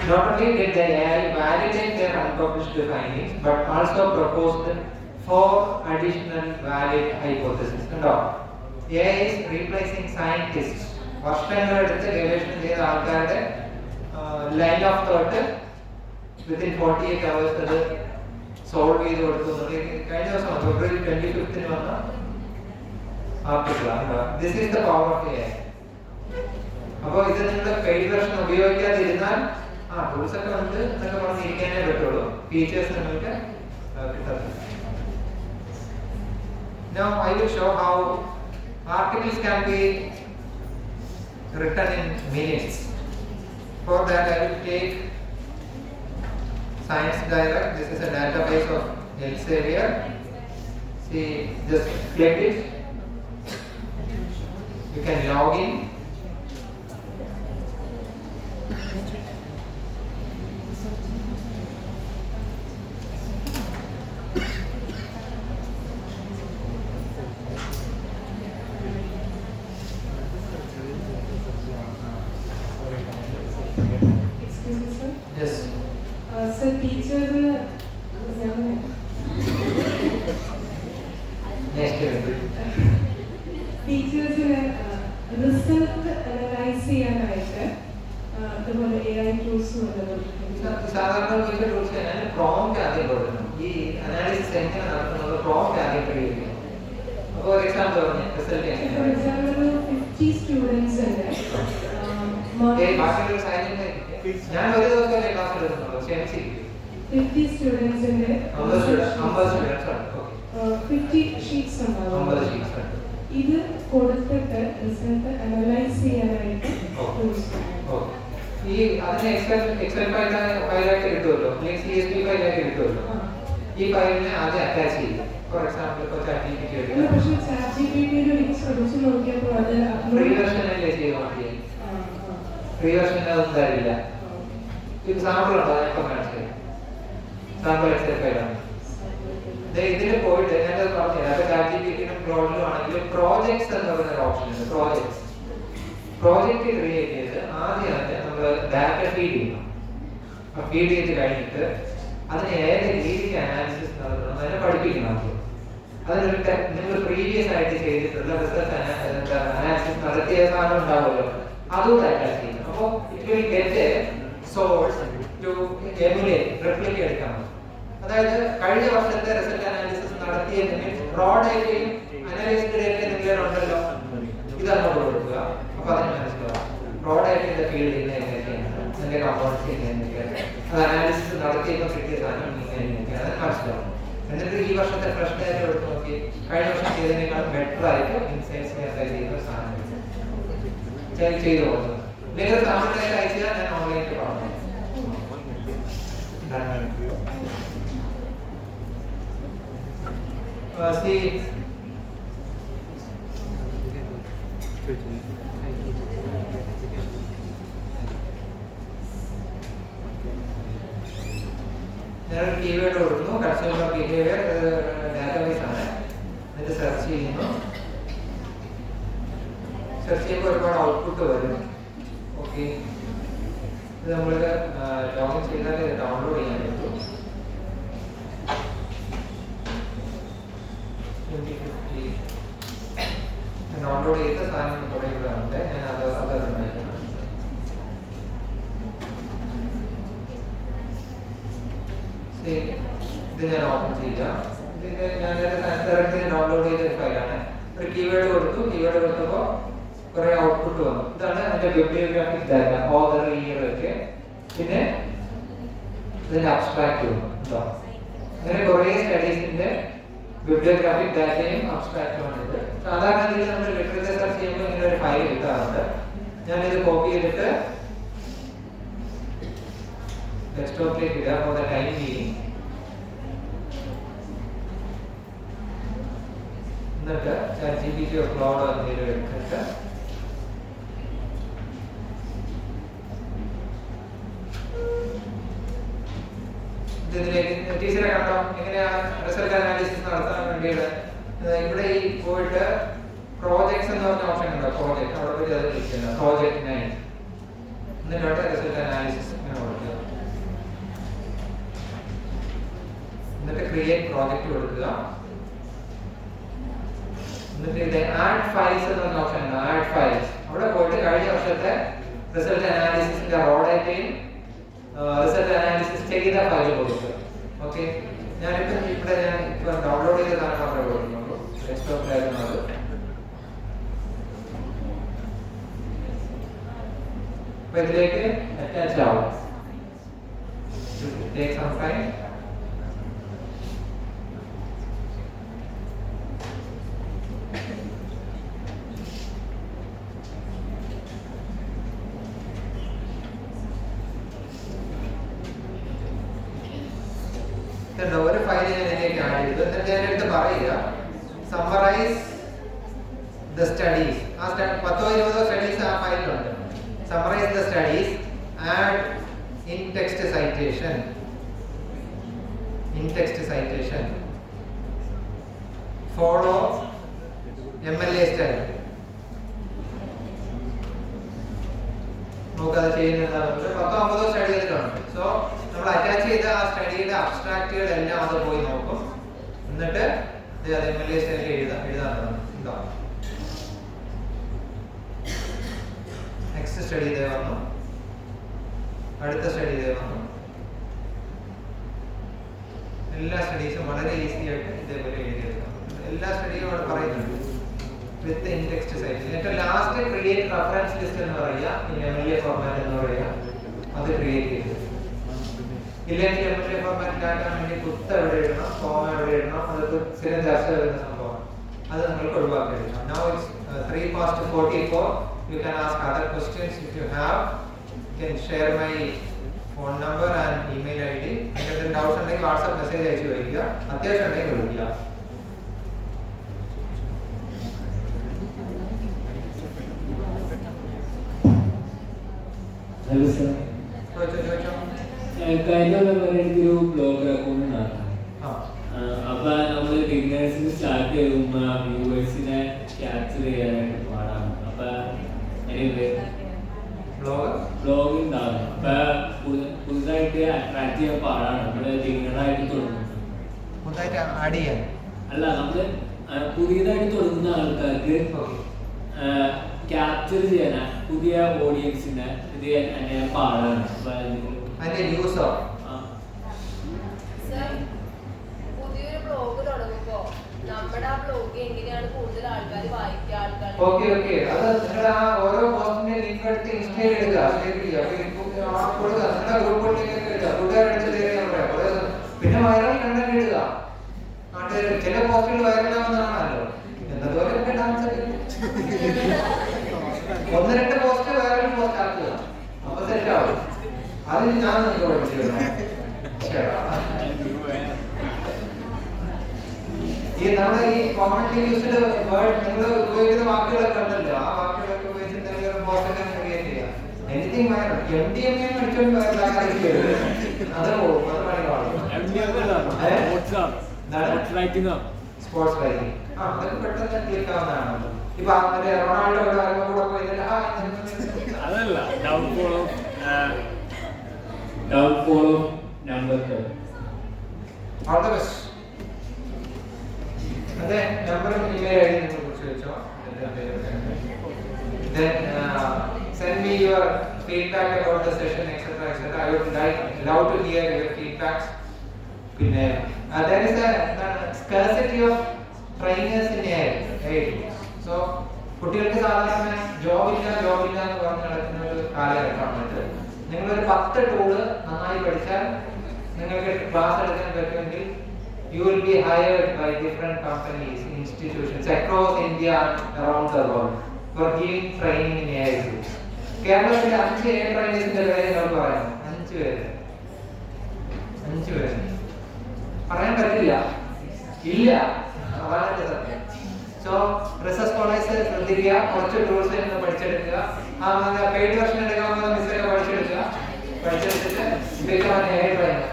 Not only did the AI validate their unpublished findings, but also proposed 4 additional valid hypotheses. AI is replacing scientists. വർഷങ്ങളെടുത്ത് ഗവേഷണം ചെയ്ത ആൾക്കാരുടെ line of thought within 48 hours അത് solve ചെയ്ത് കൊടുത്തു. കഴിഞ്ഞ ദിവസം ഫെബ്രുവരി 25 വന്ന ആർട്ടിക്കിളാണ്. This is the power of AI. അപ്പോൾ ഇത് നിങ്ങൾ പെയ്ഡ് വെർഷൻ ഉപയോഗിക്കാതിരുന്നാൽ ടൂൾസ് ഒക്കെ വന്നിട്ട് എന്നൊക്കെ പറഞ്ഞിരിക്കാനേ പറ്റുള്ളൂ, ഫീച്ചേഴ്സ് നിങ്ങൾക്ക് കിട്ടത്തില്ല. Now I will show how articles can be written in minutes. For that I will take Science Direct. This is a database of Elsevier. See, just click it. You can log in. Yes. So teacher ടീച്ചേഴ്സിന് result analyse ചെയ്യാനായിട്ട് അതുപോലെ AI tools സാധാരണ prompt ആദ്യം കൊടുക്കണം. ഈ analysis എങ്ങനെ നടത്തുന്നത് prompt ആദ്യം പഠിക്കണം. അപ്പോൾ ഒരു എക്സാമ്പിൾ പറഞ്ഞു റിസൾട്ട് ഫോർ എക്സാമ്പിൾ 50 സ്റ്റുഡൻസ് ഉണ്ട്. ബാക്കിയുള്ള സയൻസിന്റെ ഞാൻ ഒരു ദിവസം ക്ലാസ് എടുക്കുന്നുള്ളൂ. 50 സ്റ്റുഡൻസ് ഉണ്ട്. 50 സ്റ്റുഡൻസ് ആണ്. 50 ഷീറ്റ്സ് ഉണ്ടാവും. 50 ഷീറ്റ്സ് ആണ്. ഇത് കൊടുത്തിട്ട് റിസൾട്ട് അനലൈസ് ചെയ്യാനായിട്ട് ടൂൾസ്. ഈ അതിനെ എക്സൽ ഫയലായിട്ട് കിട്ടുമല്ലോ, അല്ലെങ്കിൽ CSV ഫയലായിട്ട് കിട്ടുമല്ലോ. ഈ ഫയലിനെ ആദ്യം അറ്റാച്ച് ചെയ്യും. ഫോർ എക്സാമ്പിൾ ഇപ്പോൾ ChatGPT അല്ല, പക്ഷേ ChatGPT യിൽ എനിക്ക് ശ്രമിച്ചു നോക്കിയപ്പോൾ അത് ഫ്രീ വെർഷനല്ലേ ചെയ്ത് നോക്കി. ഫ്രീ വെർഷൻ അതൊന്നും തരില്ല. ഇത് സാമ്പിൾ ഉണ്ടോ? ഞാൻ കാണിച്ചത് സാമ്പിൾ എക്സൽ ഫയലാണ്. ഇതിൽ പോയിട്ട് ഞാനത് പറഞ്ഞുതരാം. അപ്പോൾ ChatGPT-നും ക്ലൗഡിലും ആണെങ്കിലും പ്രോജക്ട്സ് എന്ന് പറയുന്ന ഒരു ഓപ്ഷൻ ഉണ്ട്. പ്രോജക്റ്റ് ക്രിയേറ്റ് ചെയ്ത് ആദ്യം നമ്മൾ ഡാറ്റ ഫീഡ് ചെയ്യണം. ഫീഡ് ചെയ്ത് കഴിഞ്ഞിട്ട് അതിന് ഏത് രീതിക്ക് അനാലിസിസ് നടത്തണം അതിനെ പഠിപ്പിക്കണം. അതിനൊരു നിങ്ങൾ പ്രീവിയസ് ആയിട്ട് ചെയ്തിട്ടുള്ള റിസർച്ച് അനാലിസിസ് നടത്തിയ സാധനം ഉണ്ടാവുമല്ലോ, അതുകൂടെ അറ്റാച്ച് ചെയ്യണം. അപ്പോൾ it will get a source to emulate replicate എടുക്കാൻ. അതായത് കഴിഞ്ഞ വർഷത്തെ റിസൾട്ട് അനാലിസിസ് നടത്തിയതിന് റോ ഡേറ്റയും അനലൈസ്ഡ് ഡേറ്റയും നിങ്ങളുണ്ടല്ലോ, ഇതങ്ങോട്ട് കൊടുക്കുക. അപ്പോൾ അതിന് മനസ്സിലാവും റോ ഡേറ്റയുടെ ഫീൽഡ് എങ്ങനെയൊക്കെയാണ്, അതിന്റെ കമ്പോണൻസ് എങ്ങനെയൊക്കെയാണ്, അത് അനാലിസിസ് നടത്തിയപ്പോൾ കിട്ടിയ സാധനം ഇങ്ങനെയൊക്കെയാണ്, അത് മനസ്സിലാവും. എന്നിട്ട് ഈ വർഷത്തെ ഫ്രഷ് ഡേറ്റ എടുത്ത് നോക്കി കഴിഞ്ഞ വർഷം ചെയ്തതിനേക്കാൾ ബെറ്റർ ആയിട്ട് ഇൻസൈറ്റ്സ് അപ്ലൈ ചെയ്യുന്ന സാധനം ചെയ്തു പോകുന്നത്. നിങ്ങൾ സാമ്പിൾ ഡേറ്റ അയച്ചാൽ ഞാൻ ഓൺലൈനിൽ പറഞ്ഞു. ഞാനൊരു കീവേഡ് കൊടുക്കുന്നു, കൺസ്യൂമർ ബിഹേവിയർ ഡാറ്റാബേസ് ആണ്. എന്നിട്ട് സെർച്ച് ചെയ്യുന്നു. സെർച്ച് ചെയ്യുമ്പോൾ ഒരുപാട് ഔട്ട്പുട്ട് വരും. ഓക്കെ, ഇത് നമ്മൾ ലോഗിൻ ചെയ്താൽ ഇത് ഡൗൺലോഡ് ചെയ്യാൻ പറ്റും. 2050 ഡൗൺലോഡ് ചെയ്ത സാധനം കുറേ ഇവിടെ ഉണ്ട്. ഞാൻ അത് ഉണ്ടായിരിക്കണം. ഇത് ഞാൻ ഓപ്പൺ ചെയ്യാം. ഇതിന്റെ ഞാൻ ഡയറക്റ്റ് ഡൗൺലോഡ് ചെയ്ത ഫയലാണ്. ഒരു കീവേഡ് കൊടുത്തപ്പോൾ കുറെ ഔട്ട്പുട്ട് വന്നു. ഇതാണ് അതിന്റെ ബിബ്ലിയോഗ്രാഫിക് ഡാറ്റ, ഓതർ, ഇയർ ഒക്കെ. പിന്നെ ഇതിന്റെ അബ്സ്ട്രാക്ട് വന്നു. അങ്ങനെ കുറെ സ്റ്റഡീസിന്റെ ബിബ്ലിയോഗ്രാഫിക് ഡാറ്റയും അബ്സ്ട്രാക്റ്റുമാണ് ഇത്. സാധാരണ രീതിയിൽ നമ്മൾ ലിറ്ററേച്ചർ സെർച്ച് ചെയ്യുമ്പോൾ ഇങ്ങനെ ഒരു ഫയൽ കിട്ടാറുണ്ട്. ഞാനിത് കോപ്പി ചെയ്തിട്ട് ഡെസ്ക്ടോപ്പിലേക്ക് ഇടുക. Four the time being. എന്നിട്ട് ChatGPT ക്ലൗഡ് എന്തെങ്കിലും എടുത്തിട്ട് ഇതിലേക്ക് ടീച്ചറെ കണ്ടോ എങ്ങനെയാണ് റിസൾട്ട് അനാലിസിസ് നടത്താൻ വേണ്ടിയിട്ട്. ഇവിടെ ഈ പോയിട്ട് പ്രോജക്ട്സ് എന്ന് പറഞ്ഞ ഓപ്ഷൻ ഉണ്ടോ, പ്രോജക്ട്, അവിടെ പോയി അത് ക്ലിക്ക് ചെയ്യുക. പ്രോജക്ട് 9 എന്നിട്ട് റിസൾട്ട് അനാലിസിസ് ഇങ്ങനെ കൊടുക്കുക. എന്നിട്ട് ക്രിയേറ്റ് പ്രോജക്റ്റ് കൊടുക്കുക. എന്നിട്ട് ഇത് ആഡ് ഫയൽസ് എന്ന് പറഞ്ഞ ഓപ്ഷൻ ഉണ്ട്, ആഡ് ഫയൽസ്. അവിടെ പോയിട്ട് കഴിഞ്ഞ വർഷത്തെ റിസൾട്ട് അനാലിസിസിന്റെ റോ ഡേറ്റയും റിസൾട്ട് അനാലിസിസ് ചെയ്ത ഫയൽ കൊടുക്കുക. ഓക്കെ, ഞാനിപ്പോൾ ഇവിടെ ഞാൻ ഇപ്പോൾ ഡൗൺലോഡ് ചെയ്ത സാധനം മാത്രമേ കൊടുക്കുന്നുള്ളൂ. ഡെസ്ക്ടോപ്പിലായിരുന്നു അത്. അപ്പൊ ഇതിലേക്ക് അറ്റാച്ച് ആവും. Take some time. ഒരു ഫയൽ ഞാൻ ഇതിലേക്ക് ആഡ് ചെയ്തു. എന്നിട്ട് ഞാൻ എടുത്ത് പറയുക സമ്മറൈസ് ദ സ്റ്റഡീസ്. ആ 10-20 സ്റ്റഡീസ് ആ ഫയലിലുണ്ട്. Summarise the studies, add in text citation, follow MLA style. നമുക്കത് ചെയ്യുന്നതാണ്. 10-50 സ്റ്റഡി അതിലുണ്ട്. സോ നമ്മൾ അറ്റാച്ച് ചെയ്ത ആ സ്റ്റഡിയുടെ അബ്സ്ട്രാക്റ്റുകൾ എല്ലാം അത് പോയി നോക്കും. എന്നിട്ട് ഇത് അത് MLA സ്റ്റൈലിൽ എഴുതാൻ തുടങ്ങും. നെക്സ്റ്റ് സ്റ്റഡി ഇതേ വന്നു, അടുത്ത സ്റ്റഡി ഇതേ വന്നു. എല്ലാ സ്റ്റഡീസും വളരെ ഈസി ആയിട്ട് ഇതേപോലെ എഴുതിയെടുക്കാം. എല്ലാ സ്റ്റഡിയും അവിടെ പറയുന്നുണ്ട് വിത്ത് ഇൻ ടെക്സ്റ്റ് സൈറ്റ്. എന്നിട്ട് ലാസ്റ്റ് ക്രിയേറ്റ് റഫറൻസ് ലിസ്റ്റ് എന്ന് പറയുക, MLA ഫോർമാറ്റ് എന്ന് പറയുക, അത് ക്രിയേറ്റ് ചെയ്ത്. ഇല്ലെങ്കിൽ MLA ഫോർമാറ്റിൽ ആക്കാൻ വേണ്ടി കുത്ത് എവിടെ ഇടണം, ഫോം എവിടെ ഇടണം, അതൊക്കെ സ്ഥിരം ചർച്ച വരുന്ന സംഭവമാണ്. അത് നിങ്ങൾക്ക് ഒഴിവാക്കി എടുക്കണം. Now it's 3:44. You can ask other questions if you have. You can share my phone number and email ID. എന്തെങ്കിലും ഡൗട്ട്സ് ഉണ്ടെങ്കിൽ വാട്സ്ആപ്പ് മെസ്സേജ് അയച്ചു വയ്ക്കുക. അത്യാവശ്യം ഉണ്ടെങ്കിൽ വിളിക്കുക. കഴിഞ്ഞ എനിക്കൊരു ബ്ലോഗ് അക്കൗണ്ട് നടത്താം. അപ്പൊ നമ്മള് ബിഗിനേഴ്സിന് സ്റ്റാർട്ട് ചെയ്യുമ്പോൾ വ്യൂവേഴ്സിനെ ക്യാപ്ചർ ചെയ്യാനായിട്ട് പാടാണ്. അപ്പൊ ബ്ലോഗ് ഉണ്ടാവും. അപ്പൊ പുതുതായിട്ട് അട്രാക്ട് ചെയ്യാൻ പാടാണ്. നമ്മള് ബിഗിനറായിട്ട് തുടങ്ങുന്നത് അല്ല, നമ്മള് പുതിയതായിട്ട് തുടങ്ങുന്ന ആൾക്കാർക്ക് ക്യാപ്ചർ ചെയ്യാനാ പുതിയ ഓഡിയൻസിനെ ഇത് ചെയ്യാൻ പാടാണ്. പുതിയൊരു ബ്ലോഗ് തുടങ്ങുമ്പോ നമ്മുടെ ആ ബ്ലോഗ് എങ്ങനെയാണ് കൂടുതൽ ആൾക്കാർ വായിക്കുക, ആൾക്കാർ ഓരോ പോസ്റ്റിന്റെ ലിങ്ക് എടുത്ത് ഇൻസ്റ്റയിൽ എടുക്കുക, പിന്നെ വൈറൽ കണ്ടന്റ് ഇടുക. ചില പോസ്റ്റുകൾ വൈറലാവുന്നതാണല്ലോ. എന്നതുപോലെ ഒന്ന് രണ്ട് പോസ്റ്റ് വൈറൽ പോസ്റ്റ് ആക്കുക, അപ്പൊ സെറ്റാവും. അതിന് ഞാൻ നിങ്ങൾക്ക് പഠിച്ചിരുന്നു. ഈ നമ്മുടെ ഈ കോമൺലി യൂസ്ഡ് വേർഡ് നിങ്ങൾ ഉപയോഗിക്കുന്ന വാക്കുകളൊക്കെ ഉണ്ടല്ലോ, ആ വാക്കുകളൊക്കെ ഉപയോഗിച്ച് എന്തെങ്കിലും പോസ്റ്റൊക്കെ ക്രിയേറ്റ് ചെയ്യാം. എനിത്തിങ് വൈറൽ MDMA അടിച്ചോണ്ട് വൈറലാകാതിരിക്കരുത്. അത് പോകും, അത് പണി കാണും. സ്പോർട്സ് റൈറ്റിംഗ് അതൊക്കെ പെട്ടെന്ന് ക്ലിക്ക് ആവുന്നതാണ്. ഇപ്പൊ മറ്റേ റൊണാൾഡോ കൂടെ പോയതല്ല അതല്ല downfall of number 10. All the best. അതെ, നമ്പറും ഇമെയിൽ ഐഡി നിങ്ങൾ കുറിച്ച് വെച്ചോ. Then send me your feedback about the session, etc. I would love to hear your feedbacks. പിന്നെ there is a scarcity of trainers in AI. So കുട്ടികൾക്ക് സാധാരണ ജോബില്ല എന്ന് പറഞ്ഞ് നടക്കുന്ന ഒരു കാലഘട്ടമാണ്. നിങ്ങളൊരു 10 ടൂള് നന്നായി പഠിച്ചാൽ നിങ്ങൾക്ക് ക്ലാസ് എടുക്കാൻ പറ്റുമെങ്കിൽ you will be hired by different companies, institutions across India and around the world for giving training in AI tools. കേരളത്തിലെ 5 AI ട്രെയിനേഴ്സിന്റെ പേര് നിങ്ങൾ പറയാം. 5 പേര് പറയാൻ പറ്റില്ല, ഇല്ല, വളരെ സത്യം. സോ റിസർച്ച് സ്കോളേഴ്സ് ശ്രദ്ധിക്കുക, കുറച്ച് ടൂൾസ് നിന്ന് പഠിച്ചെടുക്കുക. പെയ്ഡ് വെർഷൻ എടുക്കാവുന്ന മിസ്സൊക്കെ പഠിച്ചെടുത്തിട്ട് become an AI trainer.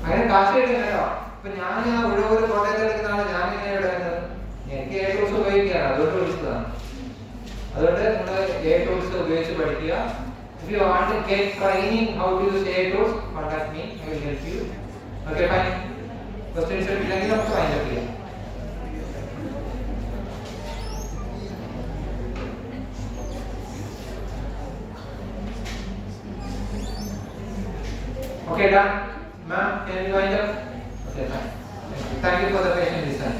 അങ്ങനെ കാശ് കിട്ടുന്നല്ലോ. ഇപ്പൊ ഞാൻ ഒരു കോട്ടയത്ത് എടുക്കുന്നതാണ്, ഞാൻ ഇങ്ങനെ ഇടുന്നത്. എനിക്ക് AI ടൂൾസ് ഉപയോഗിക്കുകയാണ്, അതുകൊണ്ട് വിളിച്ചതാണ്. അതുകൊണ്ട് നിങ്ങൾ AI ടൂൾസ് ഉപയോഗിച്ച് പഠിക്കുക. If you want to get training how to use AI tools, contact me. I will help you. Okay, fine. Questions ഇല്ലെങ്കിൽ നമുക്ക് ഫൈൻഡ് അപ്പ് ചെയ്യാം. Okay, done. Ma'am, can you wind up? Okay, fine. Thank you for the patient listening.